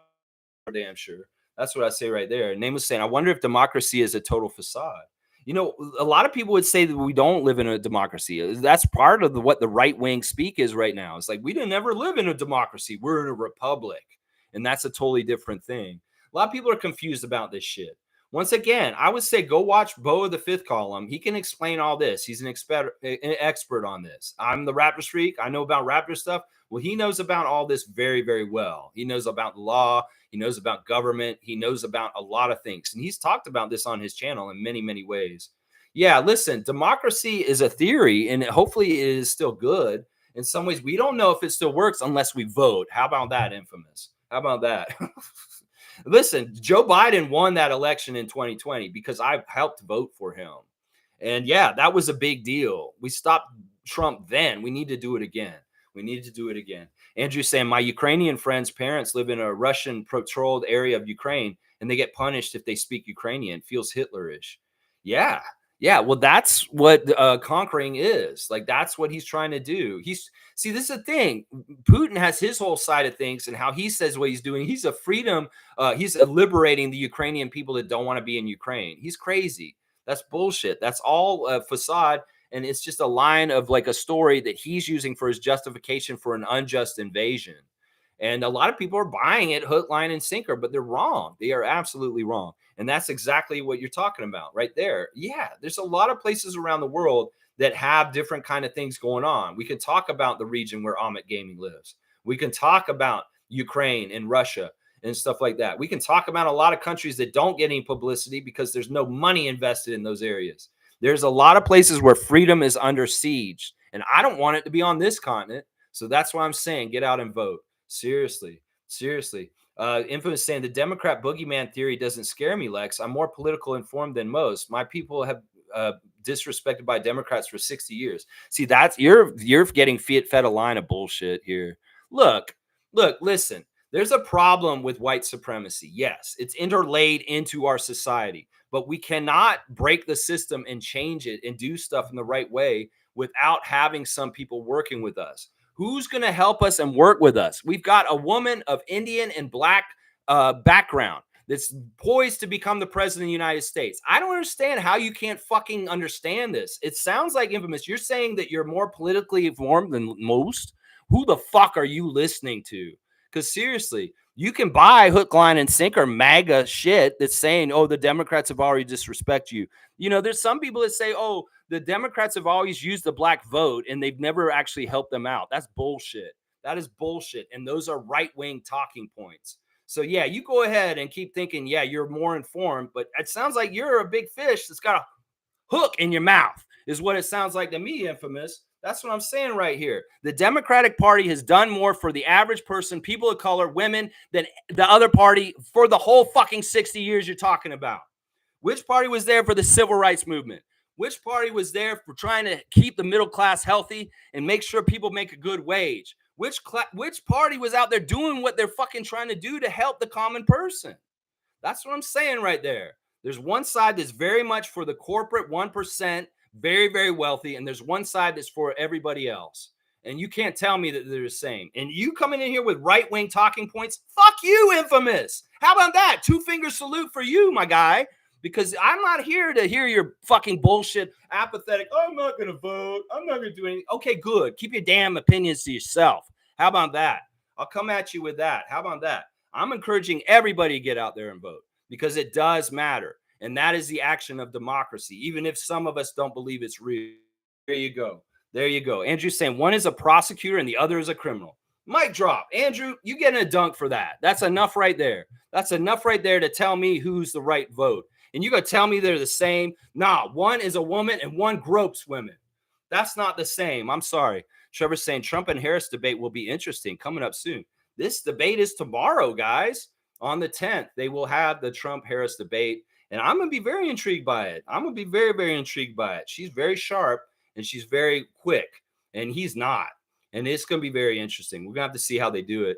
Damn sure. That's what I say right there. Name was saying, I wonder if democracy is a total facade. A lot of people would say that we don't live in a democracy. That's part of what the right wing speak is right now. It's like, we didn't ever live in a democracy. We're in a republic. And that's a totally different thing. A lot of people are confused about this shit. Once again, I would say go watch Bo of the Fifth Column. He can explain all this. He's an expert on this. I'm the Raptors freak. I know about Raptor stuff. Well, he knows about all this very, very well. He knows about the law. He knows about government. He knows about a lot of things. And he's talked about this on his channel in many, many ways. Yeah, listen, democracy is a theory, and hopefully it is still good. In some ways, we don't know if it still works unless we vote. How about that, Infamous? How about that? Listen, Joe Biden won that election in 2020 because I helped vote for him. And yeah, that was a big deal. We stopped Trump then. We need to do it again. We need to do it again. Andrew saying, my Ukrainian friends' parents live in a Russian patrolled area of Ukraine, and they get punished if they speak Ukrainian. Feels Hitlerish. Yeah. Yeah. Well, that's what conquering is. Like, that's what he's trying to do. See, this is the thing. Putin has his whole side of things and how he says what he's doing. He's a freedom. He's liberating the Ukrainian people that don't want to be in Ukraine. He's crazy. That's bullshit. That's all a facade. And it's just a line of like a story that he's using for his justification for an unjust invasion. And a lot of people are buying it hook, line, and sinker, but they're wrong. They are absolutely wrong. And that's exactly what you're talking about right there. Yeah, there's a lot of places around the world that have different kind of things going on. We can talk about the region where Amit Gaming lives. We can talk about Ukraine and Russia and stuff like that. We can talk about a lot of countries that don't get any publicity because there's no money invested in those areas. There's a lot of places where freedom is under siege, and I don't want it to be on this continent. So that's why I'm saying get out and vote. Seriously. Infamous saying the Democrat boogeyman theory doesn't scare me, Lex. I'm more political informed than most. My people have disrespected by Democrats for 60 years. See, that's you're getting fed a line of bullshit here. Look, listen. There's a problem with white supremacy. Yes, it's interlaid into our society, but we cannot break the system and change it and do stuff in the right way without having some people working with us. Who's going to help us and work with us? We've got a woman of Indian and Black background that's poised to become the president of the United States. I don't understand how you can't fucking understand this. It sounds like, Infamous, you're saying that you're more politically informed than most. Who the fuck are you listening to? Because seriously, you can buy hook, line, and sinker MAGA shit that's saying, oh, the Democrats have already disrespected you. There's some people that say, oh, the Democrats have always used the black vote and they've never actually helped them out. That's bullshit. That is bullshit. And those are right-wing talking points. So, yeah, you go ahead and keep thinking, yeah, you're more informed, but it sounds like you're a big fish that's got a hook in your mouth is what it sounds like to me, Infamous. That's what I'm saying right here. The Democratic Party has done more for the average person, people of color, women, than the other party for the whole fucking 60 years you're talking about. Which party was there for the civil rights movement? Which party was there for trying to keep the middle class healthy and make sure people make a good wage? Which party was out there doing what they're fucking trying to do to help the common person? That's what I'm saying right there. There's one side that's very much for the corporate 1%, very, very wealthy, and there's one side that's for everybody else. And you can't tell me that they're the same. And you coming in here with right-wing talking points, fuck you, Infamous. How about that? 2-finger salute for you, my guy. Because I'm not here to hear your fucking bullshit, apathetic, I'm not going to vote. I'm not going to do anything. Okay, good. Keep your damn opinions to yourself. How about that? I'll come at you with that. How about that? I'm encouraging everybody to get out there and vote because it does matter. And that is the action of democracy, even if some of us don't believe it's real. There you go. There you go. Andrew's saying one is a prosecutor and the other is a criminal. Mic drop. Andrew, you getting a dunk for that. That's enough right there. That's enough right there to tell me who's the right vote. And you got to tell me they're the same. Nah, one is a woman and one gropes women. That's not the same. I'm sorry. Trevor's saying Trump and Harris debate will be interesting coming up soon. This debate is tomorrow, guys. On the 10th, they will have the Trump-Harris debate. And I'm going to be very intrigued by it. I'm going to be very, very intrigued by it. She's very sharp and she's very quick. And he's not. And it's going to be very interesting. We're going to have to see how they do it.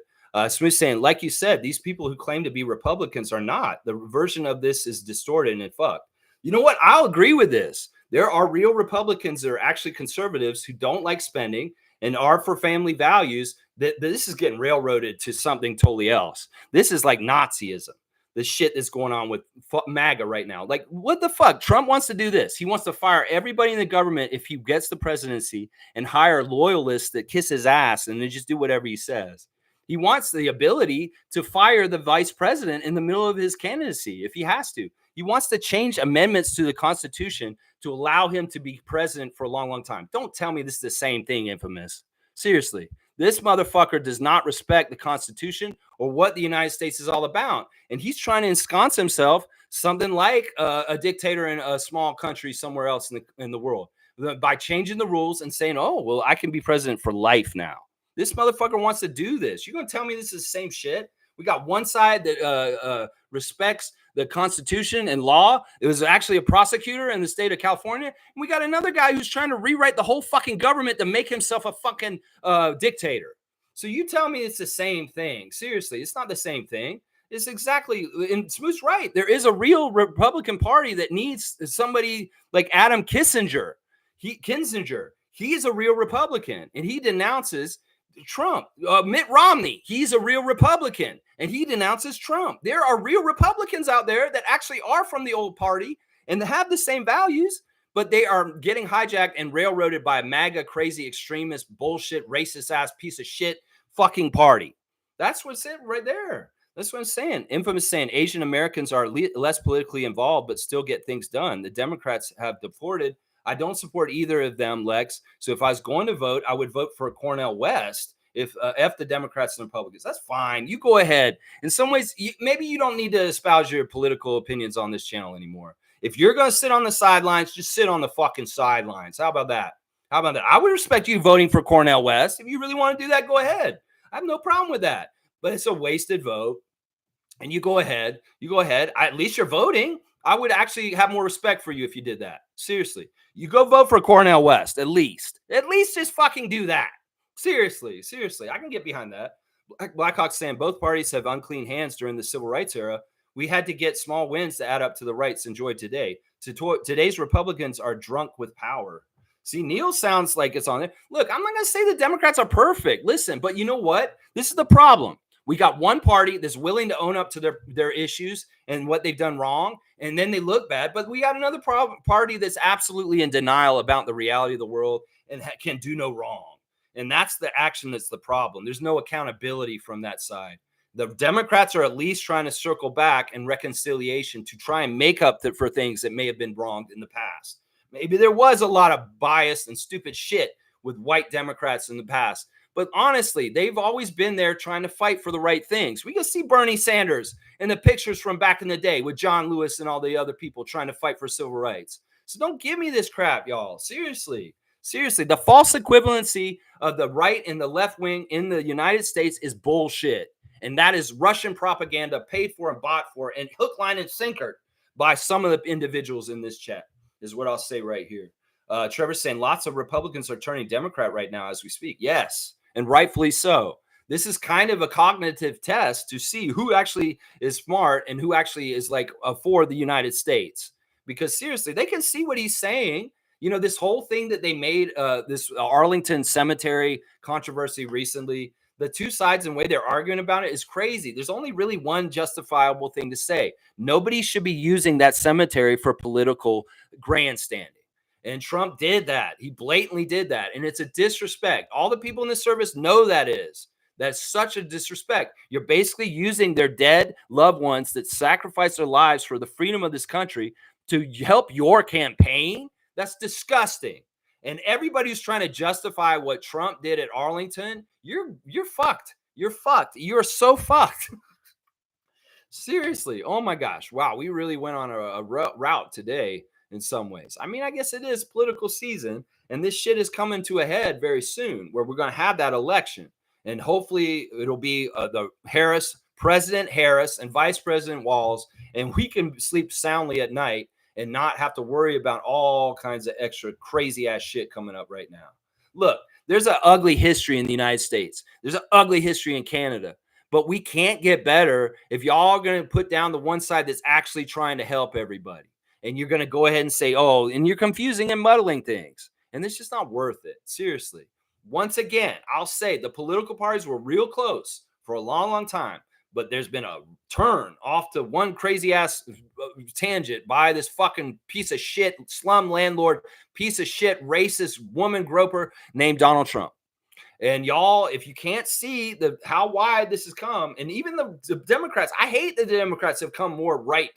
Smith saying, like you said, these people who claim to be Republicans are not. The version of this is distorted and fucked. You know what? I'll agree with this. There are real Republicans that are actually conservatives who don't like spending and are for family values. That this is getting railroaded to something totally else. This is like Nazism. The shit that's going on with MAGA right now. Like, what the fuck? Trump wants to do this. He wants to fire everybody in the government if he gets the presidency and hire loyalists that kiss his ass and then just do whatever he says. He wants the ability to fire the vice president in the middle of his candidacy if he has to. He wants to change amendments to the Constitution to allow him to be president for a long, long time. Don't tell me this is the same thing, Infamous. Seriously. This motherfucker does not respect the Constitution or what the United States is all about. And he's trying to ensconce himself something like a dictator in a small country somewhere else in the world by changing the rules and saying, oh, well, I can be president for life now. This motherfucker wants to do this. You're going to tell me this is the same shit? We got one side that respects the Constitution and law. It was actually a prosecutor in the state of California. And we got another guy who's trying to rewrite the whole fucking government to make himself a fucking dictator. So you tell me it's the same thing. Seriously, it's not the same thing. It's exactly, and Smooth's right. There is a real Republican Party that needs somebody like Adam Kinzinger. He is a real Republican, and he denounces Trump. Mitt Romney, he's a real Republican and he denounces Trump. There are real Republicans out there that actually are from the old party and have the same values, but they are getting hijacked and railroaded by a MAGA crazy extremist bullshit racist ass piece of shit fucking party. That's what's it right there. That's what I'm saying. Infamous saying Asian Americans are less politically involved but still get things done. The Democrats have deported. I don't support either of them, Lex. So if I was going to vote, I would vote for Cornel West. If F the Democrats and Republicans, that's fine. You go ahead. In some ways, maybe you don't need to espouse your political opinions on this channel anymore. If you're going to sit on the sidelines, just sit on the fucking sidelines. How about that? How about that? I would respect you voting for Cornel West. If you really want to do that, go ahead. I have no problem with that. But it's a wasted vote. And you go ahead. You go ahead. At least you're voting. I would actually have more respect for you if you did that. Seriously. You go vote for Cornel West, at least. At least just fucking do that. Seriously. I can get behind that. Blackhawk saying both parties have unclean hands during the civil rights era. We had to get small wins to add up to the rights enjoyed today. Today's Republicans are drunk with power. See, Neil sounds like it's on there. Look, I'm not going to say the Democrats are perfect. Listen, but you know what? This is the problem. We got one party that's willing to own up to their issues and what they've done wrong, and then they look bad. But we got another party that's absolutely in denial about the reality of the world and can do no wrong. And that's the action that's the problem. There's no accountability from that side. The Democrats are at least trying to circle back and reconciliation to try and make up for things that may have been wronged in the past. Maybe there was a lot of bias and stupid shit with white Democrats in the past. But honestly, they've always been there trying to fight for the right things. We can see Bernie Sanders in the pictures from back in the day with John Lewis and all the other people trying to fight for civil rights. So don't give me this crap, y'all. Seriously. The false equivalency of the right and the left wing in the United States is bullshit. And that is Russian propaganda paid for and bought for and hook, line, and sinker by some of the individuals in this chat. is what I'll say right here. Trevor's saying lots of Republicans are turning Democrat right now as we speak. Yes, and rightfully so. This is kind of a cognitive test to see who actually is smart and who actually is like for the United States. Because seriously, they can see what he's saying. You know, this whole thing that they made, this Arlington Cemetery controversy recently, the two sides and the way they're arguing about it is crazy. There's only really one justifiable thing to say. Nobody should be using that cemetery for political grandstanding. And Trump did that. He blatantly did that. And it's a disrespect. All the people in the service know that is. That's such a disrespect. You're basically using their dead loved ones that sacrificed their lives for the freedom of this country to help your campaign. That's disgusting. And everybody who's trying to justify what Trump did at Arlington, you're fucked. You're fucked. You're so fucked. Seriously. Oh my gosh. Wow. We really went on a route today in some ways. I mean, I guess it is political season, and this shit is coming to a head very soon where we're going to have that election. And hopefully it'll be the President Harris and Vice President Walz, and we can sleep soundly at night and not have to worry about all kinds of extra crazy ass shit coming up right now. Look, there's an ugly history in the United States. There's an ugly history in Canada. But we can't get better if y'all are going to put down the one side that's actually trying to help everybody. And you're going to go ahead and say, oh, and you're confusing and muddling things. And it's just not worth it. Seriously. Once again, I'll say the political parties were real close for a long, long time. But there's been a turn off to one crazy ass tangent by this fucking piece of shit, slum landlord, piece of shit, racist woman groper named Donald Trump. And y'all, if you can't see how wide this has come, and even the Democrats, I hate that the Democrats have come more right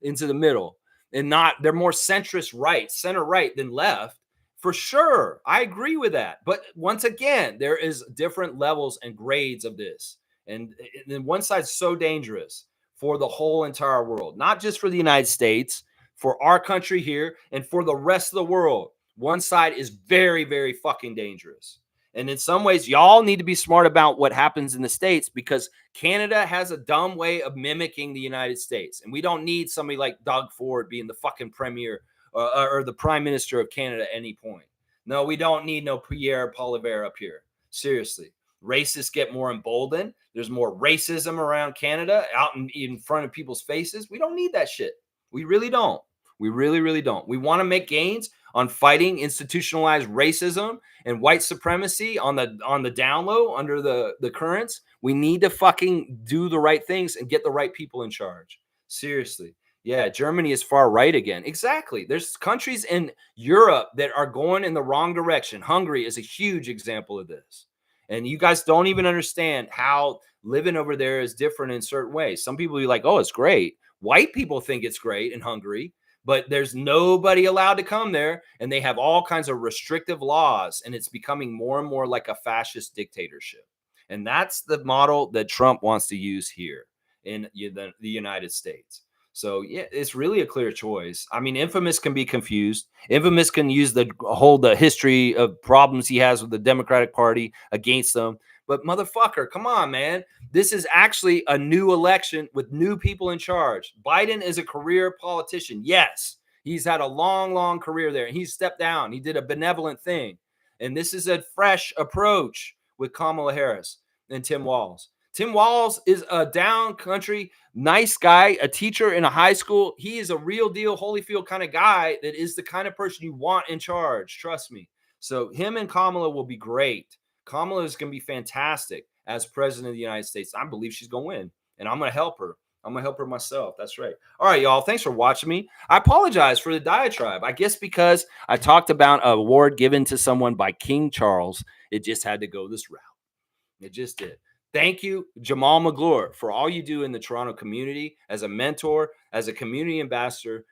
into the middle and they're more centrist right, center right than left. For sure. I agree with that. But once again, there is different levels and grades of this. And then one side's so dangerous for the whole entire world, not just for the United States, for our country here, and for the rest of the world. One side is very, very fucking dangerous. And in some ways, y'all need to be smart about what happens in the States because Canada has a dumb way of mimicking the United States. And we don't need somebody like Doug Ford being the fucking premier or the prime minister of Canada at any point. No, we don't need no Pierre Poilievre up here. Seriously. Racists get more emboldened. There's more racism around Canada out in front of people's faces. We don't need that shit. We really don't. We really, really don't. We want to make gains on fighting institutionalized racism and white supremacy on the down low under the currents. We need to fucking do the right things and get the right people in charge. Seriously. Yeah, Germany is far right again. Exactly. There's countries in Europe that are going in the wrong direction. Hungary is a huge example of this. And you guys don't even understand how living over there is different in certain ways. Some people are like, oh, it's great. White people think it's great in Hungary, but there's nobody allowed to come there. And they have all kinds of restrictive laws. And it's becoming more and more like a fascist dictatorship. And that's the model that Trump wants to use here in the United States. So, yeah, it's really a clear choice. I mean, Infamous can be confused. Infamous can use the history of problems he has with the Democratic Party against them. But motherfucker, come on, man. This is actually a new election with new people in charge. Biden is a career politician. Yes, he's had a long, long career there. And he stepped down. He did a benevolent thing. And this is a fresh approach with Kamala Harris and Tim Walz. Tim Walz is a down country, nice guy, a teacher in a high school. He is a real deal Holyfield kind of guy that is the kind of person you want in charge. Trust me. So him and Kamala will be great. Kamala is going to be fantastic as president of the United States. I believe she's going to win, and I'm going to help her. I'm going to help her myself. That's right. All right, y'all. Thanks for watching me. I apologize for the diatribe. I guess because I talked about an award given to someone by King Charles, it just had to go this route. It just did. Thank you, Jamal McGlure, for all you do in the Toronto community as a mentor, as a community ambassador,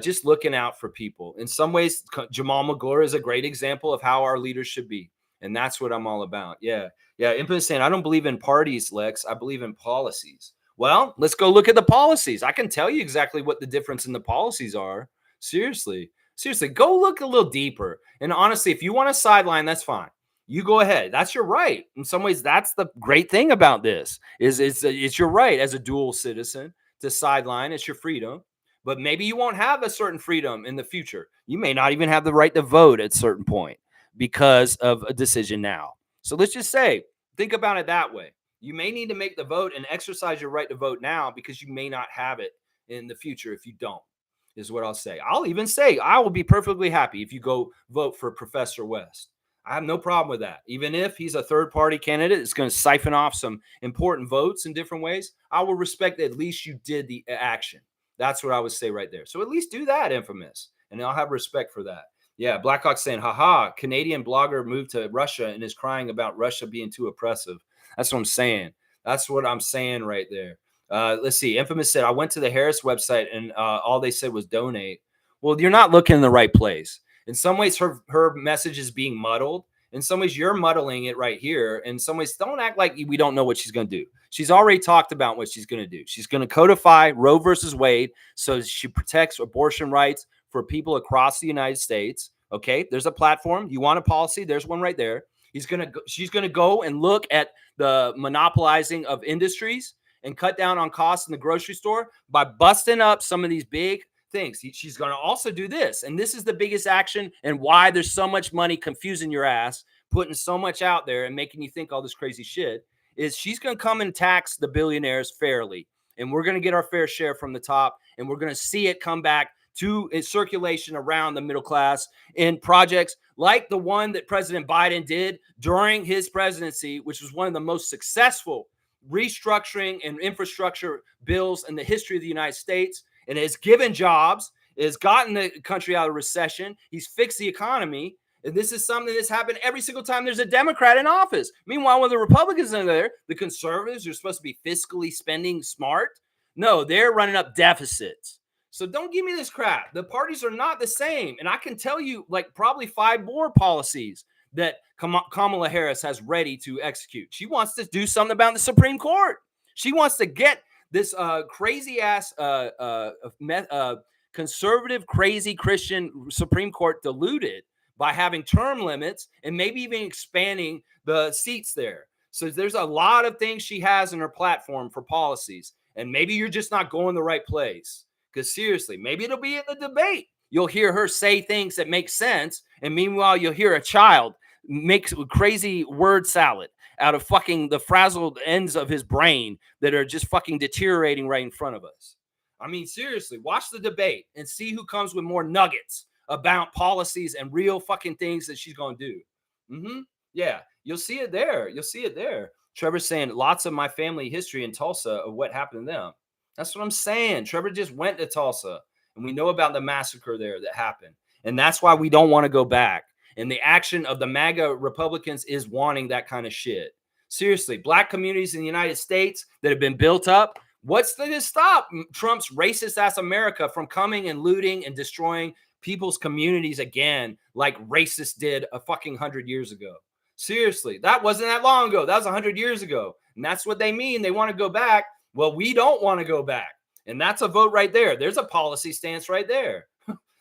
just looking out for people. In some ways, Jamal McGlure is a great example of how our leaders should be. And that's what I'm all about. Yeah. Yeah. Infamous saying, I don't believe in parties, Lex. I believe in policies. Well, let's go look at the policies. I can tell you exactly what the difference in the policies are. Seriously. Seriously, go look a little deeper. And honestly, if you want a sideline, that's fine. You go ahead. That's your right. In some ways, that's the great thing about this is it's your right as a dual citizen to sideline. It's your freedom. but maybe you won't have a certain freedom in the future. You may not even have the right to vote at a certain point because of a decision now. So let's just say, think about it that way. You may need to make the vote and exercise your right to vote now because you may not have it in the future if you don't, is what I'll say. I'll even say I will be perfectly happy if you go vote for Professor West. I have no problem with that. Even if he's a third party candidate, it's going to siphon off some important votes in different ways. I will respect that at least you did the action. That's what I would say right there. So at least do that, Infamous, and I'll have respect for that. Yeah, Blackhawk saying, haha, Canadian blogger moved to Russia and is crying about Russia being too oppressive. That's what I'm saying. That's what I'm saying right there. Let's see. Infamous said, I went to the Harris website and all they said was donate. Well, you're not looking in the right place. In some ways, her message is being muddled. In some ways, you're muddling it right here. In some ways, don't act like we don't know what she's going to do. She's already talked about what she's going to do. She's going to codify Roe versus Wade so she protects abortion rights for people across the United States. Okay, there's a platform. You want a policy? There's one right there. She's going to go and look at the monopolizing of industries and cut down on costs in the grocery store by busting up some of these big things. She's going to also do this. And this is the biggest action and why there's so much money confusing your ass, putting so much out there and making you think all this crazy shit, is she's going to come and tax the billionaires fairly. And we're going to get our fair share from the top. And we're going to see it come back to its circulation around the middle class in projects like the one that President Biden did during his presidency, which was one of the most successful restructuring and infrastructure bills in the history of the United States, and has given jobs, has gotten the country out of recession. He's fixed the economy. And this is something that's happened every single time there's a Democrat in office. Meanwhile, when the Republicans are there, the conservatives are supposed to be fiscally spending smart. No, they're running up deficits. So don't give me this crap. The parties are not the same. And I can tell you like probably 5 more policies that Kamala Harris has ready to execute. She wants to do something about the Supreme Court. She wants to get this crazy ass conservative, crazy Christian Supreme Court diluted by having term limits and maybe even expanding the seats there. So there's a lot of things she has in her platform for policies. And maybe you're just not going the right place. Because seriously, maybe it'll be in the debate. You'll hear her say things that make sense. And meanwhile, you'll hear a child make crazy word salad out of fucking the frazzled ends of his brain that are just fucking deteriorating right in front of us. I mean, seriously, watch the debate and see who comes with more nuggets about policies and real fucking things that she's going to do. Yeah, you'll see it there. You'll see it there. Trevor's saying lots of my family history in Tulsa of what happened to them. That's what I'm saying. Trevor just went to Tulsa, and we know about the massacre there that happened. And that's why we don't want to go back. And the action of the MAGA Republicans is wanting that kind of shit. Seriously, black communities in the United States that have been built up, what's to stop Trump's racist ass America from coming and looting and destroying people's communities again, like racists did a fucking 100 years ago? Seriously, that wasn't that long ago. That was 100 years ago. And that's what they mean. They want to go back. Well, we don't want to go back. And that's a vote right there. There's a policy stance right there.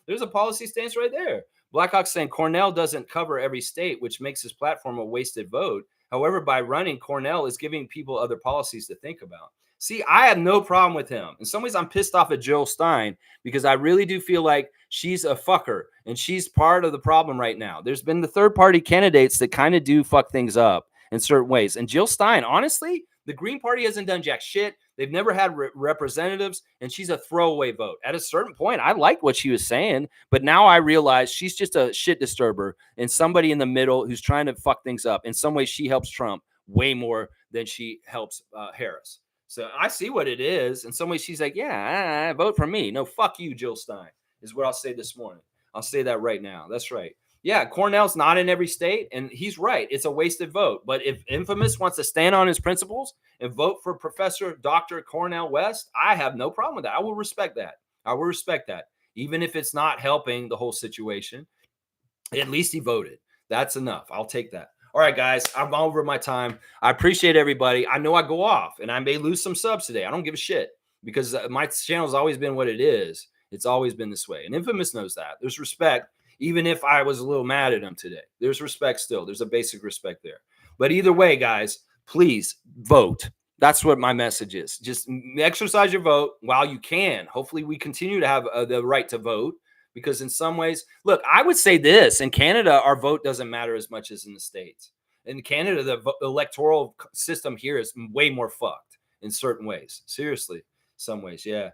There's a policy stance right there. Blackhawk saying Cornell doesn't cover every state, which makes his platform a wasted vote. However, by running, Cornell is giving people other policies to think about. See, I have no problem with him. In some ways, I'm pissed off at Jill Stein because I really do feel like she's a fucker and she's part of the problem right now. There's been the third-party candidates that kind of do fuck things up in certain ways. And Jill Stein, honestly, the Green Party hasn't done jack shit. They've never had representatives, and she's a throwaway vote. At a certain point, I liked what she was saying, but now I realize she's just a shit disturber and somebody in the middle who's trying to fuck things up. In some ways, she helps Trump way more than she helps Harris. So I see what it is. In some ways, she's like, yeah, vote for me. No, fuck you, Jill Stein, is what I'll say this morning. I'll say that right now. That's right. Yeah, Cornell's not in every state, and he's right. It's a wasted vote. But if Infamous wants to stand on his principles and vote for Professor Dr. Cornel West, I have no problem with that. I will respect that. I will respect that. Even if it's not helping the whole situation, at least he voted. That's enough. I'll take that. All right, guys, I'm over my time. I appreciate everybody. I know I go off, and I may lose some subs today. I don't give a shit because my channel has always been what it is. It's always been this way. And Infamous knows that. There's respect. Even if I was a little mad at him today, there's respect still. There's a basic respect there. But either way, guys, please vote. That's what my message is. Just exercise your vote while you can. Hopefully, we continue to have the right to vote because, in some ways, look, I would say this in Canada, our vote doesn't matter as much as in the States. In Canada, the electoral system here is way more fucked in certain ways. Seriously, some ways, yeah.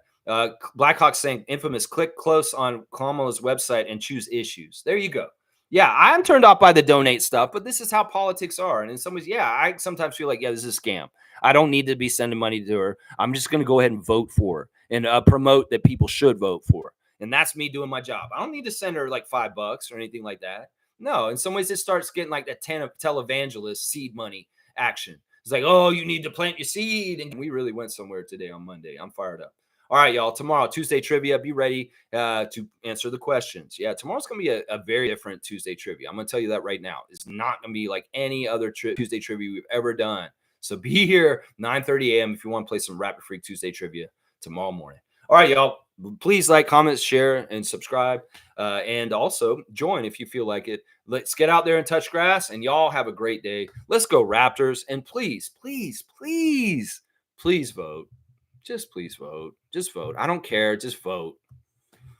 Blackhawk saying infamous click close on Cuomo's website and choose issues. There you go. Yeah, I'm turned off by the donate stuff, but this is how politics are. And in some ways, yeah, I sometimes feel like, yeah, this is a scam. I don't need to be sending money to her. I'm just going to go ahead and vote for her and promote that people should vote for her. And that's me doing my job. I don't need to send her like $5 or anything like that. No, in some ways, it starts getting like that televangelist seed money action. It's like, oh, you need to plant your seed. And we really went somewhere today on Monday. I'm fired up. All right, y'all. Tomorrow, Tuesday trivia. Be ready to answer the questions. Yeah, tomorrow's going to be a very different Tuesday trivia. I'm going to tell you that right now. It's not going to be like any other Tuesday trivia we've ever done. So be here 9:30 a.m. if you want to play some Rapid Freak Tuesday trivia tomorrow morning. All right, y'all. Please like, comment, share, and subscribe. And also join if you feel like it. Let's get out there and touch grass. And y'all have a great day. Let's go, Raptors. And please, please, please, please vote. Just please vote. Just vote. I don't care. Just vote.